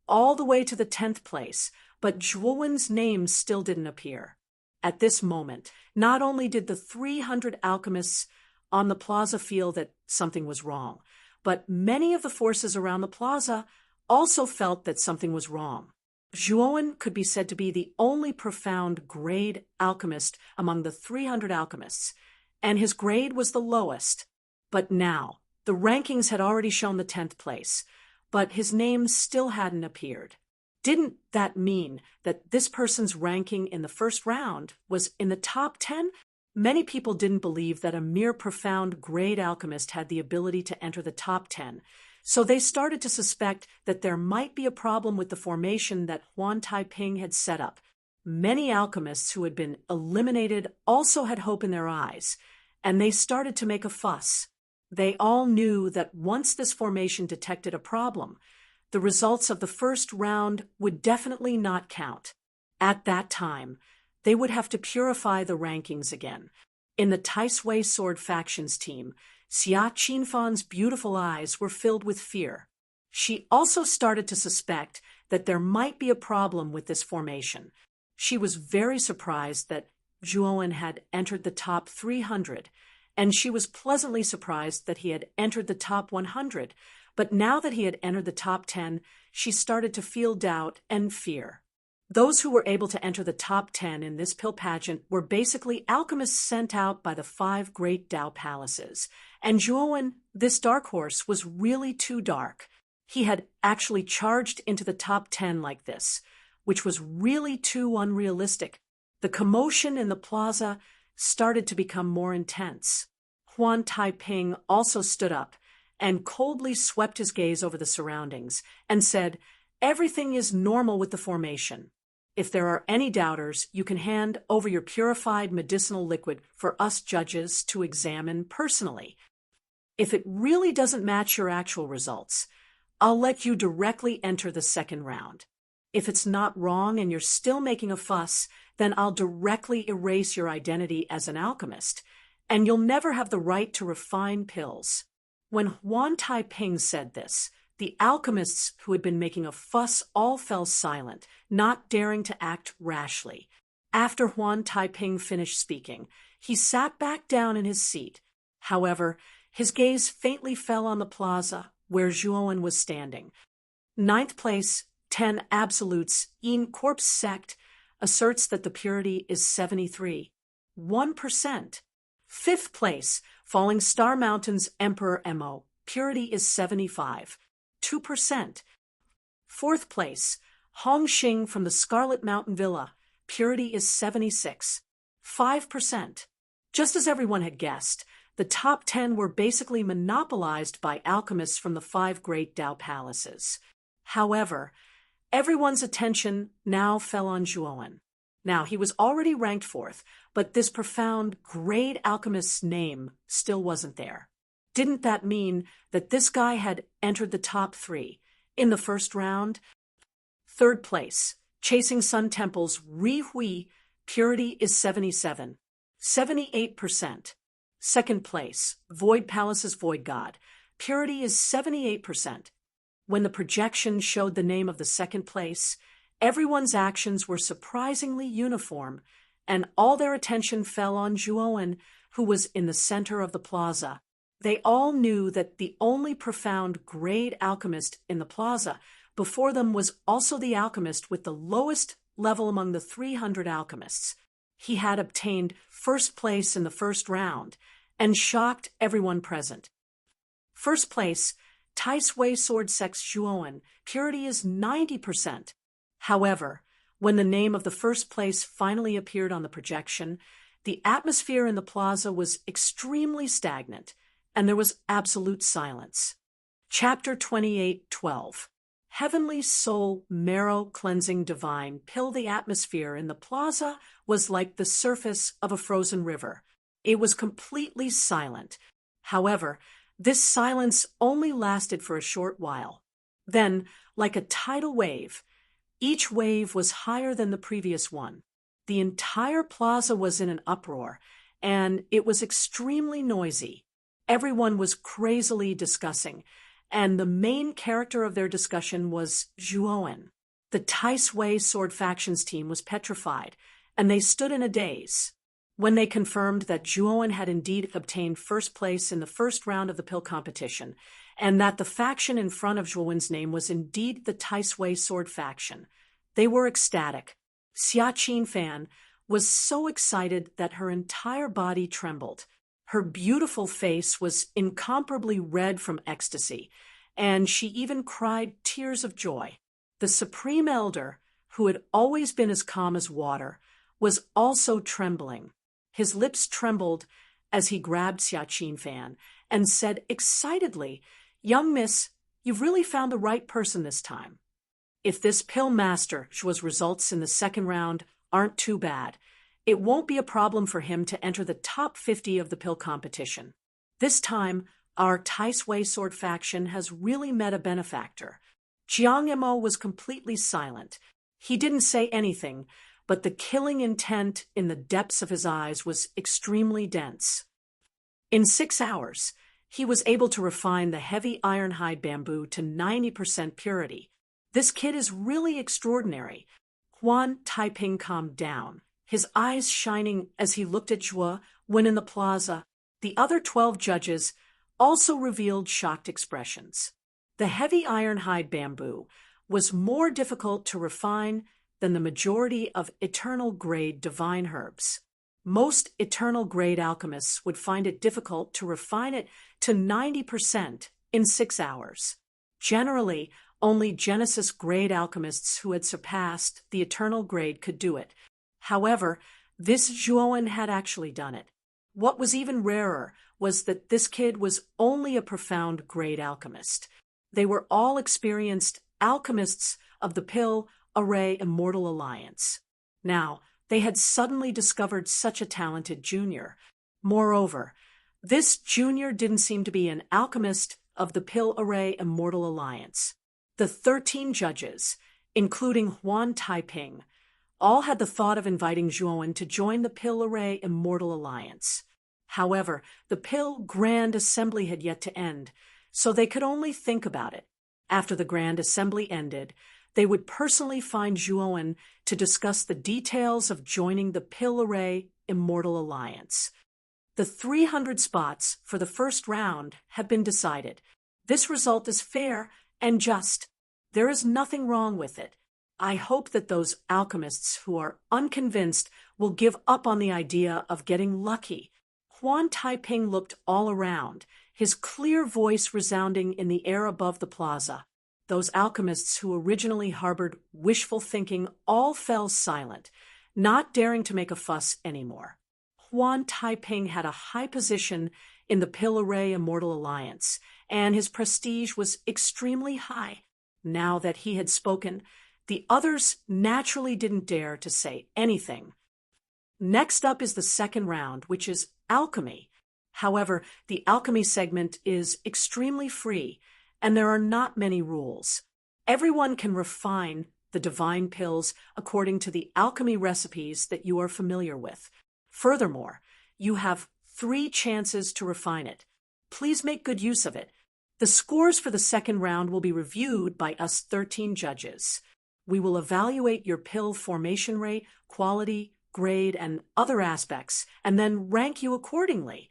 all the way to the 10th place, but Zhuowen's name still didn't appear. At this moment, not only did the 300 alchemists on the plaza feel that something was wrong, but many of the forces around the plaza also felt that something was wrong. Zhuowen could be said to be the only profound grade alchemist among the 300 alchemists, and his grade was the lowest. But now, the rankings had already shown the 10th place, but his name still hadn't appeared. Didn't that mean that this person's ranking in the first round was in the top 10? Many people didn't believe that a mere profound grade alchemist had the ability to enter the top 10, so they started to suspect that there might be a problem with the formation that Huan Taiping had set up. Many alchemists who had been eliminated also had hope in their eyes, and they started to make a fuss. They all knew that once this formation detected a problem, the results of the first round would definitely not count. At that time, they would have to purify the rankings again. In the Taisui Sword Factions team, Xia Qinfan's beautiful eyes were filled with fear. She also started to suspect that there might be a problem with this formation. She was very surprised that Zhuowen had entered the top 300, and she was pleasantly surprised that he had entered the top 100, but now that he had entered the top 10, she started to feel doubt and fear. Those who were able to enter the top 10 in this pill pageant were basically alchemists sent out by the 5 great Dao palaces, and Zhuowen, this dark horse, was really too dark. He had actually charged into the top 10 like this, which was really too unrealistic. The commotion in the plaza started to become more intense. Huan Taiping also stood up and coldly swept his gaze over the surroundings and said, "Everything is normal with the formation. If there are any doubters, you can hand over your purified medicinal liquid for us judges to examine personally. If it really doesn't match your actual results, I'll let you directly enter the second round. If it's not wrong and you're still making a fuss, then I'll directly erase your identity as an alchemist, and you'll never have the right to refine pills." When Huan Taiping said this, the alchemists who had been making a fuss all fell silent, not daring to act rashly. After Huan Taiping finished speaking, he sat back down in his seat. However, his gaze faintly fell on the plaza where Zhuowen was standing. 9th place, 10 absolutes, in corpse sect, asserts that the purity is 73, 1%. 5th place, Falling Star Mountain's Emperor Mo, purity is 75, 2%. 4th place, Hongxing from the Scarlet Mountain Villa, purity is 76, 5%. Just as everyone had guessed, the top 10 were basically monopolized by alchemists from the 5 great Dao palaces. However, everyone's attention now fell on Zhuowen. Now, he was already ranked 4th, but this profound, great alchemist's name still wasn't there. Didn't that mean that this guy had entered the top 3 in the first round? 3rd place, Chasing Sun Temple's Ri Hui, purity is 77, 78%. 2nd place, Void Palace's Void God, purity is 78%. When the projection showed the name of the 2nd place, everyone's actions were surprisingly uniform, and all their attention fell on Zhuowen, who was in the center of the plaza. They all knew that the only profound grade alchemist in the plaza before them was also the alchemist with the lowest level among the 300 alchemists. He had obtained 1st place in the first round and shocked everyone present. 1st place, Taisui Sword Sect's Zhuowen, purity is 90%. However, when the name of the 1st place finally appeared on the projection, the atmosphere in the plaza was extremely stagnant, and there was absolute silence. Chapter 28:12. Heavenly Soul Marrow Cleansing Divine Pill. The atmosphere in the plaza was like the surface of a frozen river. It was completely silent. However, this silence only lasted for a short while. Then, like a tidal wave, each wave was higher than the previous one. The entire plaza was in an uproar, and it was extremely noisy. Everyone was crazily discussing, and the main character of their discussion was Zhuowen. The Tai Sui sword factions team was petrified, and they stood in a daze. When they confirmed that Zhuowen had indeed obtained first place in the first round of the pill competition, and that the faction in front of Zhuowen's name was indeed the Tai Sui sword faction, they were ecstatic. Xia Qinfan was so excited that her entire body trembled. Her beautiful face was incomparably red from ecstasy, and she even cried tears of joy. The Supreme Elder, who had always been as calm as water, was also trembling. His lips trembled as he grabbed Xia Qinfan and said excitedly, "Young miss, you've really found the right person this time. If this pill master Zhuo's results in the second round aren't too bad, it won't be a problem for him to enter the top 50 of the pill competition. This time, our Tai Sui sword faction has really met a benefactor." Jiang Imo was completely silent. He didn't say anything, but the killing intent in the depths of his eyes was extremely dense. In 6 hours, he was able to refine the heavy ironhide bamboo to 90% purity. This kid is really extraordinary. Huan Taiping calmed down, his eyes shining as he looked at Zhuo when in the plaza. The other 12 judges also revealed shocked expressions. The heavy ironhide bamboo was more difficult to refine than the majority of eternal-grade divine herbs. Most eternal-grade alchemists would find it difficult to refine it to 90% in 6 hours. Generally, only Genesis-grade alchemists who had surpassed the eternal grade could do it. However, this Zhuowen had actually done it. What was even rarer was that this kid was only a profound grade alchemist. They were all experienced alchemists of the Pill Array Immortal Alliance. Now, they had suddenly discovered such a talented junior. Moreover, this junior didn't seem to be an alchemist of the Pill Array Immortal Alliance. The 13 judges, including Huan Taiping, all had the thought of inviting Zhuowen to join the Pill Array Immortal Alliance. However, the Pill Grand Assembly had yet to end, so they could only think about it. After the Grand Assembly ended, they would personally find Zhuowen to discuss the details of joining the Pill Array Immortal Alliance. The 300 spots for the first round have been decided. This result is fair and just. There is nothing wrong with it. I hope that those alchemists who are unconvinced will give up on the idea of getting lucky. Huan Taiping looked all around, his clear voice resounding in the air above the plaza. Those alchemists who originally harbored wishful thinking all fell silent, not daring to make a fuss anymore. Huan Taiping had a high position in the Pill Array Immortal Alliance, and his prestige was extremely high. Now that he had spoken, the others naturally didn't dare to say anything. Next up is the second round, which is alchemy. However, the alchemy segment is extremely free, and there are not many rules. Everyone can refine the divine pills according to the alchemy recipes that you are familiar with. Furthermore, you have 3 chances to refine it. Please make good use of it. The scores for the second round will be reviewed by us 13 judges. We will evaluate your pill formation rate, quality, grade, and other aspects, and then rank you accordingly.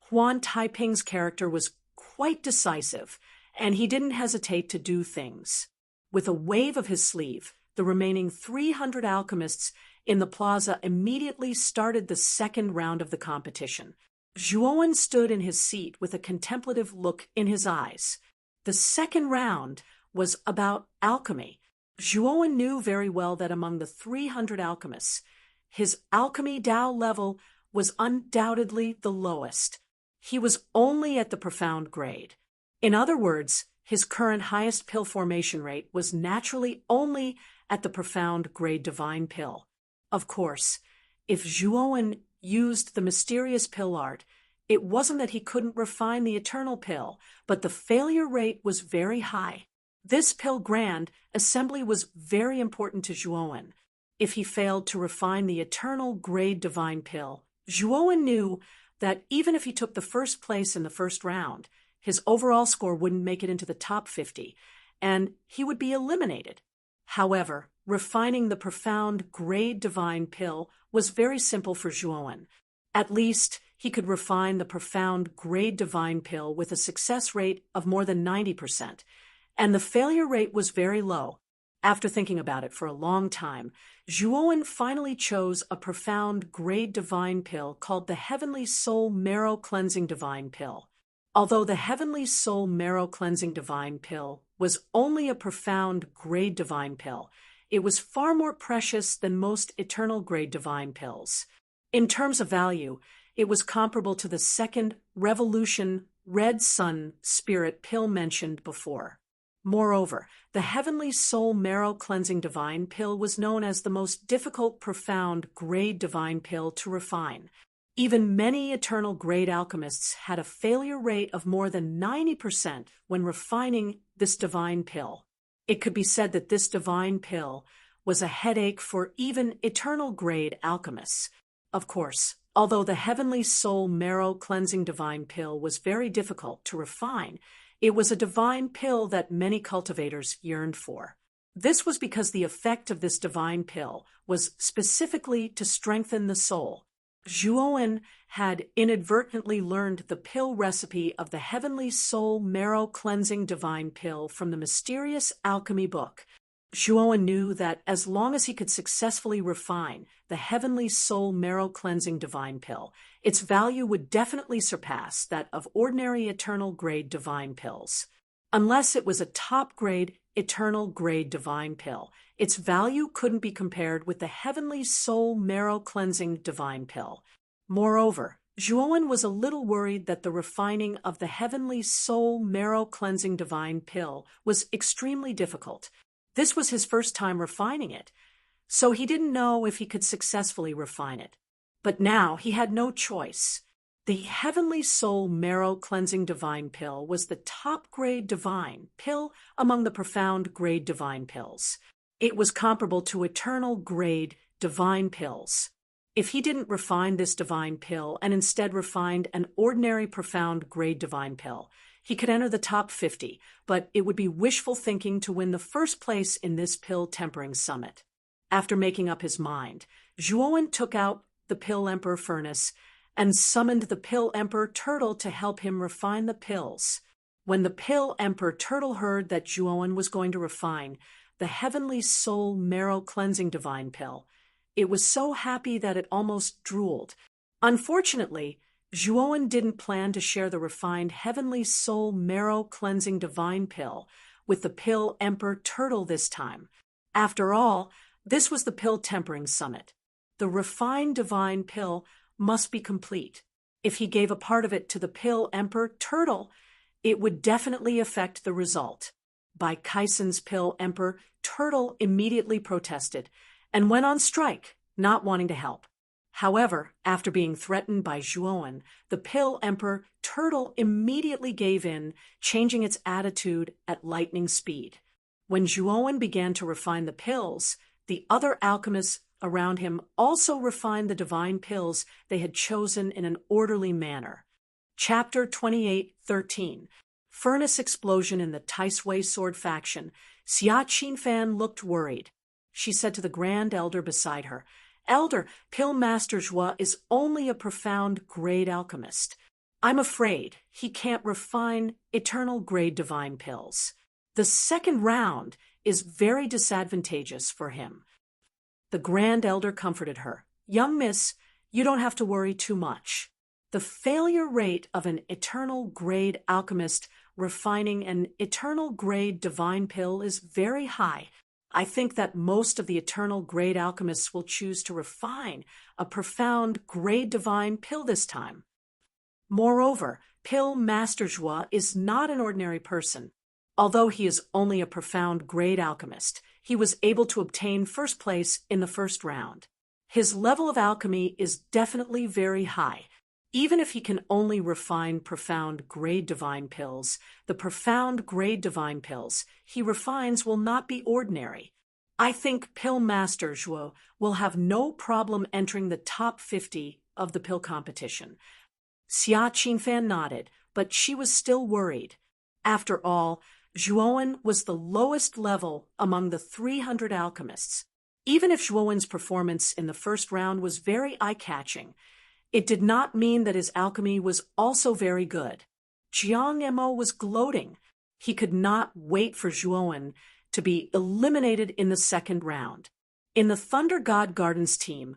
Huan Taiping's character was quite decisive, and he didn't hesitate to do things. With a wave of his sleeve, the remaining 300 alchemists in the plaza immediately started the second round of the competition. Zhuowen stood in his seat with a contemplative look in his eyes. The second round was about alchemy. Zhuowen knew very well that among the 300 alchemists, his alchemy Dao level was undoubtedly the lowest. He was only at the profound grade. In other words, his current highest pill formation rate was naturally only at the profound grade divine pill. Of course, if Zhuowen used the mysterious pill art, it wasn't that he couldn't refine the eternal pill, but the failure rate was very high. This pill grand assembly was very important to Zhuowen. If he failed to refine the eternal grade divine pill, Zhuowen knew that even if he took the first place in the first round, his overall score wouldn't make it into the top 50, and he would be eliminated. However, refining the profound grade divine pill was very simple for Zhuowen. At least, he could refine the profound grade divine pill with a success rate of more than 90%, and the failure rate was very low. After thinking about it for a long time, Zhuowen finally chose a profound grade divine pill called the Heavenly Soul Marrow Cleansing Divine Pill. Although the Heavenly Soul Marrow Cleansing Divine Pill was only a profound grade divine pill, it was far more precious than most eternal grade divine pills. In terms of value, it was comparable to the second Revolution Red Sun Spirit pill mentioned before. Moreover, the Heavenly Soul Marrow Cleansing Divine Pill was known as the most difficult profound grade divine pill to refine. Even many eternal grade alchemists had a failure rate of more than 90% when refining this divine pill. It could be said that this divine pill was a headache for even eternal grade alchemists. Of course, although the Heavenly Soul Marrow Cleansing Divine Pill was very difficult to refine, it was a divine pill that many cultivators yearned for. This was because the effect of this divine pill was specifically to strengthen the soul. Zhuowen had inadvertently learned the pill recipe of the Heavenly Soul Marrow Cleansing Divine Pill from the mysterious alchemy book. Zhuowen knew that as long as he could successfully refine the Heavenly Soul Marrow Cleansing Divine Pill, its value would definitely surpass that of ordinary eternal grade divine pills. Unless it was a top-grade, eternal grade divine pill, its value couldn't be compared with the Heavenly Soul Marrow Cleansing Divine Pill. Moreover, Zhuowen was a little worried that the refining of the Heavenly Soul Marrow Cleansing Divine Pill was extremely difficult. This was his first time refining it, so he didn't know if he could successfully refine it. But now he had no choice. The Heavenly Soul Marrow Cleansing Divine Pill was the top-grade divine pill among the profound grade divine pills. It was comparable to eternal grade divine pills. If he didn't refine this divine pill and instead refined an ordinary profound grade divine pill, he could enter the top 50, but it would be wishful thinking to win the first place in this pill tempering summit. After making up his mind, Zhuowen took out the Pill Emperor furnace and summoned the Pill Emperor Turtle to help him refine the pills. When the Pill Emperor Turtle heard that Zhuowen was going to refine the Heavenly Soul Marrow Cleansing Divine Pill, it was so happy that it almost drooled. Unfortunately, Zhuowen didn't plan to share the refined Heavenly Soul Marrow Cleansing Divine Pill with the Pill Emperor Turtle this time. After all, this was the Pill Tempering Summit. The refined divine pill must be complete. If he gave a part of it to the Pill Emperor Turtle, it would definitely affect the result. By Kaisen's Pill Emperor, Turtle immediately protested and went on strike, not wanting to help. However, after being threatened by Zhuowen, the Pill Emperor Turtle immediately gave in, changing its attitude at lightning speed. When Zhuowen began to refine the pills, the other alchemists around him also refined the divine pills they had chosen in an orderly manner. Chapter 28:13. Furnace explosion in the Taisui sword faction. Xia Qinfan looked worried. She said to the Grand Elder beside her, "Elder, Pill Master Zhua is only a profound grade alchemist. I'm afraid he can't refine eternal grade divine pills. The second round is very disadvantageous for him." The Grand Elder comforted her. "Young miss, you don't have to worry too much. The failure rate of an eternal grade alchemist refining an eternal grade divine pill is very high. I think that most of the eternal grade alchemists will choose to refine a profound grade divine pill this time. Moreover, Pill Master Zhua is not an ordinary person. Although he is only a profound grade alchemist, he was able to obtain first place in the first round. His level of alchemy is definitely very high. Even if he can only refine profound grade divine pills, the profound grade divine pills he refines will not be ordinary. I think Pill Master Zhuo will have no problem entering the top 50 of the pill competition. Xia Qinfan nodded, but she was still worried. After all, Zhuowen was the lowest level among the 300 alchemists. Even if Zhuowen's performance in the first round was very eye-catching, it did not mean that his alchemy was also very good. Jiang Mo was gloating. He could not wait for Zhuowen to be eliminated in the second round. In the Thunder God Gardens team,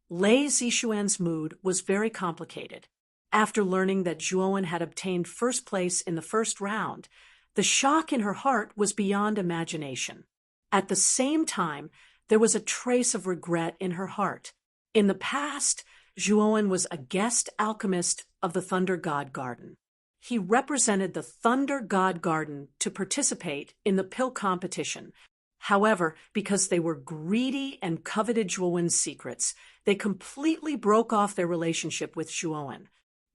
Lei Zixuan's mood was very complicated. After learning that Zhuowen had obtained first place in the first round, the shock in her heart was beyond imagination. At the same time, there was a trace of regret in her heart. In the past, Zhuowen was a guest alchemist of the Thunder God Garden. He represented the Thunder God Garden to participate in the pill competition. However, because they were greedy and coveted Zhuowen's secrets, they completely broke off their relationship with Zhuowen.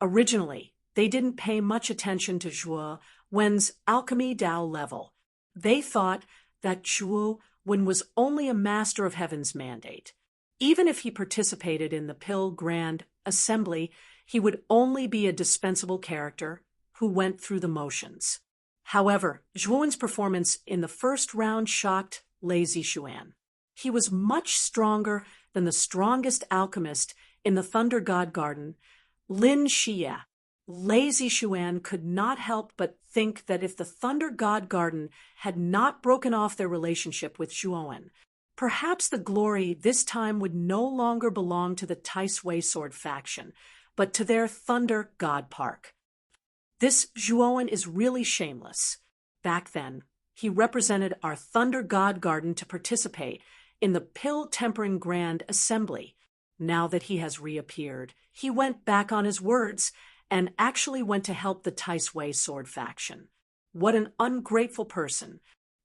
Originally, they didn't pay much attention to Zhuowen's alchemy Dao level. They thought that Zhuowen was only a master of heaven's mandate. Even if he participated in the Pill Grand Assembly, he would only be a dispensable character who went through the motions. However, Zhuowen's performance in the first round shocked Lei Zixuan. He was much stronger than the strongest alchemist in the Thunder God Garden, Lin Xie. Lei Zixuan could not help but think that if the Thunder God Garden had not broken off their relationship with Zhuowen, perhaps the glory this time would no longer belong to the Tai Sui Sword faction, but to their Thunder God Park. This Zhuowen is really shameless. Back then, he represented our Thunder God Garden to participate in the Pill Tempering Grand Assembly. Now that he has reappeared, he went back on his words and actually went to help the Tai Sui Sword faction. What an ungrateful person.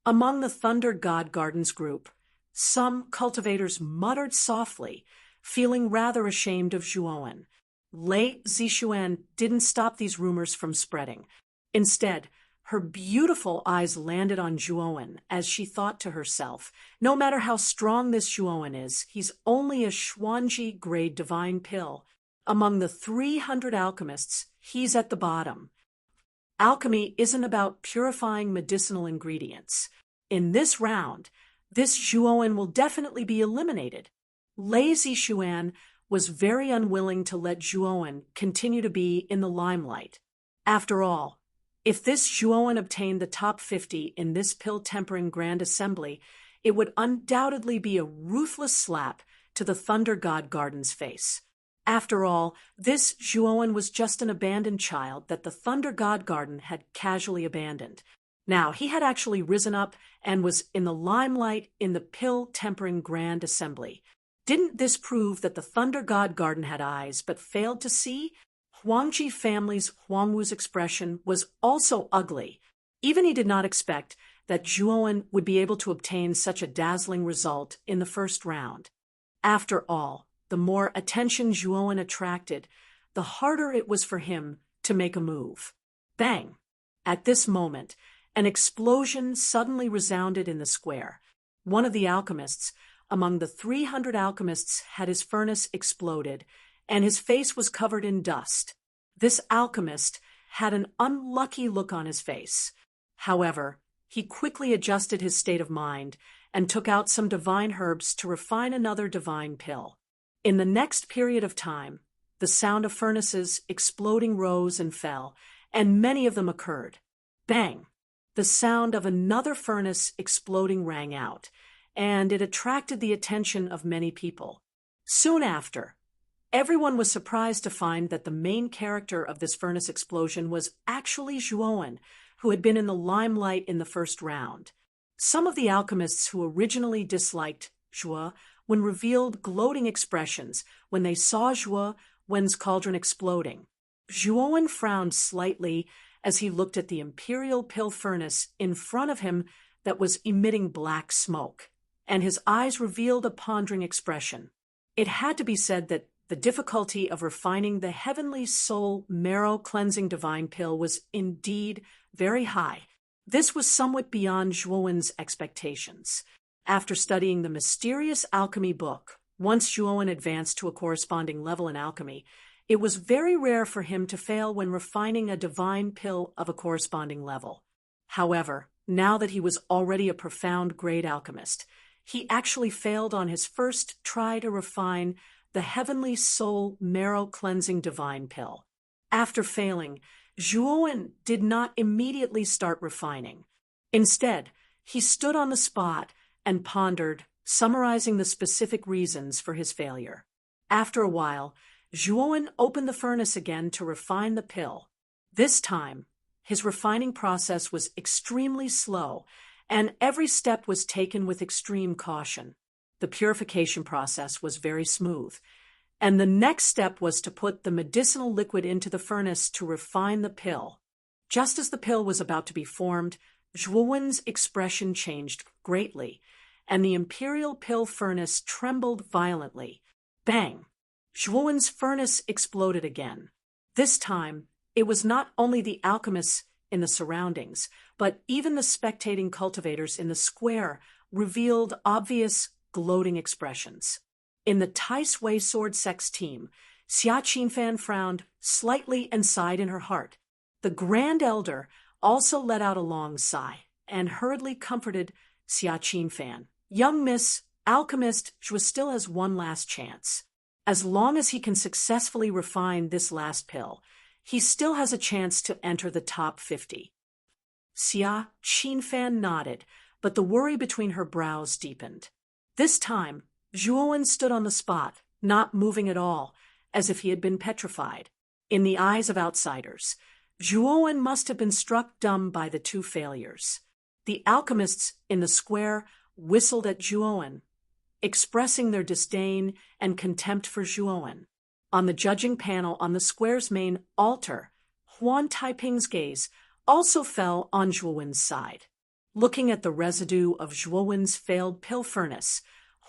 Among the Thunder God Gardens group, some cultivators muttered softly, feeling rather ashamed of Zhuowen. Lei Zixuan didn't stop these rumors from spreading. Instead, her beautiful eyes landed on Zhuowen as she thought to herself, no matter how strong this Zhuowen is, he's only a Xuanji grade divine pill. Among the 300 alchemists, he's at the bottom. Alchemy isn't about purifying medicinal ingredients. In this round, this Zhuowen will definitely be eliminated. Lei Zixuan was very unwilling to let Zhuowen continue to be in the limelight. After all, if this Zhuowen obtained the top 50 in this Pill Tempering Grand Assembly, it would undoubtedly be a ruthless slap to the Thunder God Garden's face. After all, this Zhuowen was just an abandoned child that the Thunder God Garden had casually abandoned. Now, he had actually risen up and was in the limelight in the Pill Tempering Grand Assembly. Didn't this prove that the Thunder God Garden had eyes but failed to see? Huangji family's Huangwu's expression was also ugly. Even he did not expect that Zhuowen would be able to obtain such a dazzling result in the first round. After all, the more attention Zhuowen attracted, the harder it was for him to make a move. Bang! At this moment, an explosion suddenly resounded in the square. One of the alchemists, among the 300 alchemists, had his furnace exploded, and his face was covered in dust. This alchemist had an unlucky look on his face. However, he quickly adjusted his state of mind and took out some divine herbs to refine another divine pill. In the next period of time, the sound of furnaces exploding rose and fell, and many of them occurred. Bang! The sound of another furnace exploding rang out, and it attracted the attention of many people. Soon after, everyone was surprised to find that the main character of this furnace explosion was actually Zhuowen, who had been in the limelight in the first round. Some of the alchemists who originally disliked Zhuowen revealed gloating expressions when they saw Zhuowen's cauldron exploding. Zhuowen frowned slightly as he looked at the imperial pill furnace in front of him that was emitting black smoke, and his eyes revealed a pondering expression. It had to be said that the difficulty of refining the heavenly soul marrow-cleansing divine pill was indeed very high. This was somewhat beyond Zhuowen's expectations. After studying the mysterious alchemy book, once Zhuowen advanced to a corresponding level in alchemy, it was very rare for him to fail when refining a divine pill of a corresponding level. However, now that he was already a profound great alchemist, he actually failed on his first try to refine the heavenly soul marrow-cleansing divine pill. After failing, Zhuowen did not immediately start refining. Instead, he stood on the spot and pondered, summarizing the specific reasons for his failure. After a while, Zhuowen opened the furnace again to refine the pill. This time, his refining process was extremely slow, and every step was taken with extreme caution. The purification process was very smooth, and the next step was to put the medicinal liquid into the furnace to refine the pill. Just as the pill was about to be formed, Zhuowen's expression changed greatly, and the imperial pill furnace trembled violently. Bang! Zhuowen's furnace exploded again. This time, it was not only the alchemists in the surroundings, but even the spectating cultivators in the square revealed obvious gloating expressions. In the Tai Sui sword sex team, Xia Qinfan frowned slightly and sighed in her heart. The Grand Elder also let out a long sigh and hurriedly comforted Xia Qinfan. Young Miss Alchemist still has one last chance. As long as he can successfully refine this last pill, he still has a chance to enter the top 50. Xia Qinfan nodded, but the worry between her brows deepened. This time, Zhuowen stood on the spot, not moving at all, as if he had been petrified. In the eyes of outsiders, Zhuowen must have been struck dumb by the two failures. The alchemists in the square whistled at Zhuowen, expressing their disdain and contempt for Zhuowen. On the judging panel on the square's main altar, Huan Taiping's gaze also fell on Zhuowen's side. Looking at the residue of Zhuowen's failed pill furnace,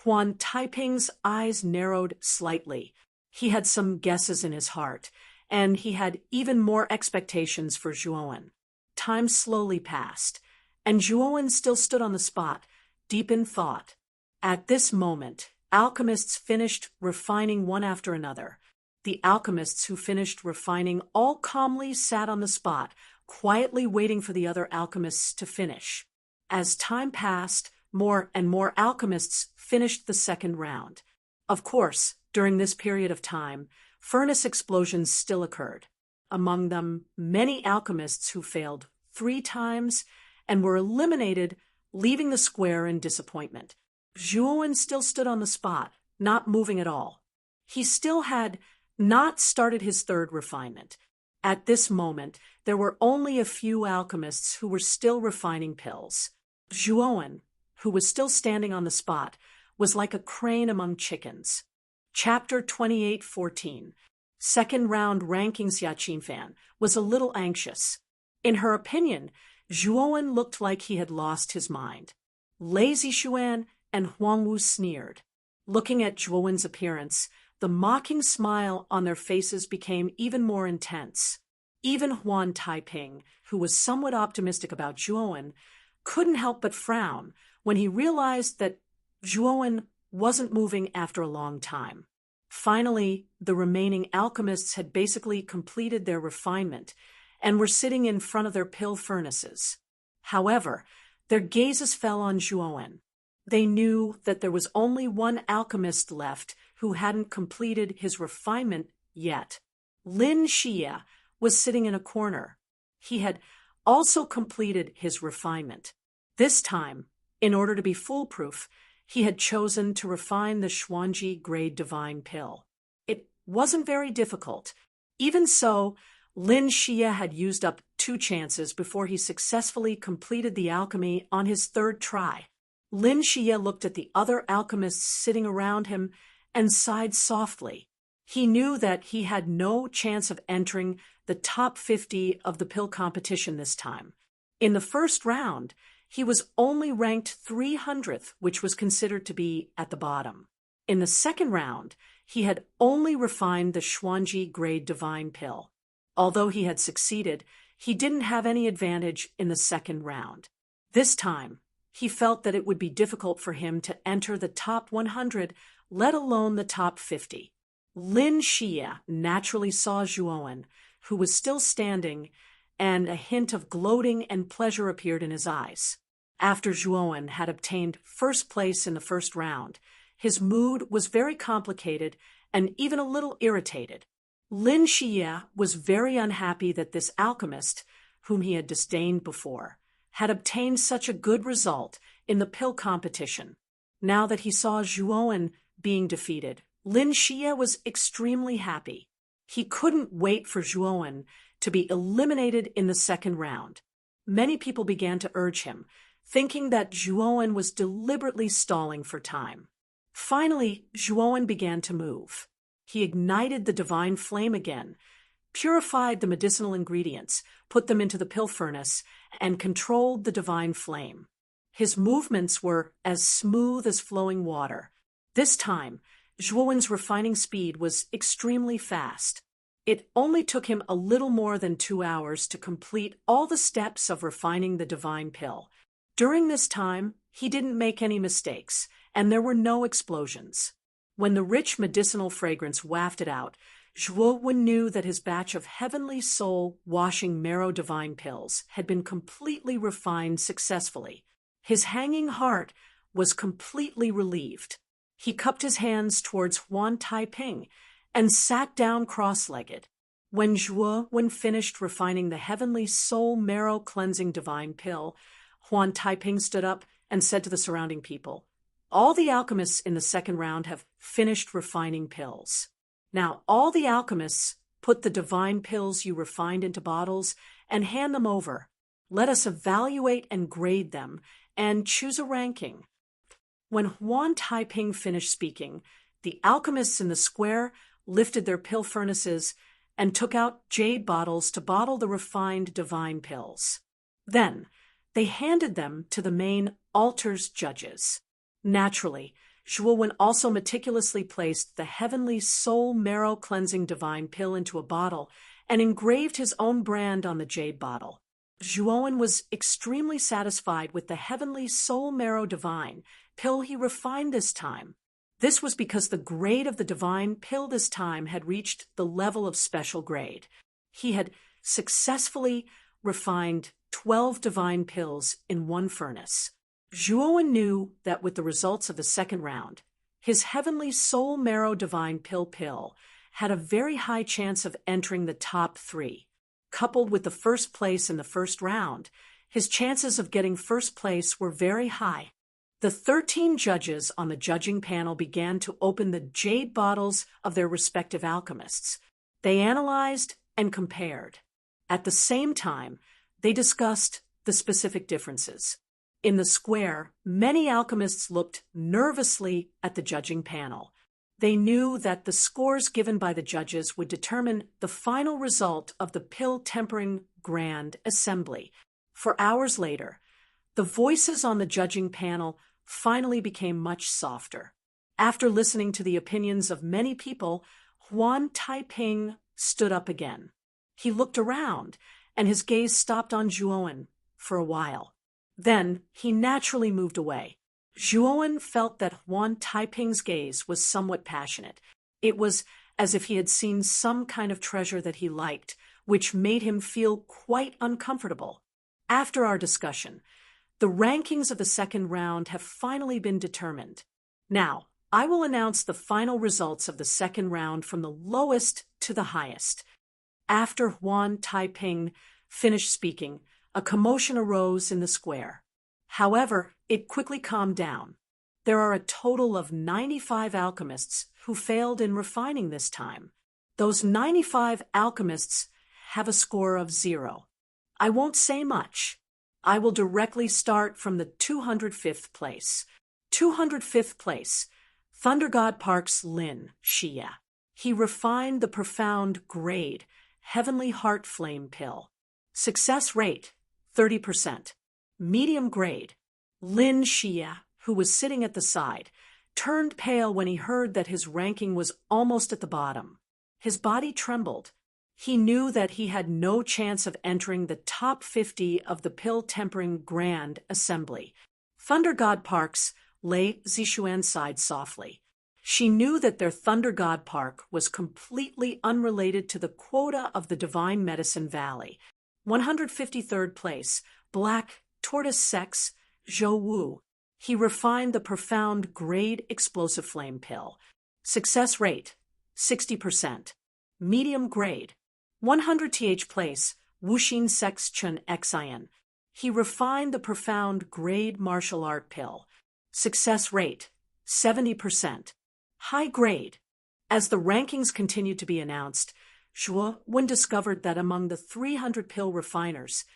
Huan Taiping's eyes narrowed slightly. He had some guesses in his heart, and he had even more expectations for Zhuowen. Time slowly passed, and Zhuowen still stood on the spot, deep in thought. At this moment, alchemists finished refining one after another. The alchemists who finished refining all calmly sat on the spot, quietly waiting for the other alchemists to finish. As time passed, more and more alchemists finished the second round. Of course, during this period of time, furnace explosions still occurred. Among them, many alchemists who failed 3 times and were eliminated, leaving the square in disappointment. Zhuowen still stood on the spot, not moving at all. He still had not started his third refinement. At this moment, there were only a few alchemists who were still refining pills. Zhuowen, who was still standing on the spot, was like a crane among chickens. Chapter 28:14. Second round ranking. Xia Qinfan was a little anxious. In her opinion, Zhuowen looked like he had lost his mind. Lazy Xuan and Huangwu sneered. Looking at Zhuowen's appearance, the mocking smile on their faces became even more intense. Even Huan Taiping, who was somewhat optimistic about Zhuowen, couldn't help but frown when he realized that Zhuowen wasn't moving after a long time. Finally, the remaining alchemists had basically completed their refinement and were sitting in front of their pill furnaces. However, their gazes fell on Zhuowen. They knew that there was only one alchemist left who hadn't completed his refinement yet. Lin Xie was sitting in a corner. He had also completed his refinement. This time, in order to be foolproof, he had chosen to refine the Xuanji grade divine pill. It wasn't very difficult. Even so, Lin Xie had used up 2 chances before he successfully completed the alchemy on his 3rd try. Lin Xie looked at the other alchemists sitting around him and sighed softly. He knew that he had no chance of entering the top 50 of the pill competition this time. In the first round, he was only ranked 300th, which was considered to be at the bottom. In the second round, He had only refined the Xuanji grade divine pill. Although he had succeeded, he didn't have any advantage in the second round. This time, he felt that it would be difficult for him to enter the top 100, let alone the top 50. Lin Xie naturally saw Zhuowen, who was still standing, and a hint of gloating and pleasure appeared in his eyes. After Zhuowen had obtained first place in the first round, his mood was very complicated and even a little irritated. Lin Xie was very unhappy that this alchemist, whom he had disdained before, had obtained such a good result in the pill competition. Now that he saw Zhuowen being defeated, Lin Xie was extremely happy. He couldn't wait for Zhuowen to be eliminated in the second round. Many people began to urge him, thinking that Zhuowen was deliberately stalling for time. Finally, Zhuowen began to move. He ignited the divine flame again, purified the medicinal ingredients, put them into the pill furnace, and controlled the divine flame. His movements were as smooth as flowing water. This time, Zhuowen's refining speed was extremely fast. It only took him a little more than 2 hours to complete all the steps of refining the divine pill. During this time, he didn't make any mistakes, and there were no explosions. When the rich medicinal fragrance wafted out, Zhuowen knew that his batch of heavenly soul washing marrow divine pills had been completely refined successfully. His hanging heart was completely relieved. He cupped his hands towards Huan Taiping and sat down cross-legged. When Zhuowen finished refining the heavenly soul marrow cleansing divine pill, Huan Taiping stood up and said to the surrounding people, "All the alchemists in the second round have finished refining pills. Now all the alchemists put the divine pills you refined into bottles and hand them over. Let us evaluate and grade them and choose a ranking." When Huan Taiping finished speaking, the alchemists in the square lifted their pill furnaces and took out jade bottles to bottle the refined divine pills. Then, they handed them to the main altar's judges. Naturally, Zhuowen also meticulously placed the heavenly soul marrow cleansing divine pill into a bottle and engraved his own brand on the jade bottle. Zhuowen was extremely satisfied with the heavenly soul marrow divine pill he refined this time. This was because the grade of the divine pill this time had reached the level of special grade. He had successfully refined 12 divine pills in one furnace. Zhuowen knew that with the results of the second round, his heavenly soul marrow divine pill had a very high chance of entering the top 3. Coupled with the first place in the first round, his chances of getting first place were very high. The 13 judges on the judging panel began to open the jade bottles of their respective alchemists. They analyzed and compared. At the same time, they discussed the specific differences. In the square, many alchemists looked nervously at the judging panel. They knew that the scores given by the judges would determine the final result of the pill tempering grand assembly. For hours later, the voices on the judging panel finally became much softer. After listening to the opinions of many people, Huan Taiping stood up again. He looked around, and his gaze stopped on Zhuowen for a while. Then he naturally moved away. Zhuowen felt that Huan Taiping's gaze was somewhat passionate. It was as if he had seen some kind of treasure that he liked, which made him feel quite uncomfortable. After our discussion, the rankings of the second round have finally been determined. Now, I will announce the final results of the second round from the lowest to the highest. After Huan Taiping finished speaking, a commotion arose in the square. However, it quickly calmed down. There are a total of 95 alchemists who failed in refining this time. Those 95 alchemists have a score of 0. I won't say much. I will directly start from the 205th place. 205th place, Thunder God Park's Lin Xie. He refined the profound grade, Heavenly Heart Flame pill. Success rate, 30%. Medium grade, Lin Xie, who was sitting at the side, turned pale when he heard that his ranking was almost at the bottom. His body trembled. He knew that he had no chance of entering the top 50 of the pill-tempering Grand Assembly. Thunder God Parks Lei Zixuan sighed softly. She knew that their Thunder God Park was completely unrelated to the quota of the Divine Medicine Valley. 153rd place, Black Tortoise Sex Zhou Wu. He refined the profound grade explosive flame pill. Success rate, 60%. Medium grade. 100th place, Wuxin Sex Chun Xian. He refined the profound grade martial art pill. Success rate, 70%. High grade. As the rankings continued to be announced, Zhuo Wen discovered that among the 300 pill refiners,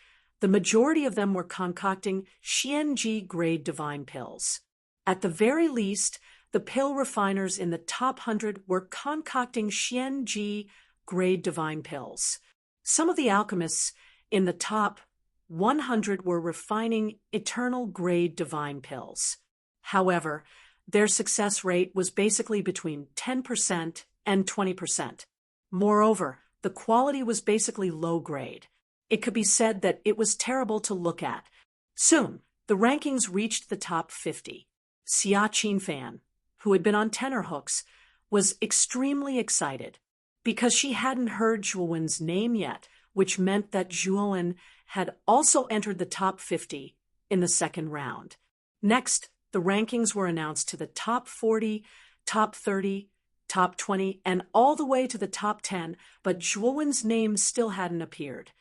the majority of them were concocting Xianji grade divine pills. At the very least, the pill refiners in the top 100 were concocting Xianji grade divine pills. Some of the alchemists in the top 100 were refining eternal grade divine pills. However, their success rate was basically between 10% and 20%. Moreover, the quality was basically low grade. It could be said that it was terrible to look at. Soon, the rankings reached the top 50. Xia Qinfan, who had been on tenterhooks, was extremely excited because she hadn't heard Zhuowen's name yet, which meant that Zhuowen had also entered the top 50 in the second round. Next, the rankings were announced to the top 40, top 30, top 20, and all the way to the top 10, but Zhuowen's name still hadn't appeared.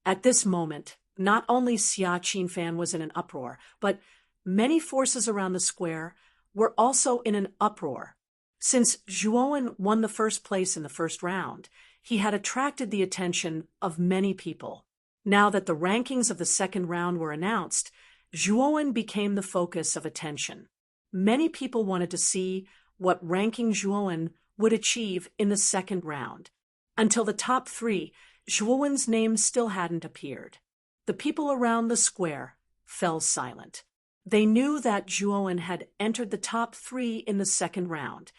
At this moment, not only Xia Qinfan was in an uproar, but many forces around the square were also in an uproar. Since Zhuowen won the first place in the first round, he had attracted the attention of many people. Now that the rankings of the second round were announced, Zhuowen became the focus of attention. Many people wanted to see what ranking Zhuowen would achieve in the second round. Until the top 3, Zhuowen's name still hadn't appeared. The people around the square fell silent. They knew that Zhuowen had entered the top 3 in the second round.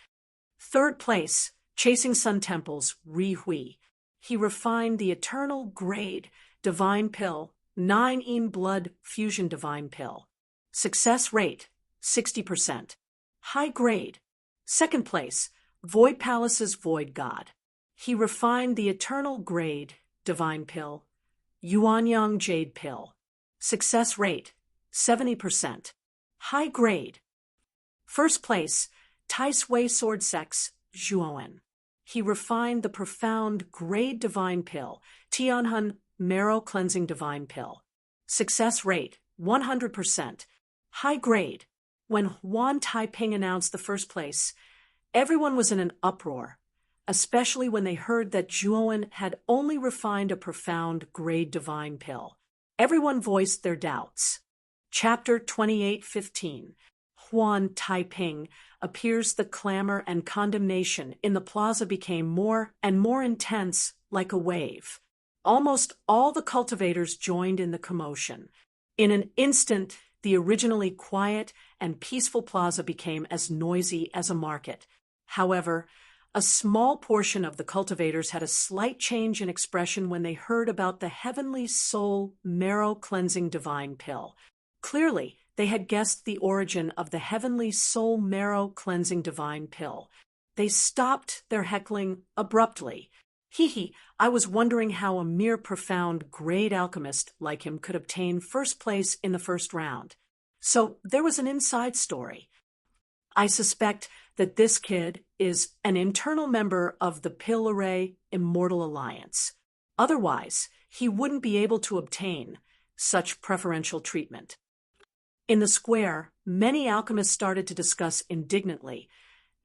Third place, Chasing Sun Temple's Ri Hui. He refined the eternal grade divine pill, 9 blood fusion divine pill. Success rate, 60%. High grade. Second place, Void Palace's Void God. He refined the eternal grade divine pill, Yuanyang Jade pill. Success rate, 70%. High grade. First place, Tai Sui Sword Sex Zhuowen. He refined the profound grade divine pill, Tianhun Marrow Cleansing Divine Pill. Success rate, 100%. High grade. When Huan Taiping announced the first place, everyone was in an uproar, especially when they heard that Zhuowen had only refined a profound grade divine pill. Everyone voiced their doubts. Chapter 28:15. Huan Taiping appears. The clamor and condemnation in the plaza became more and more intense, like a wave. Almost all the cultivators joined in the commotion. In an instant, the originally quiet and peaceful plaza became as noisy as a market. However, a small portion of the cultivators had a slight change in expression when they heard about the Heavenly Soul Marrow Cleansing Divine Pill. Clearly, they had guessed the origin of the Heavenly Soul Marrow Cleansing Divine Pill. They stopped their heckling abruptly. Hee, I was wondering how a mere profound grade alchemist like him could obtain first place in the first round. So there was an inside story. I suspect that this kid is an internal member of the Pill Array Immortal Alliance. Otherwise, he wouldn't be able to obtain such preferential treatment. In the square, many alchemists started to discuss indignantly,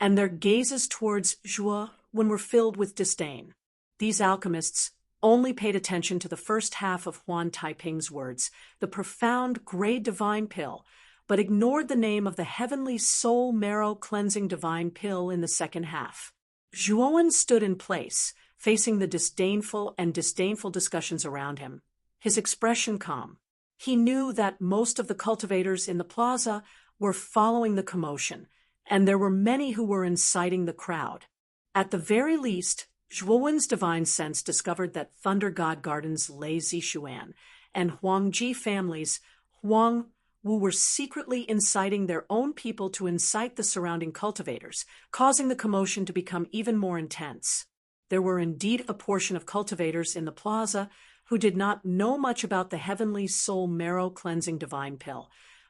and their gazes towards Zhuo Wen were filled with disdain. These alchemists only paid attention to the first half of Huan Taiping's words, the profound grade divine pill, but ignored the name of the Heavenly Soul Marrow Cleansing Divine Pill in the second half. Zhuowen stood in place, facing the disdainful discussions around him, his expression calm. He knew that most of the cultivators in the plaza were following the commotion, and there were many who were inciting the crowd. At the very least, Zhuowen's divine sense discovered that Thunder God Garden's Lei Zixuan and Huangji families, Huang Wu, were secretly inciting their own people to incite the surrounding cultivators, causing the commotion to become even more intense. There were indeed a portion of cultivators in the plaza who did not know much about the heavenly soul marrow cleansing divine pill,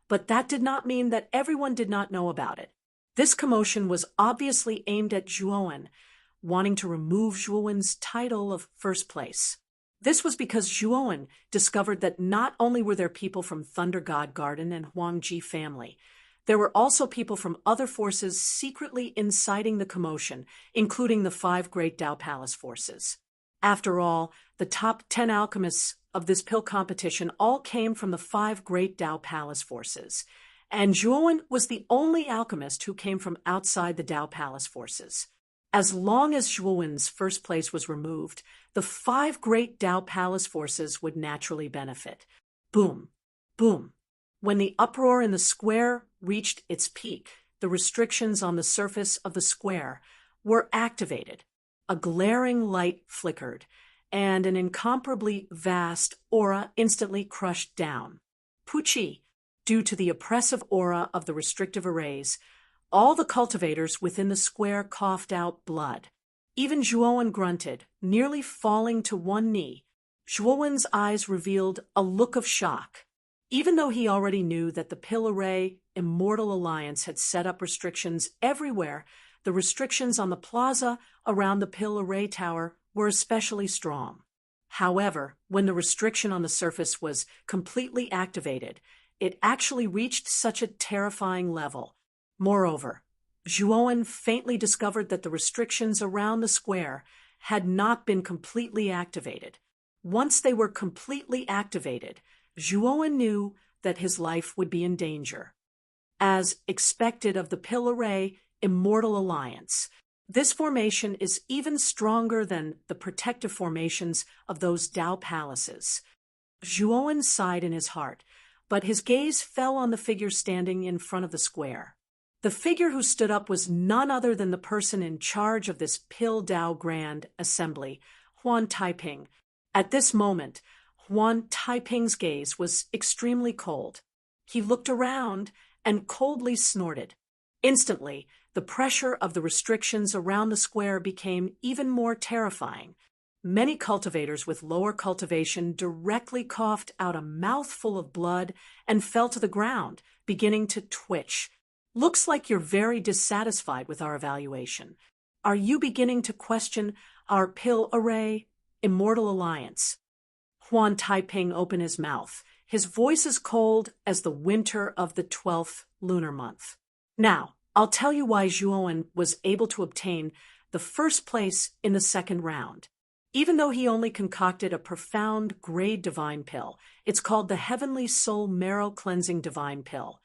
but that did not mean that everyone did not know about it. This commotion was obviously aimed at Zhuowen, wanting to remove Zhuowen's title of first place. This was because Zhuowen discovered that not only were there people from Thunder God Garden and Huangji family, there were also people from other forces secretly inciting the commotion, including the 5 Great Tao Palace forces. After all, the top 10 alchemists of this pill competition all came from the 5 Great Tao Palace forces, and Zhuowen was the only alchemist who came from outside the Tao Palace forces. As long as Zhuowen's first place was removed, the 5 Great Tao Palace forces would naturally benefit. Boom, boom. When the uproar in the square reached its peak, the restrictions on the surface of the square were activated. A glaring light flickered, and an incomparably vast aura instantly crushed down. Pucci, due to the oppressive aura of the restrictive arrays, all the cultivators within the square coughed out blood. Even Zhuowen grunted, nearly falling to one knee. Zhuowen's eyes revealed a look of shock. Even though he already knew that the Pill Array Immortal Alliance had set up restrictions everywhere, the restrictions on the plaza around the Pill Array Tower were especially strong. However, when the restriction on the surface was completely activated, it actually reached such a terrifying level. Moreover, Zhuowen faintly discovered that the restrictions around the square had not been completely activated. Once they were completely activated, Zhuowen knew that his life would be in danger. As expected of the Pill Array Immortal Alliance, this formation is even stronger than the protective formations of those Tao palaces. Zhuowen sighed in his heart, but his gaze fell on the figure standing in front of the square. The figure who stood up was none other than the person in charge of this Pill Tao Grand Assembly, Huan Taiping. At this moment, Huan Taiping's gaze was extremely cold. He looked around and coldly snorted. Instantly, the pressure of the restrictions around the square became even more terrifying. Many cultivators with lower cultivation directly coughed out a mouthful of blood and fell to the ground, beginning to twitch. Looks like you're very dissatisfied with our evaluation. Are you beginning to question our Pill Array Immortal Alliance? Huan Taiping opened his mouth, his voice as cold as the winter of the 12th lunar month. Now, I'll tell you why Zhuowen was able to obtain the first place in the second round. Even though he only concocted a profound grade divine pill, it's called the Heavenly Soul Marrow Cleansing Divine Pill.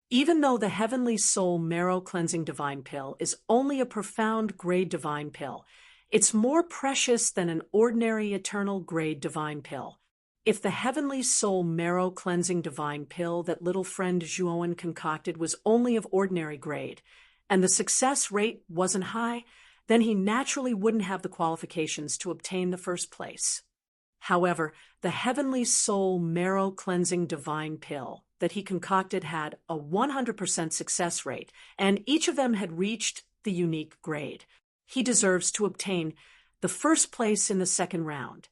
Even though the Heavenly Soul Marrow Cleansing Divine Pill is only a profound grade divine pill, it's more precious than an ordinary eternal grade divine pill. If the Heavenly Soul Marrow Cleansing Divine Pill that little friend Zhuowen concocted was only of ordinary grade, and the success rate wasn't high, then he naturally wouldn't have the qualifications to obtain the first place. However, the Heavenly Soul Marrow Cleansing Divine Pill that he concocted had a 100% success rate, and each of them had reached the unique grade. He deserves to obtain the first place in the second round.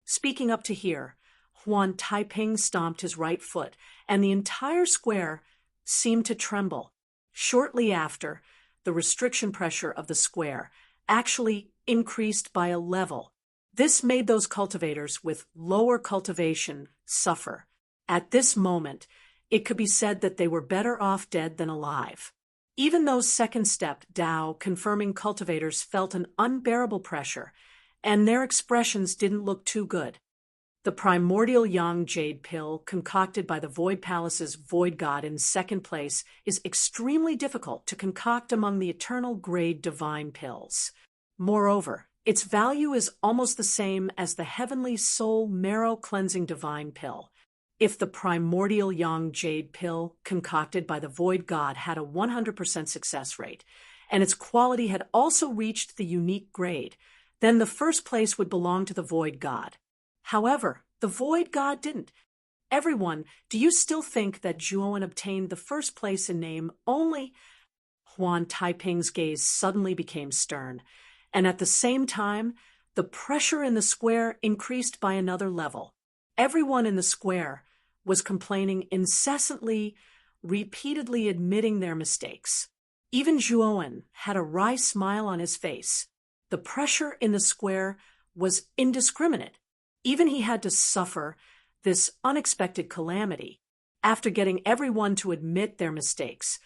Speaking up to here, Huan Taiping stomped his right foot, and the entire square seemed to tremble. Shortly after, the restriction pressure of the square actually increased by a level. This made those cultivators with lower cultivation suffer. At this moment, it could be said that they were better off dead than alive. Even those second-step Tao confirming cultivators felt an unbearable pressure, and their expressions didn't look too good. The primordial Yang Jade pill concocted by the Void Palace's Void God in second place is extremely difficult to concoct among the eternal grade divine pills. Moreover, its value is almost the same as the Heavenly Soul Marrow Cleansing Divine Pill. If the primordial yang jade pill concocted by the void god had a 100% success rate, and its quality had also reached the unique grade, then the first place would belong to the void god. However, the void god didn't. Everyone, do you still think that Zhuowen obtained the first place in name only? Huan Taiping's gaze suddenly became stern, and at the same time, the pressure in the square increased by another level. Everyone in the square was complaining incessantly, repeatedly admitting their mistakes. Even Zhuowen had a wry smile on his face. The pressure in the square was indiscriminate. Even he had to suffer this unexpected calamity. After getting everyone to admit their mistakes,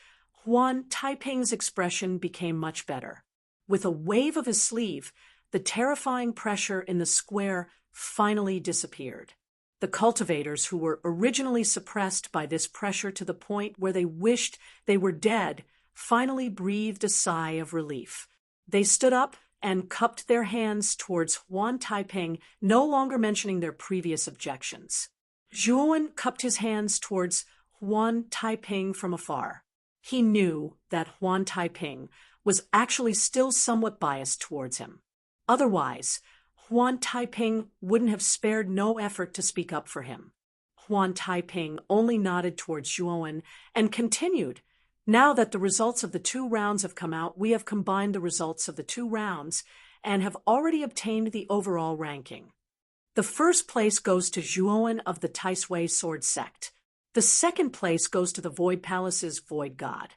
Huan Taiping's expression became much better. With a wave of his sleeve, the terrifying pressure in the square finally disappeared. The cultivators, who were originally suppressed by this pressure to the point where they wished they were dead, finally breathed a sigh of relief. They stood up and cupped their hands towards Huan Taiping, no longer mentioning their previous objections. Zhuowen cupped his hands towards Huan Taiping from afar. He knew that Huan Taiping was actually still somewhat biased towards him. Otherwise, Huan Taiping wouldn't have spared no effort to speak up for him. Huan Taiping only nodded towards Zhuowen and continued, "Now that the results of the 2 rounds have come out, we have combined the results of the 2 rounds and have already obtained the overall ranking. The first place goes to Zhuowen of the Taisui Sword Sect. The second place goes to the Void Palace's Void God."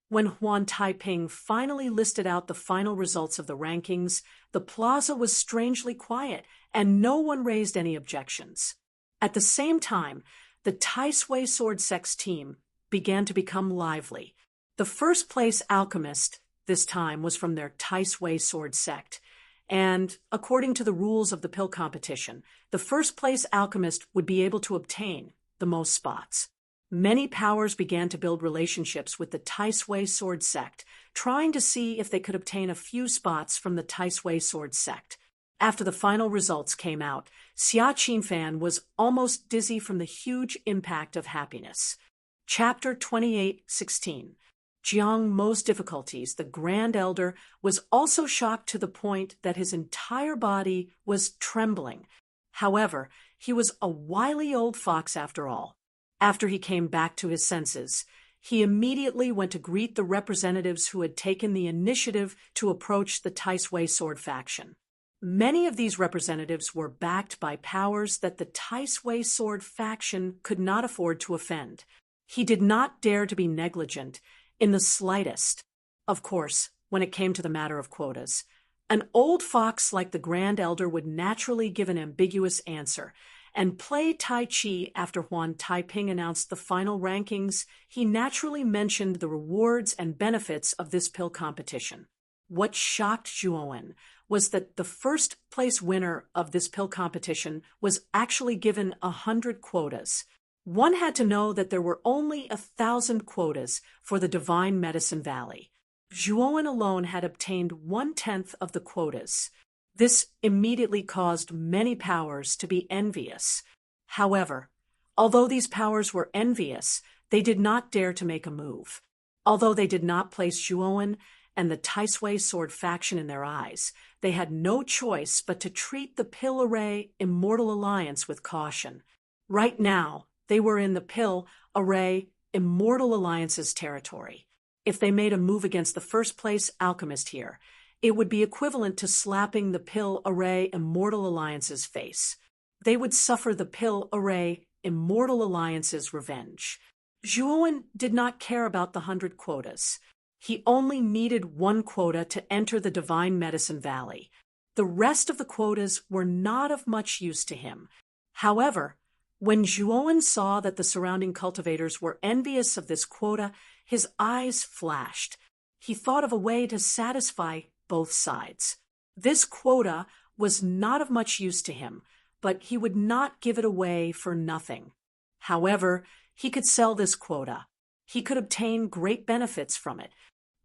When Huan Taiping finally listed out the final results of the rankings, the plaza was strangely quiet, and no one raised any objections. At the same time, the Taisui Sword Sect's team began to become lively. The first place alchemist this time was from their Taisui Sword Sect, and according to the rules of the pill competition, the first place alchemist would be able to obtain the most spots. Many powers began to build relationships with the Taisui Sword Sect, trying to see if they could obtain a few spots from the Taisui Sword Sect. After the final results came out, Xia Qinfan was almost dizzy from the huge impact of happiness. Chapter 28:16. Jiang Mo's difficulties, the Grand Elder, was also shocked to the point that his entire body was trembling. However, he was a wily old fox after all. After he came back to his senses, he immediately went to greet the representatives who had taken the initiative to approach the Taisui Sword faction. Many of these representatives were backed by powers that the Taisui Sword faction could not afford to offend. He did not dare to be negligent in the slightest. Of course, when it came to the matter of quotas, an old fox like the Grand Elder would naturally give an ambiguous answer and play Tai Chi. After Huan Taiping announced the final rankings, he naturally mentioned the rewards and benefits of this pill competition. What shocked Zhuowen was that the first place winner of this pill competition was actually given 100 quotas. One had to know that there were only 1,000 quotas for the Divine Medicine Valley. Zhuowen alone had obtained 1/10 of the quotas. This immediately caused many powers to be envious. However, although these powers were envious, they did not dare to make a move. Although they did not place Zhuowen and the Taisui Sword faction in their eyes, they had no choice but to treat the Pill Array Immortal Alliance with caution. Right now, they were in the Pill Array Immortal Alliance's territory. If they made a move against the first place alchemist here, it would be equivalent to slapping the Pill Array Immortal Alliance's face. They would suffer the Pill Array Immortal Alliance's revenge. Zhuowen did not care about the 100 quotas. He only needed 1 quota to enter the Divine Medicine Valley. The rest of the quotas were not of much use to him. However, when Zhuowen saw that the surrounding cultivators were envious of this quota, his eyes flashed. He thought of a way to satisfy both sides. This quota was not of much use to him, but he would not give it away for nothing. However, he could sell this quota. He could obtain great benefits from it.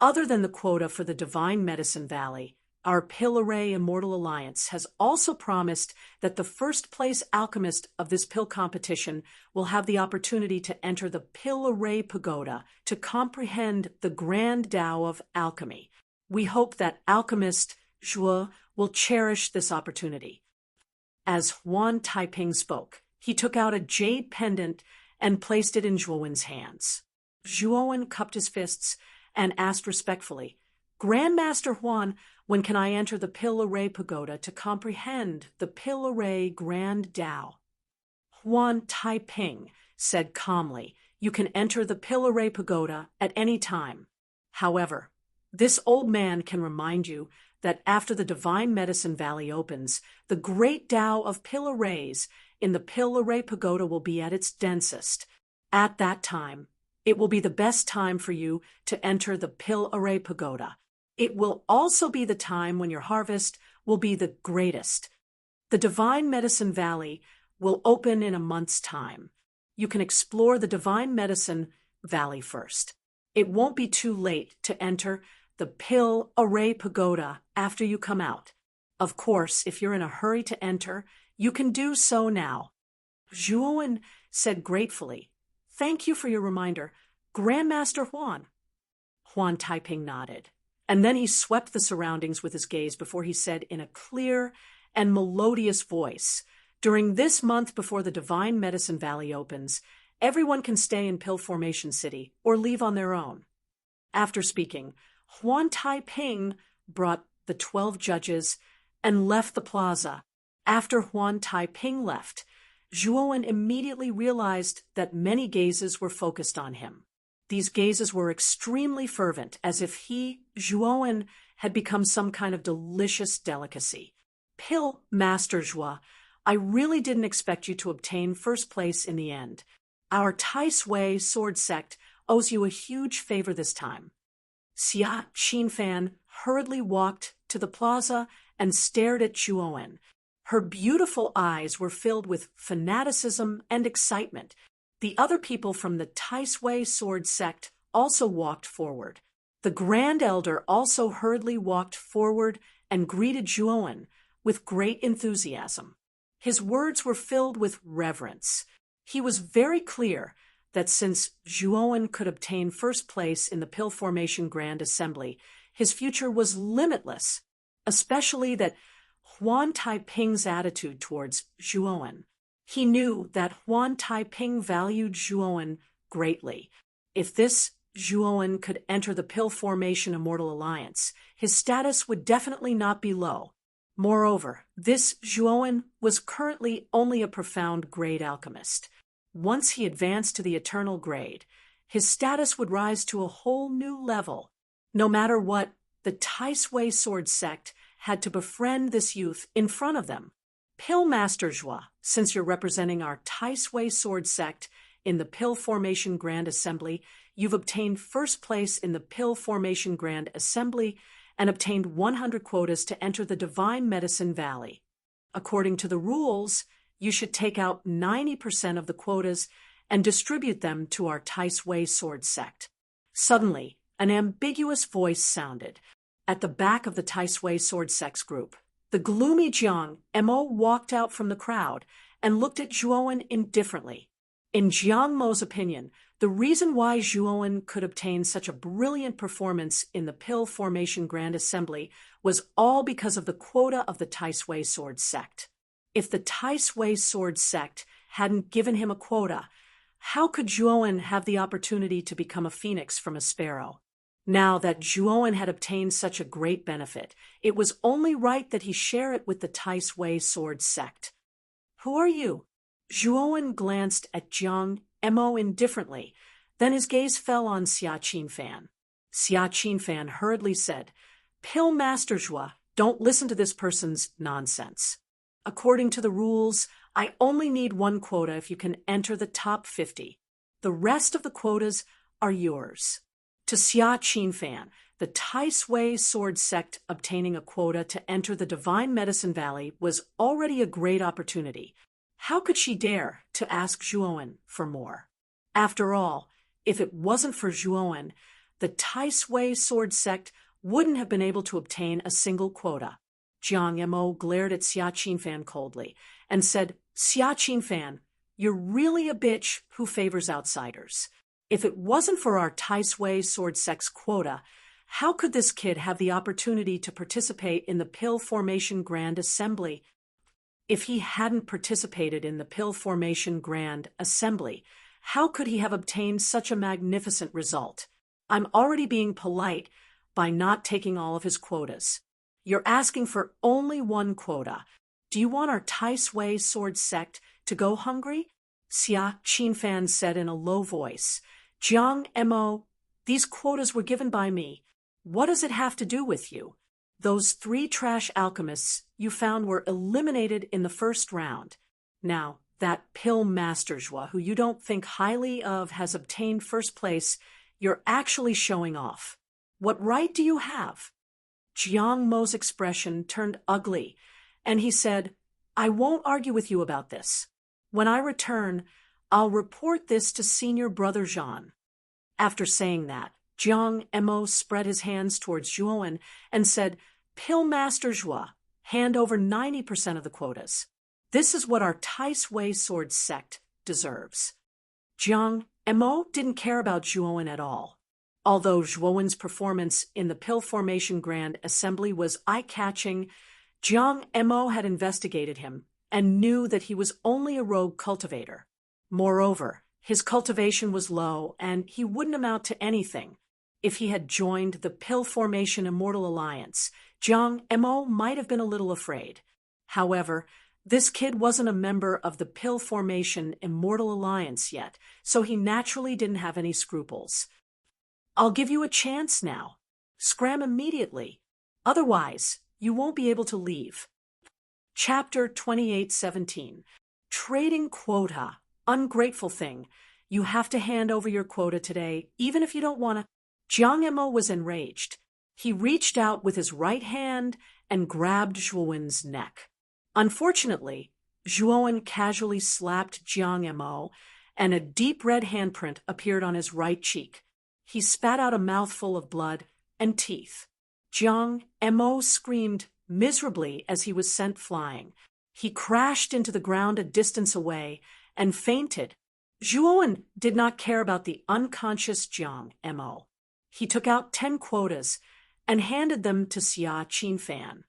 Other than the quota for the Divine Medicine Valley, Our Pill-Array Immortal Alliance has also promised that the first-place alchemist of this pill competition will have the opportunity to enter the Pill-Array Pagoda to comprehend the grand Tao of alchemy. We hope that alchemist Zhuo will cherish this opportunity. As Huan Taiping spoke, he took out a jade pendant and placed it in Zhuowen's hands. Zhuowen cupped his fists and asked respectfully, "Grandmaster Huan, when can I enter the Pill-Array Pagoda to comprehend the Pill-Array Grand Tao?" Huan Taiping said calmly, "You can enter the Pill-Array Pagoda at any time. However, this old man can remind you that after the Divine Medicine Valley opens, the great Tao of Pill-Arrays in the Pill-Array Pagoda will be at its densest. At that time, it will be the best time for you to enter the Pill-Array Pagoda. It will also be the time when your harvest will be the greatest. The Divine Medicine Valley will open in a month's time. You can explore the Divine Medicine Valley first. It won't be too late to enter the Pill-Array Pagoda after you come out. Of course, if you're in a hurry to enter, you can do so now." Zhuowen said gratefully, "Thank you for your reminder, Grandmaster Huan." Huan Taiping nodded, and then he swept the surroundings with his gaze before he said in a clear and melodious voice, "During this month before the Divine Medicine Valley opens, everyone can stay in Pill Formation City or leave on their own." After speaking, Huan Taiping brought the 12 judges and left the plaza. After Huan Taiping left, Zhuowen immediately realized that many gazes were focused on him. These gazes were extremely fervent, as if he, Zhuowen, had become some kind of delicious delicacy. "Pill Master Zhuo, I really didn't expect you to obtain first place in the end. Our Tai Sui sword sect owes you a huge favor this time." Xia Qinfan hurriedly walked to the plaza and stared at Zhuowen. Her beautiful eyes were filled with fanaticism and excitement. The other people from the Tai Sui sword sect also walked forward. The Grand Elder also hurriedly walked forward and greeted Zhuowen with great enthusiasm. His words were filled with reverence. He was very clear that since Zhuowen could obtain first place in the Pill Formation Grand Assembly, his future was limitless, especially that Huan Taiping's attitude towards Zhuowen. He knew that Huan Taiping valued Zhuowen greatly. If this Zhuowen could enter the Pill Formation Immortal Alliance, his status would definitely not be low. Moreover, this Zhuowen was currently only a profound grade alchemist. Once he advanced to the eternal grade, his status would rise to a whole new level. No matter what, the Tai Sui sword sect had to befriend this youth in front of them. "Pill Master Zhuo, since you're representing our Tai Sui sword sect in the Pill Formation Grand Assembly, you've obtained first place in the Pill Formation Grand Assembly and obtained 100 quotas to enter the Divine Medicine Valley. According to the rules, you should take out 90% of the quotas and distribute them to our Tai Sui sword sect." Suddenly, an ambiguous voice sounded. At the back of the Tai Sui sword sect's group, the gloomy Jiang Mo walked out from the crowd and looked at Zhuowen indifferently. In Jiang Mo's opinion, the reason why Zhuowen could obtain such a brilliant performance in the Pill Formation Grand Assembly was all because of the quota of the Tai Sui sword sect. If the Tai Sui sword sect hadn't given him a quota, how could Zhuowen have the opportunity to become a phoenix from a sparrow? Now that Zhuowen had obtained such a great benefit, it was only right that he share it with the Tai Sui sword sect. "Who are you?" Zhuowen glanced at Jiang Mo indifferently. Then his gaze fell on Xia Qinfan. Xia Qinfan hurriedly said, "Pill Master Zhuo, don't listen to this person's nonsense. According to the rules, I only need one quota if you can enter the top 50. The rest of the quotas are yours." To Xia Qinfan, the Tai Sui sword sect obtaining a quota to enter the Divine Medicine Valley was already a great opportunity. How could she dare to ask Zhuowen for more? After all, if it wasn't for Zhuowen, the Tai Sui sword sect wouldn't have been able to obtain a single quota. Jiang Mo glared at Xia Qinfan coldly and said, "Xia Qinfan, you're really a bitch who favors outsiders. If it wasn't for our Tai Sui sword sex quota, how could this kid have the opportunity to participate in the Pill Formation Grand Assembly?" If he hadn't participated in the Pill Formation Grand Assembly, how could he have obtained such a magnificent result? I'm already being polite by not taking all of his quotas. You're asking for only one quota. Do you want our Tai Sui sword sect to go hungry? Xia Qinfan said in a low voice. Jiang Mo, these quotas were given by me. What does it have to do with you? Those 3 trash alchemists you found were eliminated in the first round. Now, that pill master Zhua, who you don't think highly of, has obtained first place. You're actually showing off. What right do you have? Jiang Mo's expression turned ugly, and he said, I won't argue with you about this. When I return, I'll report this to Senior Brother Zhan. After saying that, Jiang Mo spread his hands towards Zhuowen and said, Pillmaster Zhua, hand over 90% of the quotas. This is what our Tai Sui sword sect deserves. Jiang Mo didn't care about Zhuowen at all. Although Zhuowen's performance in the Pill Formation Grand Assembly was eye-catching, Jiang Mo had investigated him and knew that he was only a rogue cultivator. Moreover, his cultivation was low and he wouldn't amount to anything. If he had joined the Pill Formation Immortal Alliance, Jiang Mo might have been a little afraid. However, this kid wasn't a member of the Pill Formation Immortal Alliance yet, so he naturally didn't have any scruples. I'll give you a chance now. Scram immediately. Otherwise, you won't be able to leave. Chapter 28:17. Trading quota. Ungrateful thing. You have to hand over your quota today, even if you don't want to. Jiang Mo was enraged. He reached out with his right hand and grabbed Zhuowen's neck. Unfortunately, Zhuowen casually slapped Jiang Mo, and a deep red handprint appeared on his right cheek. He spat out a mouthful of blood and teeth. Jiang Mo screamed miserably as he was sent flying. He crashed into the ground a distance away and fainted. Zhuowen did not care about the unconscious Jiang Mo. He took out 10 quotas and handed them to Xia Qinfan.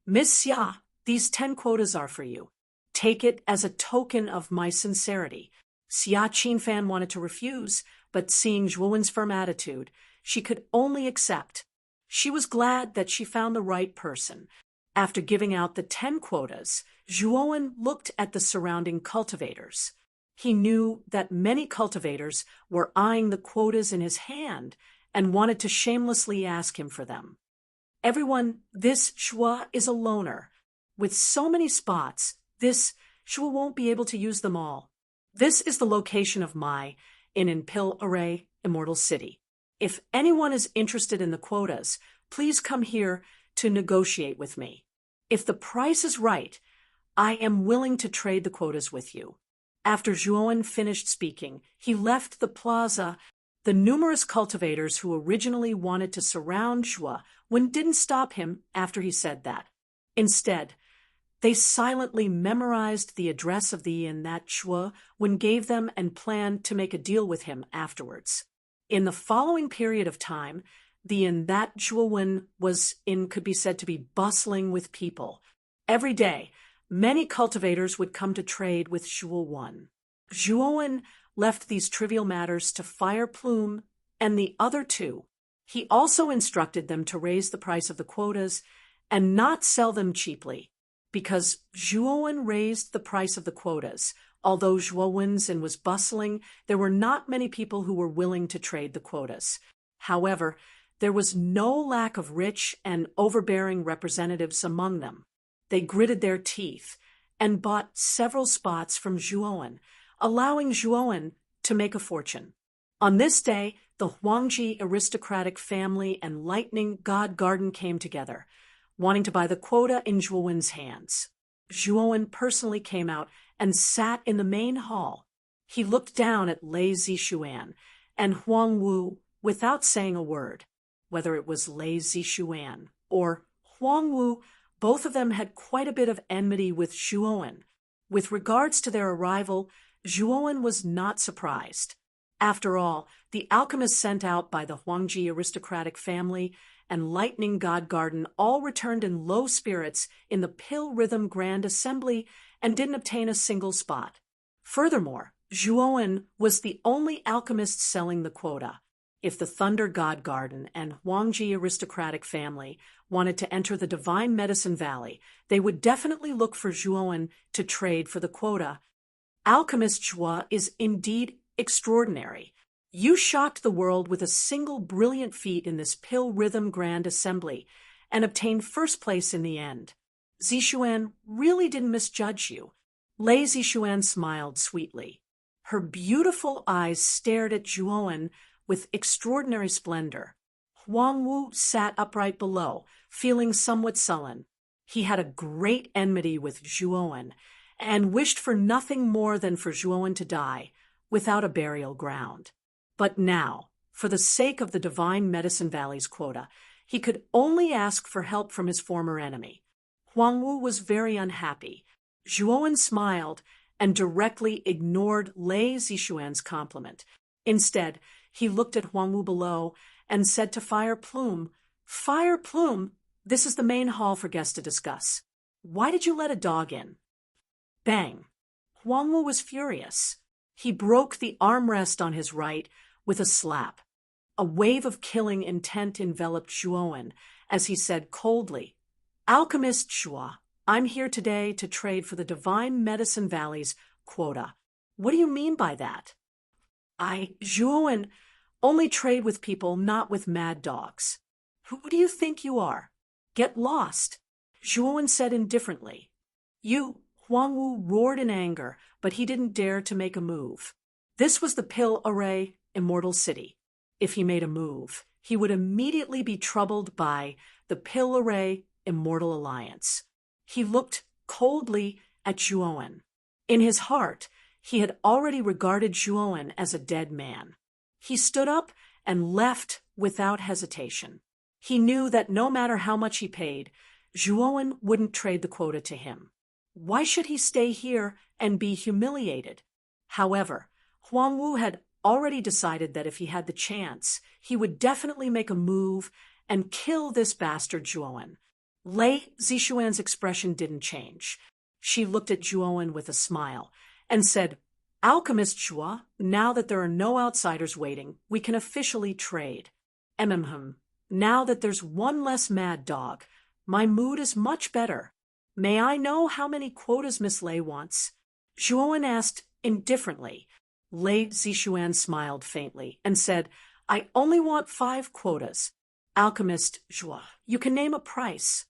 Miss Xia, these 10 quotas are for you. Take it as a token of my sincerity. Xia Qinfan wanted to refuse, but seeing Zhuowen's firm attitude, she could only accept. She was glad that she found the right person. After giving out the 10 quotas, Zhuowen looked at the surrounding cultivators. He knew that many cultivators were eyeing the quotas in his hand and wanted to shamelessly ask him for them. Everyone, this Zhua is a loner. With so many spots, this Zhua won't be able to use them all. This is the location of my in Pill Array, Immortal City. If anyone is interested in the quotas, please come here to negotiate with me. If the price is right, I am willing to trade the quotas with you. After Zhuowen finished speaking, he left the plaza. The numerous cultivators who originally wanted to surround Zhua didn't stop him after he said that. Instead, they silently memorized the address of the inn that Zhua gave them and planned to make a deal with him afterwards. In the following period of time, the inn that Zhuowen was in could be said to be bustling with people. Every day, many cultivators would come to trade with Zhuowen. Zhuowen left these trivial matters to Fire Plume and the other 2. He also instructed them to raise the price of the quotas and not sell them cheaply. Because Zhuowen raised the price of the quotas, although Zhuowen's inn was bustling, there were not many people who were willing to trade the quotas. However, there was no lack of rich and overbearing representatives among them. They gritted their teeth and bought several spots from Zhuowen, allowing Zhuowen to make a fortune. On this day, the Huangji aristocratic family and Lightning God Garden came together, wanting to buy the quota in Zhuowen's hands. Zhuowen personally came out and sat in the main hall. He looked down at Lei Zixuan and Huang Wu without saying a word. whether it was Lei Zixuan or Huang Wu. Both of them had quite a bit of enmity with Zhuowen. With regards to their arrival, Zhuowen was not surprised. After all, the alchemists sent out by the Huangji aristocratic family and Lightning God Garden all returned in low spirits in the Pill Rhythm Grand Assembly and didn't obtain a single spot. Furthermore, Zhuowen was the only alchemist selling the quota. If the Thunder God Garden and Huangji aristocratic family wanted to enter the Divine Medicine Valley, they would definitely look for Zhuowen to trade for the quota. Alchemist Zhua is indeed extraordinary. You shocked the world with a single brilliant feat in this Pill Rhythm Grand Assembly and obtained first place in the end. Zixuan really didn't misjudge you. Lei Zixuan smiled sweetly. Her beautiful eyes stared at Zhuowen with extraordinary splendor. Huang Wu sat upright below, feeling somewhat sullen. He had a great enmity with Zhuowen and wished for nothing more than for Zhuowen to die without a burial ground. But now, for the sake of the Divine Medicine Valley's quota, he could only ask for help from his former enemy. Huang Wu was very unhappy. Zhuowen smiled and directly ignored Lei Zixuan's compliment. Instead, he looked at Huang Wu below and said to Fire Plume, "Fire Plume, this is the main hall for guests to discuss. Why did you let a dog in?" Bang! Huang Wu was furious. He broke the armrest on his right with a slap. A wave of killing intent enveloped Zhuowen as he said coldly, "Alchemist Zhua, I'm here today to trade for the Divine Medicine Valley's quota. What do you mean by that?" Zhuowen, only trade with people, not with mad dogs." "Who do you think you are? Get lost," Zhuowen said indifferently. Huang Wu roared in anger, but he didn't dare to make a move. This was the Pill Array Immortal City. If he made a move, he would immediately be troubled by the Pill Array Immortal Alliance. He looked coldly at Zhuowen. In his heart, he had already regarded Zhuowen as a dead man. He stood up and left without hesitation. He knew that no matter how much he paid, Zhuowen wouldn't trade the quota to him. Why should he stay here and be humiliated? However, Huang Wu had already decided that if he had the chance, he would definitely make a move and kill this bastard Zhuowen. Lei Zixuan's expression didn't change. She looked at Zhuowen with a smile and said, "Alchemist Zhua, now that there are no outsiders waiting, we can officially trade. Now that there's one less mad dog, my mood is much better. May I know how many quotas Miss Lei wants?" Zhuowen asked indifferently. Lei Zixuan smiled faintly and said, "I only want 5 quotas. Alchemist Zhua, you can name a price."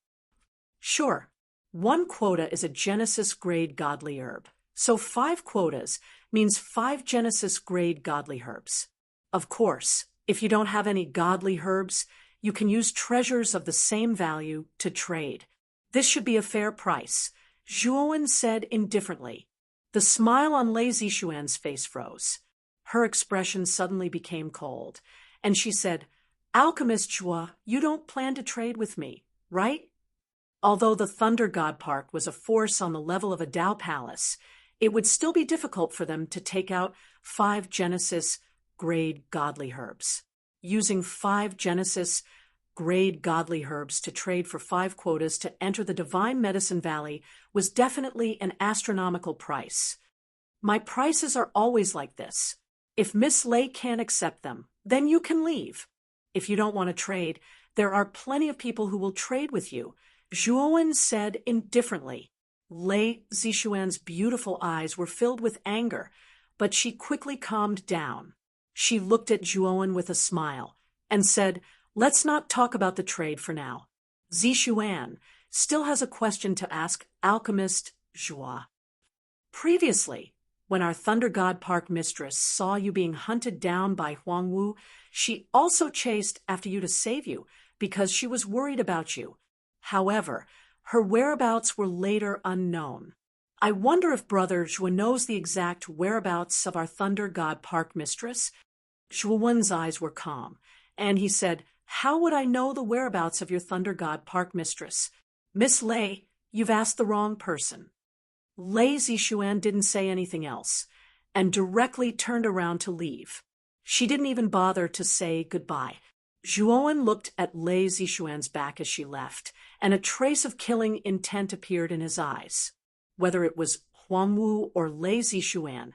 "Sure. 1 quota is a Genesis-grade godly herb, so 5 quotas means 5 Genesis-grade godly herbs. Of course, if you don't have any godly herbs, you can use treasures of the same value to trade. This should be a fair price," Zhuowen said indifferently. The smile on Lei Zixuan's face froze. Her expression suddenly became cold, and she said, "Alchemist Zhua, you don't plan to trade with me, right?" Although the Thunder God Park was a force on the level of a Tao Palace, it would still be difficult for them to take out 5 Genesis-grade godly herbs. Using 5 Genesis-grade godly herbs to trade for 5 quotas to enter the Divine Medicine Valley was definitely an astronomical price. "My prices are always like this. If Miss Lei can't accept them, then you can leave. If you don't want to trade, there are plenty of people who will trade with you," Zhuowen said indifferently. Lei Zixuan's beautiful eyes were filled with anger, but she quickly calmed down. She looked at Zhuowen with a smile and said, "Let's not talk about the trade for now. Zixuan still has a question to ask Alchemist Zhua. Previously, when our Thunder God Park mistress saw you being hunted down by Huang Wu, she also chased after you to save you because she was worried about you. However, her whereabouts were later unknown. I wonder if Brother Zhua knows the exact whereabouts of our Thunder God Park mistress?" Zhuowen's eyes were calm, and he said, How would I know the whereabouts of your Thunder God Park mistress? Miss Lei, you've asked the wrong person. Lei Zishuan didn't say anything else, and directly turned around to leave. She didn't even bother to say goodbye. Zhuowen looked at Lei Zishuan's back as she left, and a trace of killing intent appeared in his eyes. Whether it was Huangwu or Lei Zishuan,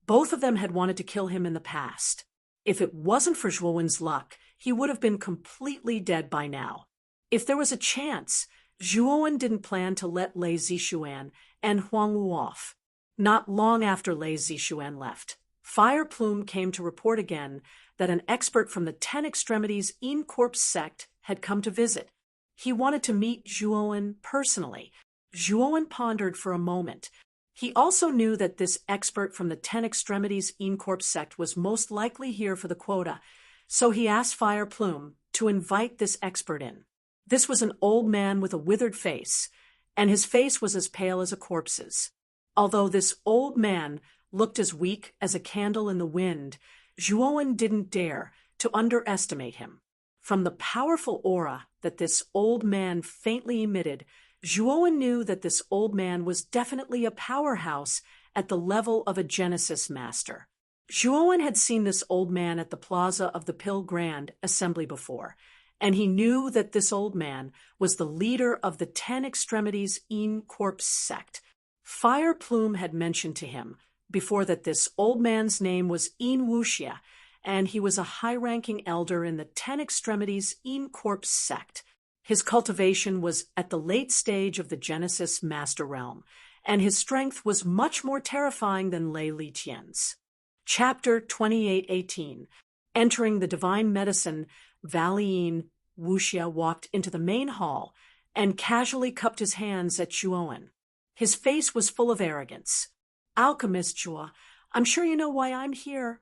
both of them had wanted to kill him in the past. If it wasn't for Zhuowen's luck, he would have been completely dead by now. If there was a chance, Zhuowen didn't plan to let Lei Zishuan and Huangwu off. Not long after Lei Zishuan left, Fire Plume came to report again that an expert from the 10 Extremities In Corpse sect had come to visit. He wanted to meet Zhuowen personally. Zhuowen pondered for a moment. He also knew that this expert from the 10 Extremities In Corpse sect was most likely here for the quota, so he asked Fire Plume to invite this expert in. This was an old man with a withered face, and his face was as pale as a corpse's. Although this old man looked as weak as a candle in the wind, Zhuowen didn't dare to underestimate him. From the powerful aura that this old man faintly emitted, Zhuowen knew that this old man was definitely a powerhouse at the level of a Genesis master. Zhuowen had seen this old man at the plaza of the Pill Grand Assembly before, and he knew that this old man was the leader of the 10 Extremities In Corpse sect. Fire Plume had mentioned to him before that this old man's name was In Wuxia, and he was a high-ranking elder in the 10 Extremities In Corpse sect. His cultivation was at the late stage of the Genesis Master Realm, and his strength was much more terrifying than Lei Liqian's. Chapter 2818. Entering the Divine Medicine Valley, In Wuxia walked into the main hall and casually cupped his hands at Zhuowen. His face was full of arrogance. Alchemist Zhuo, I'm sure you know why I'm here.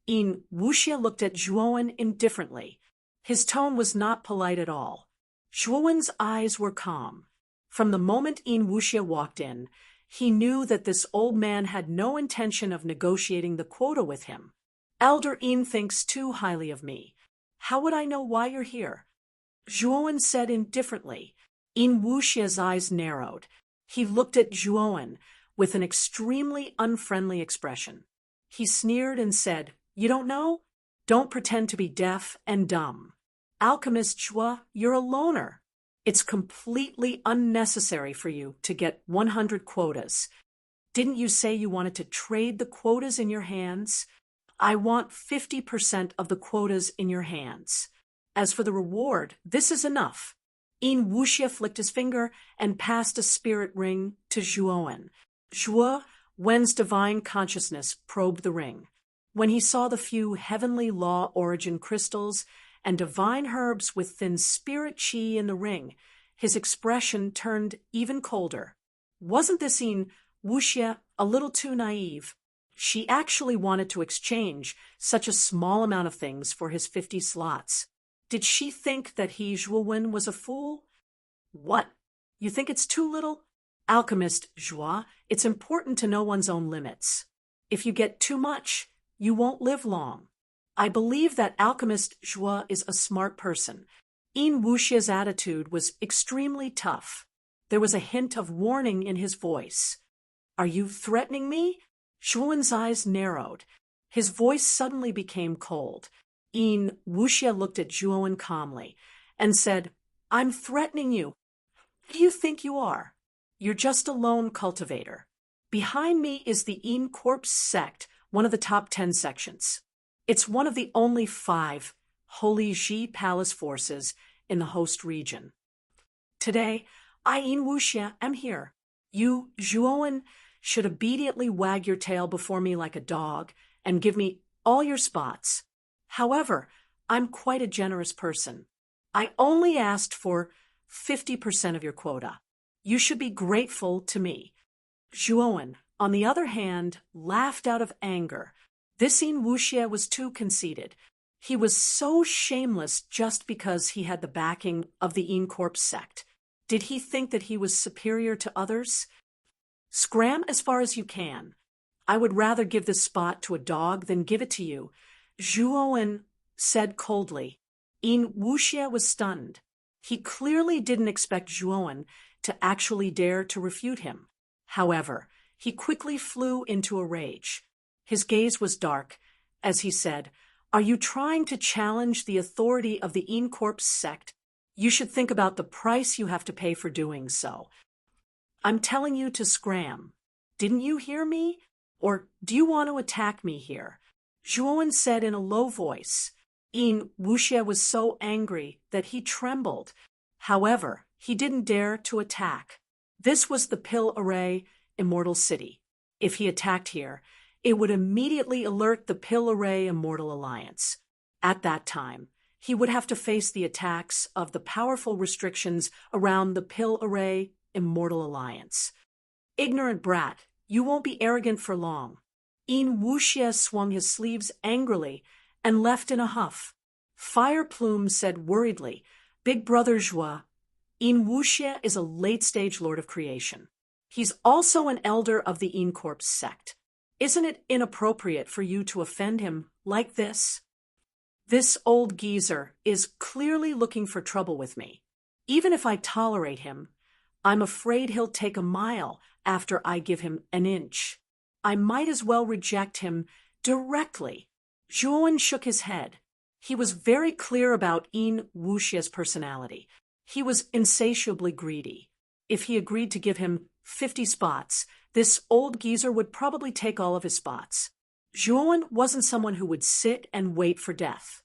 In Wuxia looked at Zhuowen indifferently. His tone was not polite at all. Zhuowen's eyes were calm. From the moment In Wuxia walked in, he knew that this old man had no intention of negotiating the quota with him. Elder In thinks too highly of me. How would I know why you're here? Zhuowen said indifferently. In Wuxia's eyes narrowed. He looked at Zhuowen with an extremely unfriendly expression. He sneered and said, You don't know? Don't pretend to be deaf and dumb. Alchemist Zhuo, you're a loner. It's completely unnecessary for you to get 100 quotas. Didn't you say you wanted to trade the quotas in your hands? I want 50% of the quotas in your hands. As for the reward, this is enough. In Wuxia flicked his finger and passed a spirit ring to Zhuowen. Zhuo, Wen's divine consciousness probed the ring. When he saw the few heavenly law origin crystals and divine herbs with thin spirit chi in the ring, his expression turned even colder. Wasn't this In Wuxia a little too naive? She actually wanted to exchange such a small amount of things for his 50 slots. Did she think that he, Zhuowen, was a fool? What? You think it's too little? Alchemist Zhuo, it's important to know one's own limits. If you get too much, you won't live long. I believe that Alchemist Zhuo is a smart person. In Wuxia's attitude was extremely tough. There was a hint of warning in his voice. Are you threatening me? Zhuowen's eyes narrowed. His voice suddenly became cold. In Wuxia looked at Zhuowen calmly and said, I'm threatening you. Who do you think you are? You're just a lone cultivator. Behind me is the In Corpse sect, one of the top 10 sections. It's one of the only 5 Holy Ji Palace forces in the host region. Today, I, In Wuxia, am here. You, Zhuowen, should obediently wag your tail before me like a dog and give me all your spots. However, I'm quite a generous person. I only asked for 50% of your quota. You should be grateful to me. Zhuowen, on the other hand, laughed out of anger. This In Wuxia was too conceited. He was so shameless just because he had the backing of the In Corpse sect. Did he think that he was superior to others? Scram as far as you can. I would rather give this spot to a dog than give it to you, Zhuowen said coldly. Yin Wuxie was stunned. He clearly didn't expect Zhuowen to actually dare to refute him. However, he quickly flew into a rage. His gaze was dark as he said, "Are you trying to challenge the authority of the Yin Corpse sect? You should think about the price you have to pay for doing so. I'm telling you to scram. Didn't you hear me? Or do you want to attack me here?" Zhuowen said in a low voice. Yin Wuxie was so angry that he trembled. However, he didn't dare to attack. This was the Pill Array Immortal City. If he attacked here, it would immediately alert the Pill Array Immortal Alliance. At that time, he would have to face the attacks of the powerful restrictions around the Pill Array Immortal Alliance. "Ignorant brat, you won't be arrogant for long." Yin Wuxie swung his sleeves angrily and left in a huff. Fire Plume said worriedly, "Big Brother Zhua, Yin Wuxie is a late-stage Lord of Creation. He's also an elder of the Yin Corpse sect. Isn't it inappropriate for you to offend him like this? This old geezer is clearly looking for trouble with me. Even if I tolerate him, I'm afraid he'll take a mile after I give him an inch. I might as well reject him directly." Zhuowen shook his head. He was very clear about Yin Wuxie's personality. He was insatiably greedy. If he agreed to give him 50 spots, this old geezer would probably take all of his spots. Zhuowen wasn't someone who would sit and wait for death.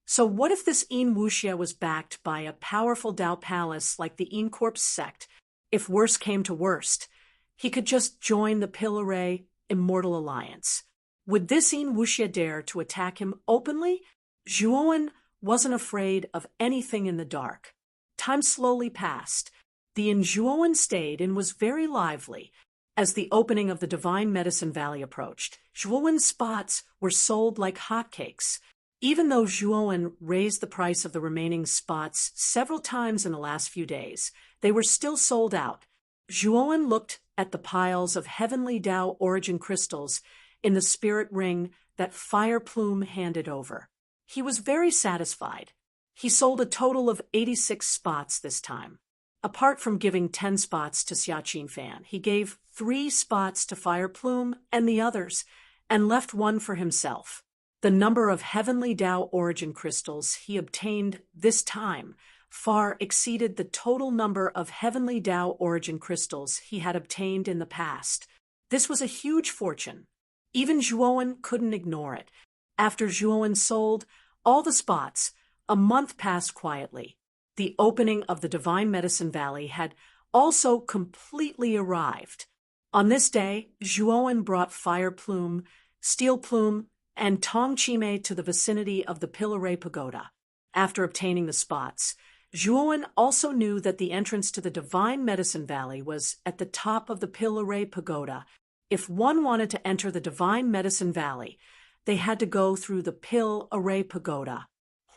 So what if this Yin Wuxie was backed by a powerful Dao palace like the Yin Corpse sect? If worst came to worst, he could just join the Pill Array Immortal Alliance. Would this Yin Wuxie dare to attack him openly? Zhuowen wasn't afraid of anything in the dark. Time slowly passed. The inn Zhuowen stayed in was very lively. As the opening of the Divine Medicine Valley approached, Zhuowen's spots were sold like hotcakes. Even though Zhuowen raised the price of the remaining spots several times in the last few days, they were still sold out. Zhuowen looked at the piles of heavenly Dao origin crystals in the spirit ring that Fire Plume handed over. He was very satisfied. He sold a total of 86 spots this time. Apart from giving 10 spots to Xiaqin Fan, he gave 3 spots to Fire Plume and the others, and left 1 for himself. The number of heavenly Dao origin crystals he obtained this time far exceeded the total number of heavenly Dao origin crystals he had obtained in the past. This was a huge fortune. Even Zhuowen couldn't ignore it. After Zhuowen sold all the spots, a month passed quietly. The opening of the Divine Medicine Valley had also completely arrived. On this day, Zhuowen brought Fire Plume, Steel Plume, and Tong Chime to the vicinity of the Pill Array Pagoda. After obtaining the spots, Zhuowen also knew that the entrance to the Divine Medicine Valley was at the top of the Pill Array Pagoda. If one wanted to enter the Divine Medicine Valley, they had to go through the Pill Array Pagoda.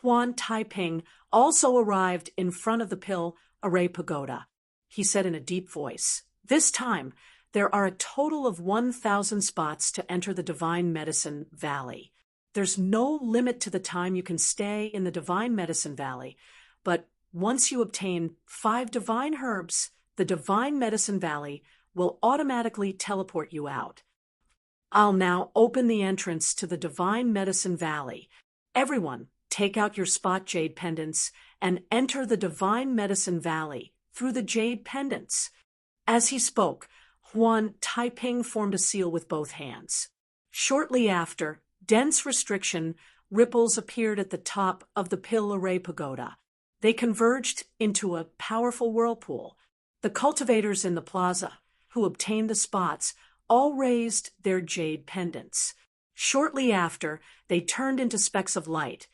Huan Taiping also arrived in front of the Pill Array Pagoda. He said in a deep voice, "This time, there are a total of 1,000 spots to enter the Divine Medicine Valley. There's no limit to the time you can stay in the Divine Medicine Valley, but once you obtain 5 divine herbs, the Divine Medicine Valley will automatically teleport you out. I'll now open the entrance to the Divine Medicine Valley. Everyone, take out your spot jade pendants and enter the Divine Medicine Valley through the jade pendants." As he spoke, Huan Taiping formed a seal with both hands. Shortly after, dense restriction ripples appeared at the top of the Pill Array Pagoda. They converged into a powerful whirlpool. The cultivators in the plaza, who obtained the spots, all raised their jade pendants. Shortly after, they turned into specks of light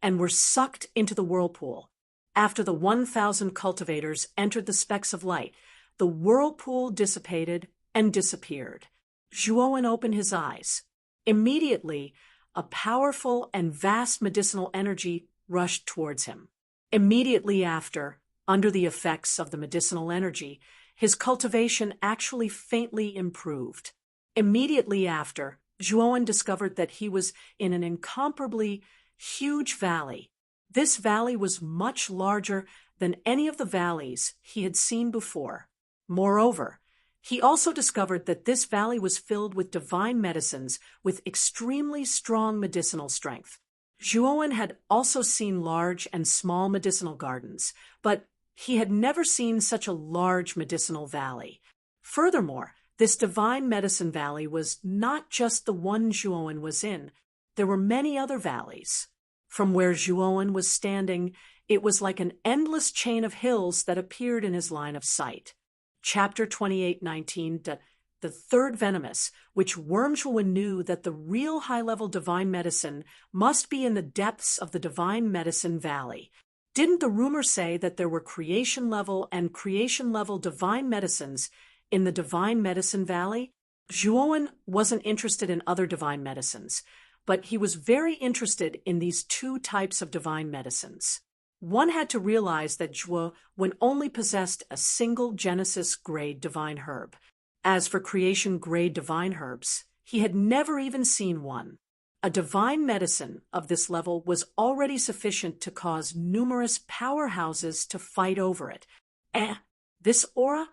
and were sucked into the whirlpool. After the 1,000 cultivators entered the specks of light, the whirlpool dissipated and disappeared. Zhuowen opened his eyes. Immediately, a powerful and vast medicinal energy rushed towards him. Immediately after, under the effects of the medicinal energy, his cultivation actually faintly improved. Immediately after, Zhuowen discovered that he was in an incomparably huge valley. This valley was much larger than any of the valleys he had seen before. Moreover, he also discovered that this valley was filled with divine medicines with extremely strong medicinal strength. Zhuowen had also seen large and small medicinal gardens, but he had never seen such a large medicinal valley. Furthermore, this divine medicine valley was not just the one Zhuowen was in. There were many other valleys. From where Zhuowen was standing, it was like an endless chain of hills that appeared in his line of sight. Chapter 28:19, the third venomous, which Zhuowen knew that the real high-level divine medicine must be in the depths of the divine medicine valley. Didn't the rumor say that there were creation-level and creation-level divine medicines in the divine medicine valley? Zhuowen wasn't interested in other divine medicines, but he was very interested in these two types of divine medicines. One had to realize that Zhuowen only possessed a single Genesis-grade divine herb. As for creation-grade divine herbs, he had never even seen one. A divine medicine of this level was already sufficient to cause numerous powerhouses to fight over it. This aura?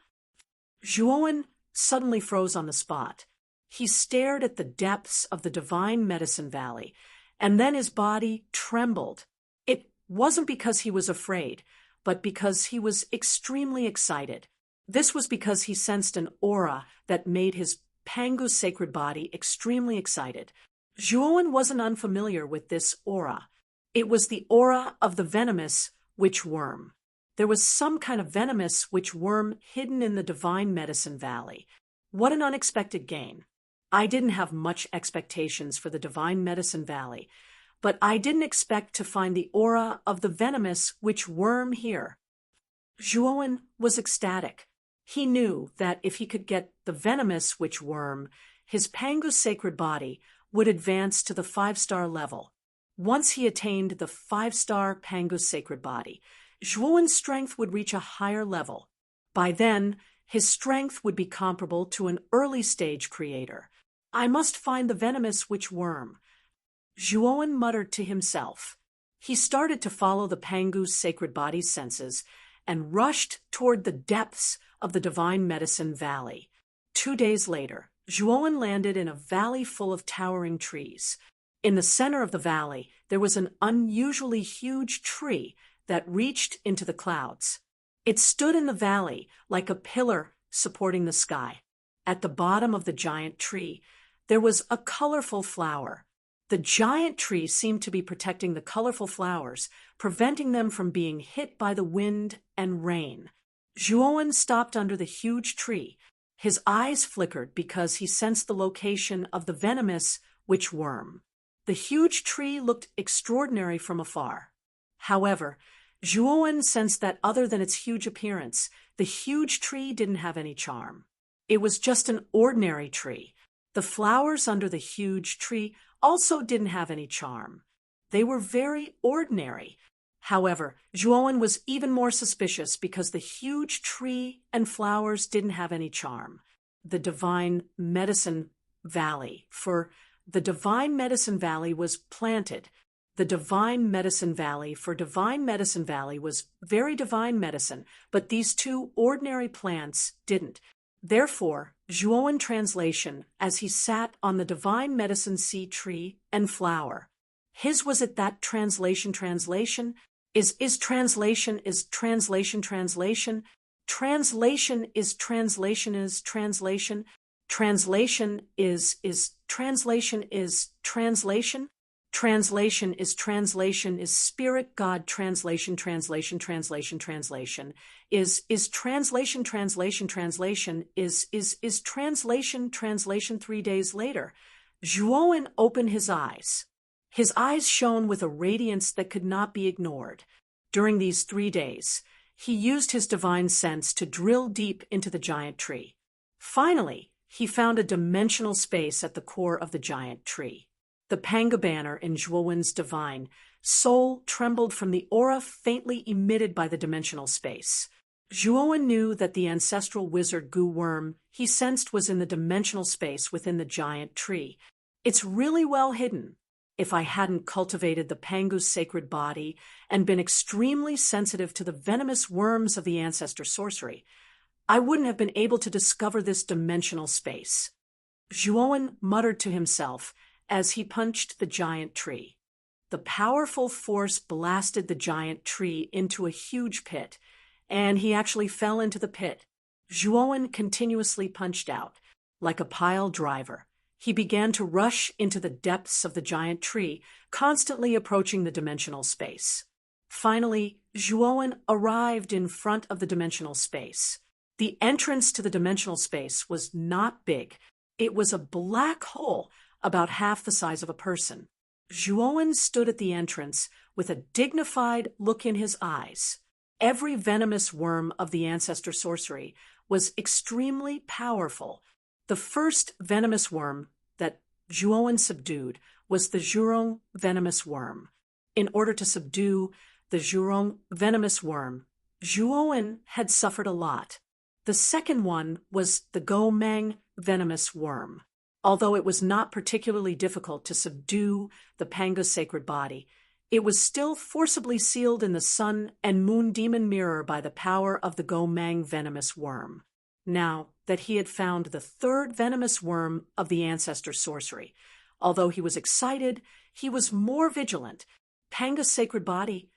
Zhuowen suddenly froze on the spot. He stared at the depths of the divine medicine valley, and then his body trembled. It wasn't because he was afraid, but because he was extremely excited. This was because he sensed an aura that made his Pangu's sacred body extremely excited. Zhuowen wasn't unfamiliar with this aura. It was the aura of the venomous witch worm. There was some kind of venomous witch worm hidden in the divine medicine valley. What an unexpected gain. I didn't have much expectations for the divine medicine valley, but I didn't expect to find the aura of the venomous witch worm here. Zhuowen was ecstatic. He knew that if he could get the venomous witch worm, his Pangu's sacred body would advance to the 5-star level. Once he attained the 5-star Pangu's sacred body, Zhuowen's strength would reach a higher level. By then, his strength would be comparable to an early-stage creator. I must find the venomous witch worm. Zhuowen muttered to himself. He started to follow the Pangu's sacred body's senses and rushed toward the depths of the divine medicine valley. 2 days later, Zhuowen landed in a valley full of towering trees. In the center of the valley, there was an unusually huge tree that reached into the clouds. It stood in the valley like a pillar supporting the sky. At the bottom of the giant tree, there was a colorful flower. The giant tree seemed to be protecting the colorful flowers, preventing them from being hit by the wind and rain. Zhuowen stopped under the huge tree. His eyes flickered because he sensed the location of the venomous witch worm. The huge tree looked extraordinary from afar. However, Zhuowen sensed that other than its huge appearance, the huge tree didn't have any charm. It was just an ordinary tree. The flowers under the huge tree also didn't have any charm. They were very ordinary. However, Zhuowen was even more suspicious because the huge tree and flowers didn't have any charm. The divine medicine valley was planted. The divine medicine valley was very divine medicine, but these two ordinary plants didn't. Therefore, Zhuowen translation as he sat on the divine medicine seed tree and flower. His was it that translation is translation is translation translation translation is translation is translation translation is translation is translation translation is translation is spirit God translation translation translation translation is translation translation translation is translation translation. 3 days later, Zhuowen opened his eyes. His eyes shone with a radiance that could not be ignored. During these 3 days, he used his divine sense to drill deep into the giant tree. Finally, he found a dimensional space at the core of the giant tree. The Panga banner in Zhuowen's divine soul trembled from the aura faintly emitted by the dimensional space. Zhuowen knew that the ancestral wizard goo worm he sensed was in the dimensional space within the giant tree. It's really well hidden. if I hadn't cultivated the Pangu's sacred body and been extremely sensitive to the venomous worms of the ancestor sorcery, I wouldn't have been able to discover this dimensional space. Zhuowen muttered to himself as he punched the giant tree. The powerful force blasted the giant tree into a huge pit, and he actually fell into the pit. Zhuowen continuously punched out, like a pile driver. He began to rush into the depths of the giant tree, constantly approaching the dimensional space. Finally, Zhuowen arrived in front of the dimensional space. The entrance to the dimensional space was not big. It was a black hole about half the size of a person. Zhuowen stood at the entrance with a dignified look in his eyes. Every venomous worm of the ancestor sorcery was extremely powerful. The first venomous worm that Zhuowen subdued was the Zhurong venomous worm. In order to subdue the Zhurong venomous worm, Zhuowen had suffered a lot. The second one was the Gomeng venomous worm. Although it was not particularly difficult to subdue the Panga's sacred body, it was still forcibly sealed in the sun and moon demon mirror by the power of the Gomeng venomous worm. Now that he had found the third venomous worm of the ancestor sorcery, although he was excited, he was more vigilant. Panga's sacred body,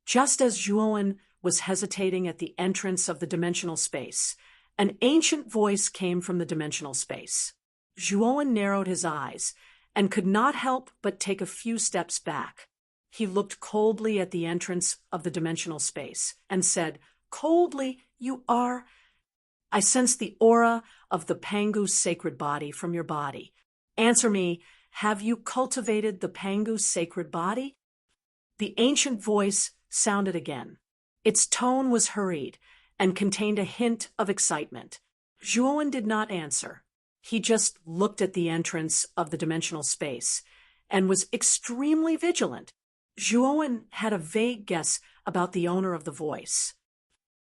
just as Zhuowen was hesitating at the entrance of the dimensional space, an ancient voice came from the dimensional space. Zhuowen narrowed his eyes and could not help but take a few steps back. He looked coldly at the entrance of the dimensional space and said, "Coldly, you are... I sense the aura of the Pangu's sacred body from your body. Answer me, have you cultivated the Pangu's sacred body?" The ancient voice sounded again. Its tone was hurried and contained a hint of excitement. Zhuowen did not answer. He just looked at the entrance of the dimensional space and was extremely vigilant. Zhuowen had a vague guess about the owner of the voice.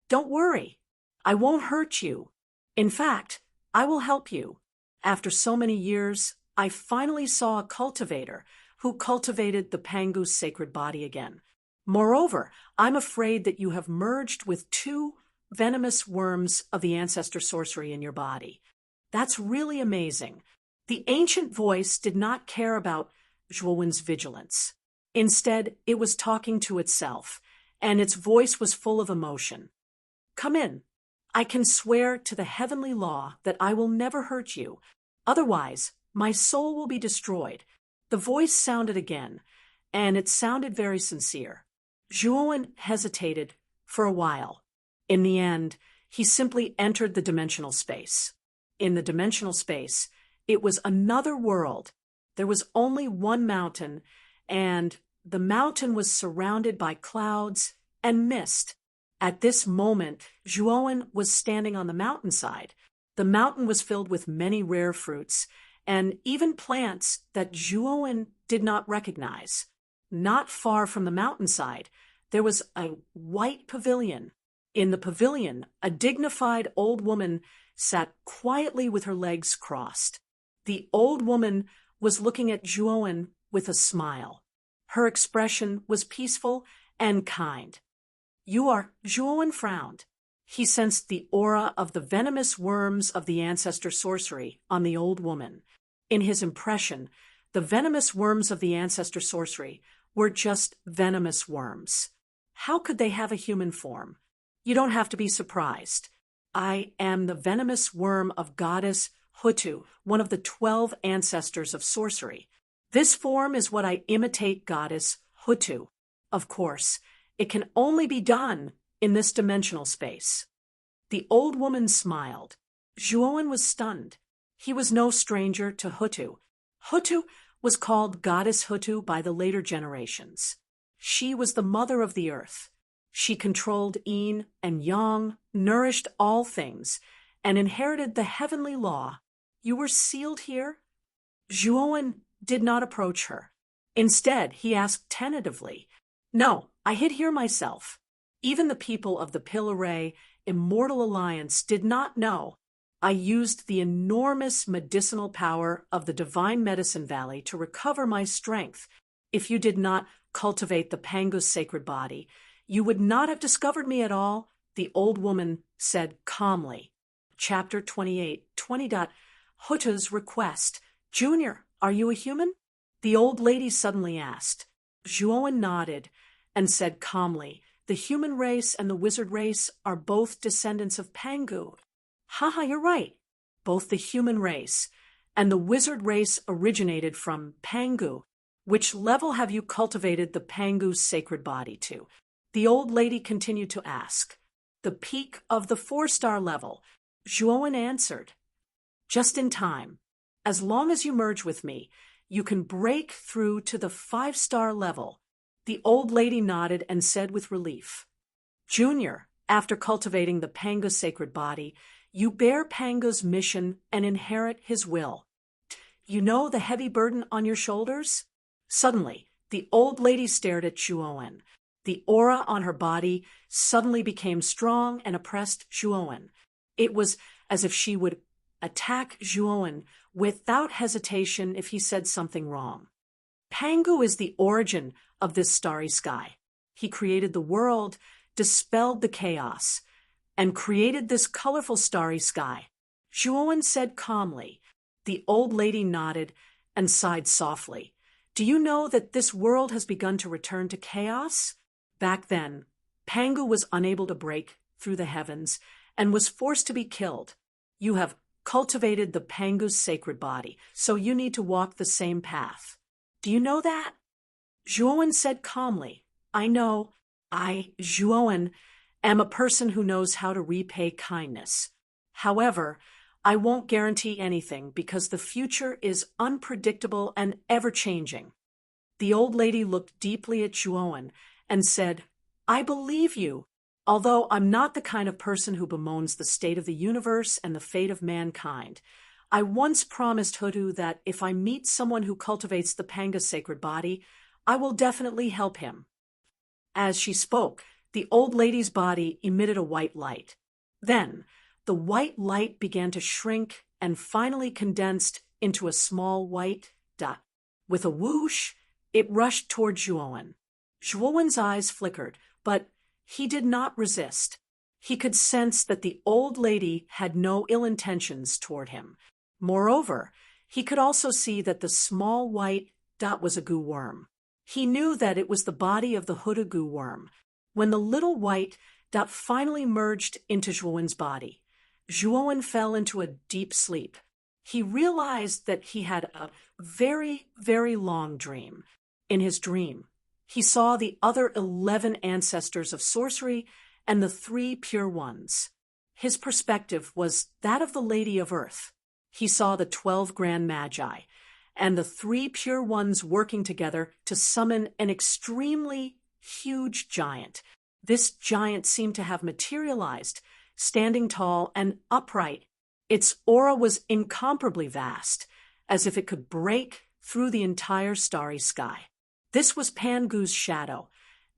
"Don't worry. I won't hurt you. In fact, I will help you. After so many years, I finally saw a cultivator who cultivated the Pangu's sacred body again. Moreover, I'm afraid that you have merged with two venomous worms of the ancestor sorcery in your body. That's really amazing." The ancient voice did not care about Zhuowen's vigilance. Instead, it was talking to itself, and its voice was full of emotion. "Come in. I can swear to the heavenly law that I will never hurt you. Otherwise, my soul will be destroyed." The voice sounded again, and it sounded very sincere. Zhuowen hesitated for a while. In the end, he simply entered the dimensional space. In the dimensional space, it was another world. There was only one mountain, and the mountain was surrounded by clouds and mist. At this moment, Zhuowen was standing on the mountainside. The mountain was filled with many rare fruits, and even plants that Zhuowen did not recognize. Not far from the mountainside, there was a white pavilion. In the pavilion, a dignified old woman sat quietly with her legs crossed. The old woman was looking at Zhuowen with a smile. Her expression was peaceful and kind. "You are..." Zhuowen frowned. He sensed the aura of the venomous worms of the ancestor sorcery on the old woman. In his impression, the venomous worms of the ancestor sorcery were just venomous worms. How could they have a human form? You don't have to be surprised. I am the venomous worm of goddess Hutu, one of the 12 ancestors of sorcery. This form is what I imitate goddess Hutu. Of course, it can only be done in this dimensional space. The old woman smiled. Zhuowen was stunned. He was no stranger to Hutu. Hutu was called Goddess Hutu by the later generations. She was the mother of the earth. She controlled yin and yang, nourished all things, and inherited the heavenly law. "You were sealed here?" Zhuowen did not approach her. Instead, he asked tentatively, "No, I hid here myself." Even the people of the Pillaray Immortal Alliance did not know. I used the enormous medicinal power of the divine medicine valley to recover my strength. If you did not cultivate the Pangu's sacred body, you would not have discovered me at all, the old woman said calmly. Chapter 28, 20. Huta's request. Junior, are you a human? The old lady suddenly asked. Zhuowen nodded and said calmly, the human race and the wizard race are both descendants of Pangu. Haha, you're right. Both the human race and the wizard race originated from Pangu. Which level have you cultivated the Pangu's sacred body to? The old lady continued to ask. The peak of the 4-star level. Zhuowen answered. Just in time. As long as you merge with me, you can break through to the 5-star level. The old lady nodded and said with relief. Junior, after cultivating the Pangu's sacred body, you bear Pangu's mission and inherit his will. You know the heavy burden on your shoulders? Suddenly, the old lady stared at Zhuowen. The aura on her body suddenly became strong and oppressed Zhuowen. It was as if she would attack Zhuowen without hesitation if he said something wrong. Pangu is the origin of this starry sky. He created the world, dispelled the chaos, and created this colorful starry sky. Zhuowen said calmly. The old lady nodded and sighed softly. Do you know that this world has begun to return to chaos? Back then, Pangu was unable to break through the heavens and was forced to be killed. You have cultivated the Pangu's sacred body, so you need to walk the same path. Do you know that? Zhuowen said calmly. I know. Zhuowen, am a person who knows how to repay kindness. However, I won't guarantee anything because the future is unpredictable and ever-changing. The old lady looked deeply at Zhuowen and said, I believe you, although I'm not the kind of person who bemoans the state of the universe and the fate of mankind. I once promised Hutu that if I meet someone who cultivates the Pangu's sacred body, I will definitely help him. As she spoke, the old lady's body emitted a white light. Then, the white light began to shrink and finally condensed into a small white dot. With a whoosh, it rushed toward Zhuowen. Zhuowen's eyes flickered, but he did not resist. He could sense that the old lady had no ill intentions toward him. Moreover, he could also see that the small white dot was a goo worm. He knew that it was the body of the Hutu goo worm. When the little white dot finally merged into Zhuowen's body, Zhuowen fell into a deep sleep. He realized that he had a very, very long dream. In his dream, he saw the other 11 ancestors of sorcery and the 3 pure ones. His perspective was that of the Lady of Earth. He saw the 12 grand magi and the 3 pure ones working together to summon an extremely huge giant. This giant seemed to have materialized, standing tall and upright. Its aura was incomparably vast, as if it could break through the entire starry sky. This was Pangu's shadow,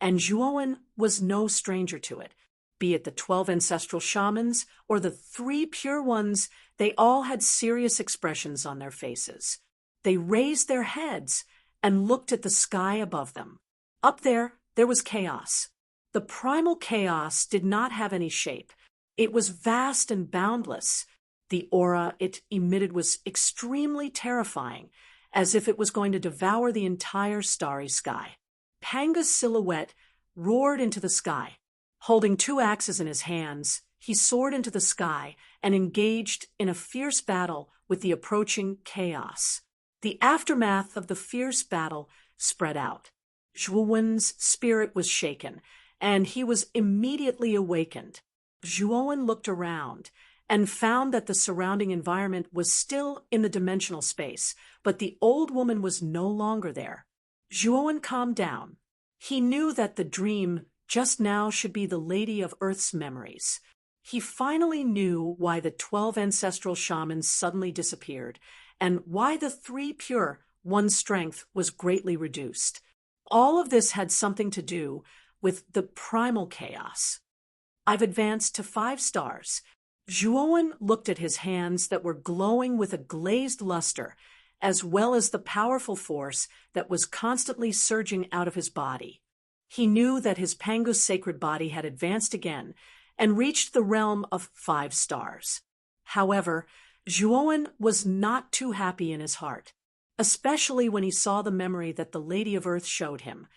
and Zhuowen was no stranger to it. Be it the 12 ancestral shamans or the 3 pure ones, they all had serious expressions on their faces. They raised their heads and looked at the sky above them. Up there was chaos. The primal chaos did not have any shape. It was vast and boundless. The aura it emitted was extremely terrifying, as if it was going to devour the entire starry sky. Panga's silhouette roared into the sky. Holding 2 axes in his hands, he soared into the sky and engaged in a fierce battle with the approaching chaos. The aftermath of the fierce battle spread out. Zhuowen's spirit was shaken, and he was immediately awakened. Zhuowen looked around and found that the surrounding environment was still in the dimensional space, but the old woman was no longer there. Zhuowen calmed down. He knew that the dream just now should be the Lady of Earth's memories. He finally knew why the 12 ancestral shamans suddenly disappeared, and why the 3 pure one's strength was greatly reduced. All of this had something to do with the primal chaos. I've advanced to 5 stars. Zhuowen looked at his hands that were glowing with a glazed luster, as well as the powerful force that was constantly surging out of his body. He knew that his Pangu's sacred body had advanced again and reached the realm of 5 stars. However, Zhuowen was not too happy in his heart, especially when he saw the memory that the Lady of Earth showed him.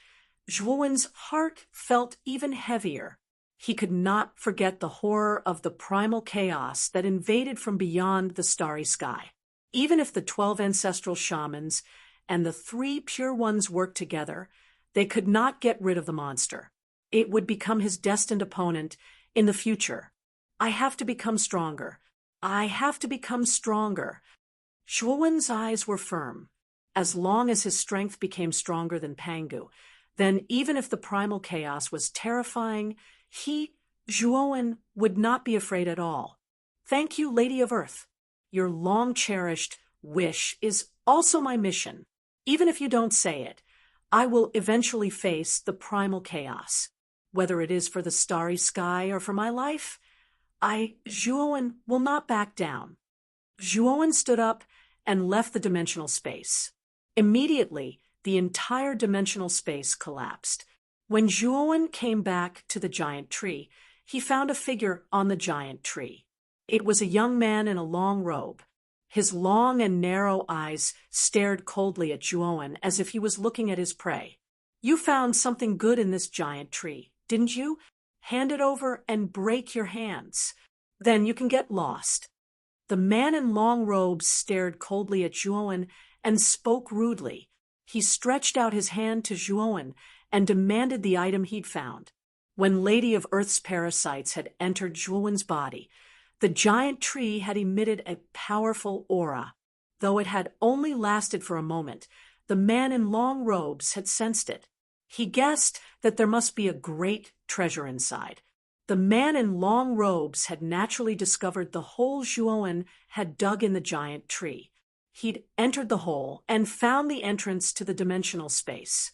Zhuowen's heart felt even heavier. He could not forget the horror of the primal chaos that invaded from beyond the starry sky. Even if the 12 ancestral shamans and the 3 pure ones worked together, they could not get rid of the monster. It would become his destined opponent in the future. I have to become stronger. I have to become stronger. Zhuowen's eyes were firm. As long as his strength became stronger than Pangu, then even if the primal chaos was terrifying, Zhuowen, would not be afraid at all. Thank you, Lady of Earth. Your long-cherished wish is also my mission. Even if you don't say it, I will eventually face the primal chaos. Whether it is for the starry sky or for my life, Zhuowen, will not back down. Zhuowen stood up and left the dimensional space. Immediately, the entire dimensional space collapsed. When Zhuowen came back to the giant tree, he found a figure on the giant tree. It was a young man in a long robe. His long and narrow eyes stared coldly at Zhuowen as if he was looking at his prey. You found something good in this giant tree, didn't you? Hand it over and break your hands. Then you can get lost. The man in long robes stared coldly at Zhuowen and spoke rudely. He stretched out his hand to Zhuowen and demanded the item he'd found. When Lady of Earth's parasites had entered Zhuowen's body, the giant tree had emitted a powerful aura. Though it had only lasted for a moment, the man in long robes had sensed it. He guessed that there must be a great treasure inside. The man in long robes had naturally discovered the hole Zhuowen had dug in the giant tree. He'd entered the hole and found the entrance to the dimensional space.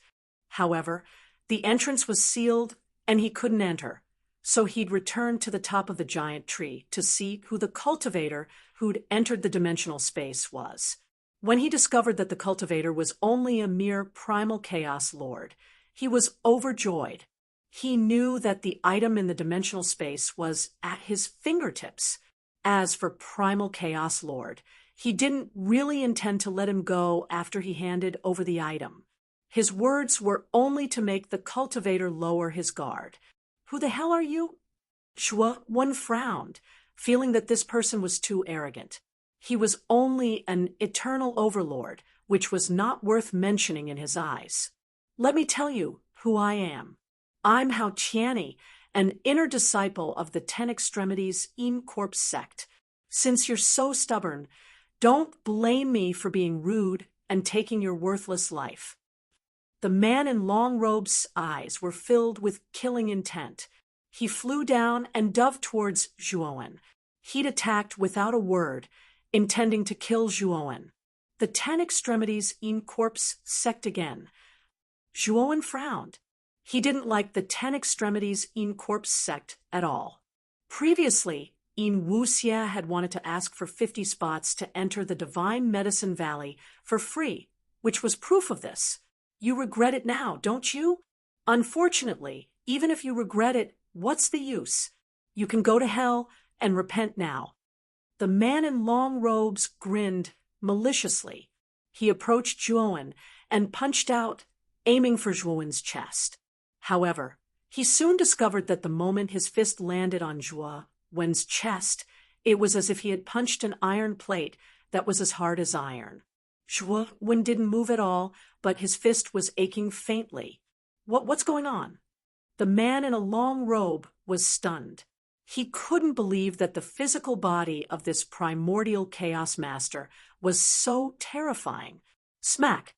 However, the entrance was sealed and he couldn't enter, so he'd returned to the top of the giant tree to see who the cultivator who'd entered the dimensional space was. When he discovered that the cultivator was only a mere primal chaos lord, he was overjoyed. He knew that the item in the dimensional space was at his fingertips. As for primal chaos lord, he didn't really intend to let him go after he handed over the item. His words were only to make the cultivator lower his guard. Who the hell are you? Zhuowen frowned, feeling that this person was too arrogant. He was only an eternal overlord, which was not worth mentioning in his eyes. Let me tell you who I am. I'm Hao Qiani, an inner disciple of the 10 Extremities In Corpse sect. Since you're so stubborn, don't blame me for being rude and taking your worthless life. The man in long robes' eyes were filled with killing intent. He flew down and dove towards Zhuowen. He'd attacked without a word, intending to kill Zhuowen. The 10 Extremities In Corpse sect again. Zhuowen frowned. He didn't like the 10 Extremities In Corpse sect at all. Previously, In Wuxia had wanted to ask for 50 spots to enter the Divine Medicine Valley for free, which was proof of this. You regret it now, don't you? Unfortunately, even if you regret it, what's the use? You can go to hell and repent now. The man in long robes grinned maliciously. He approached Zhuowen and punched out, aiming for Zhuowen's chest. However, he soon discovered that the moment his fist landed on Zhuowen's chest, it was as if he had punched an iron plate that was as hard as iron. Zhuowen didn't move at all, but his fist was aching faintly. What's going on? The man in a long robe was stunned. He couldn't believe that the physical body of this primordial chaos master was so terrifying. Smack!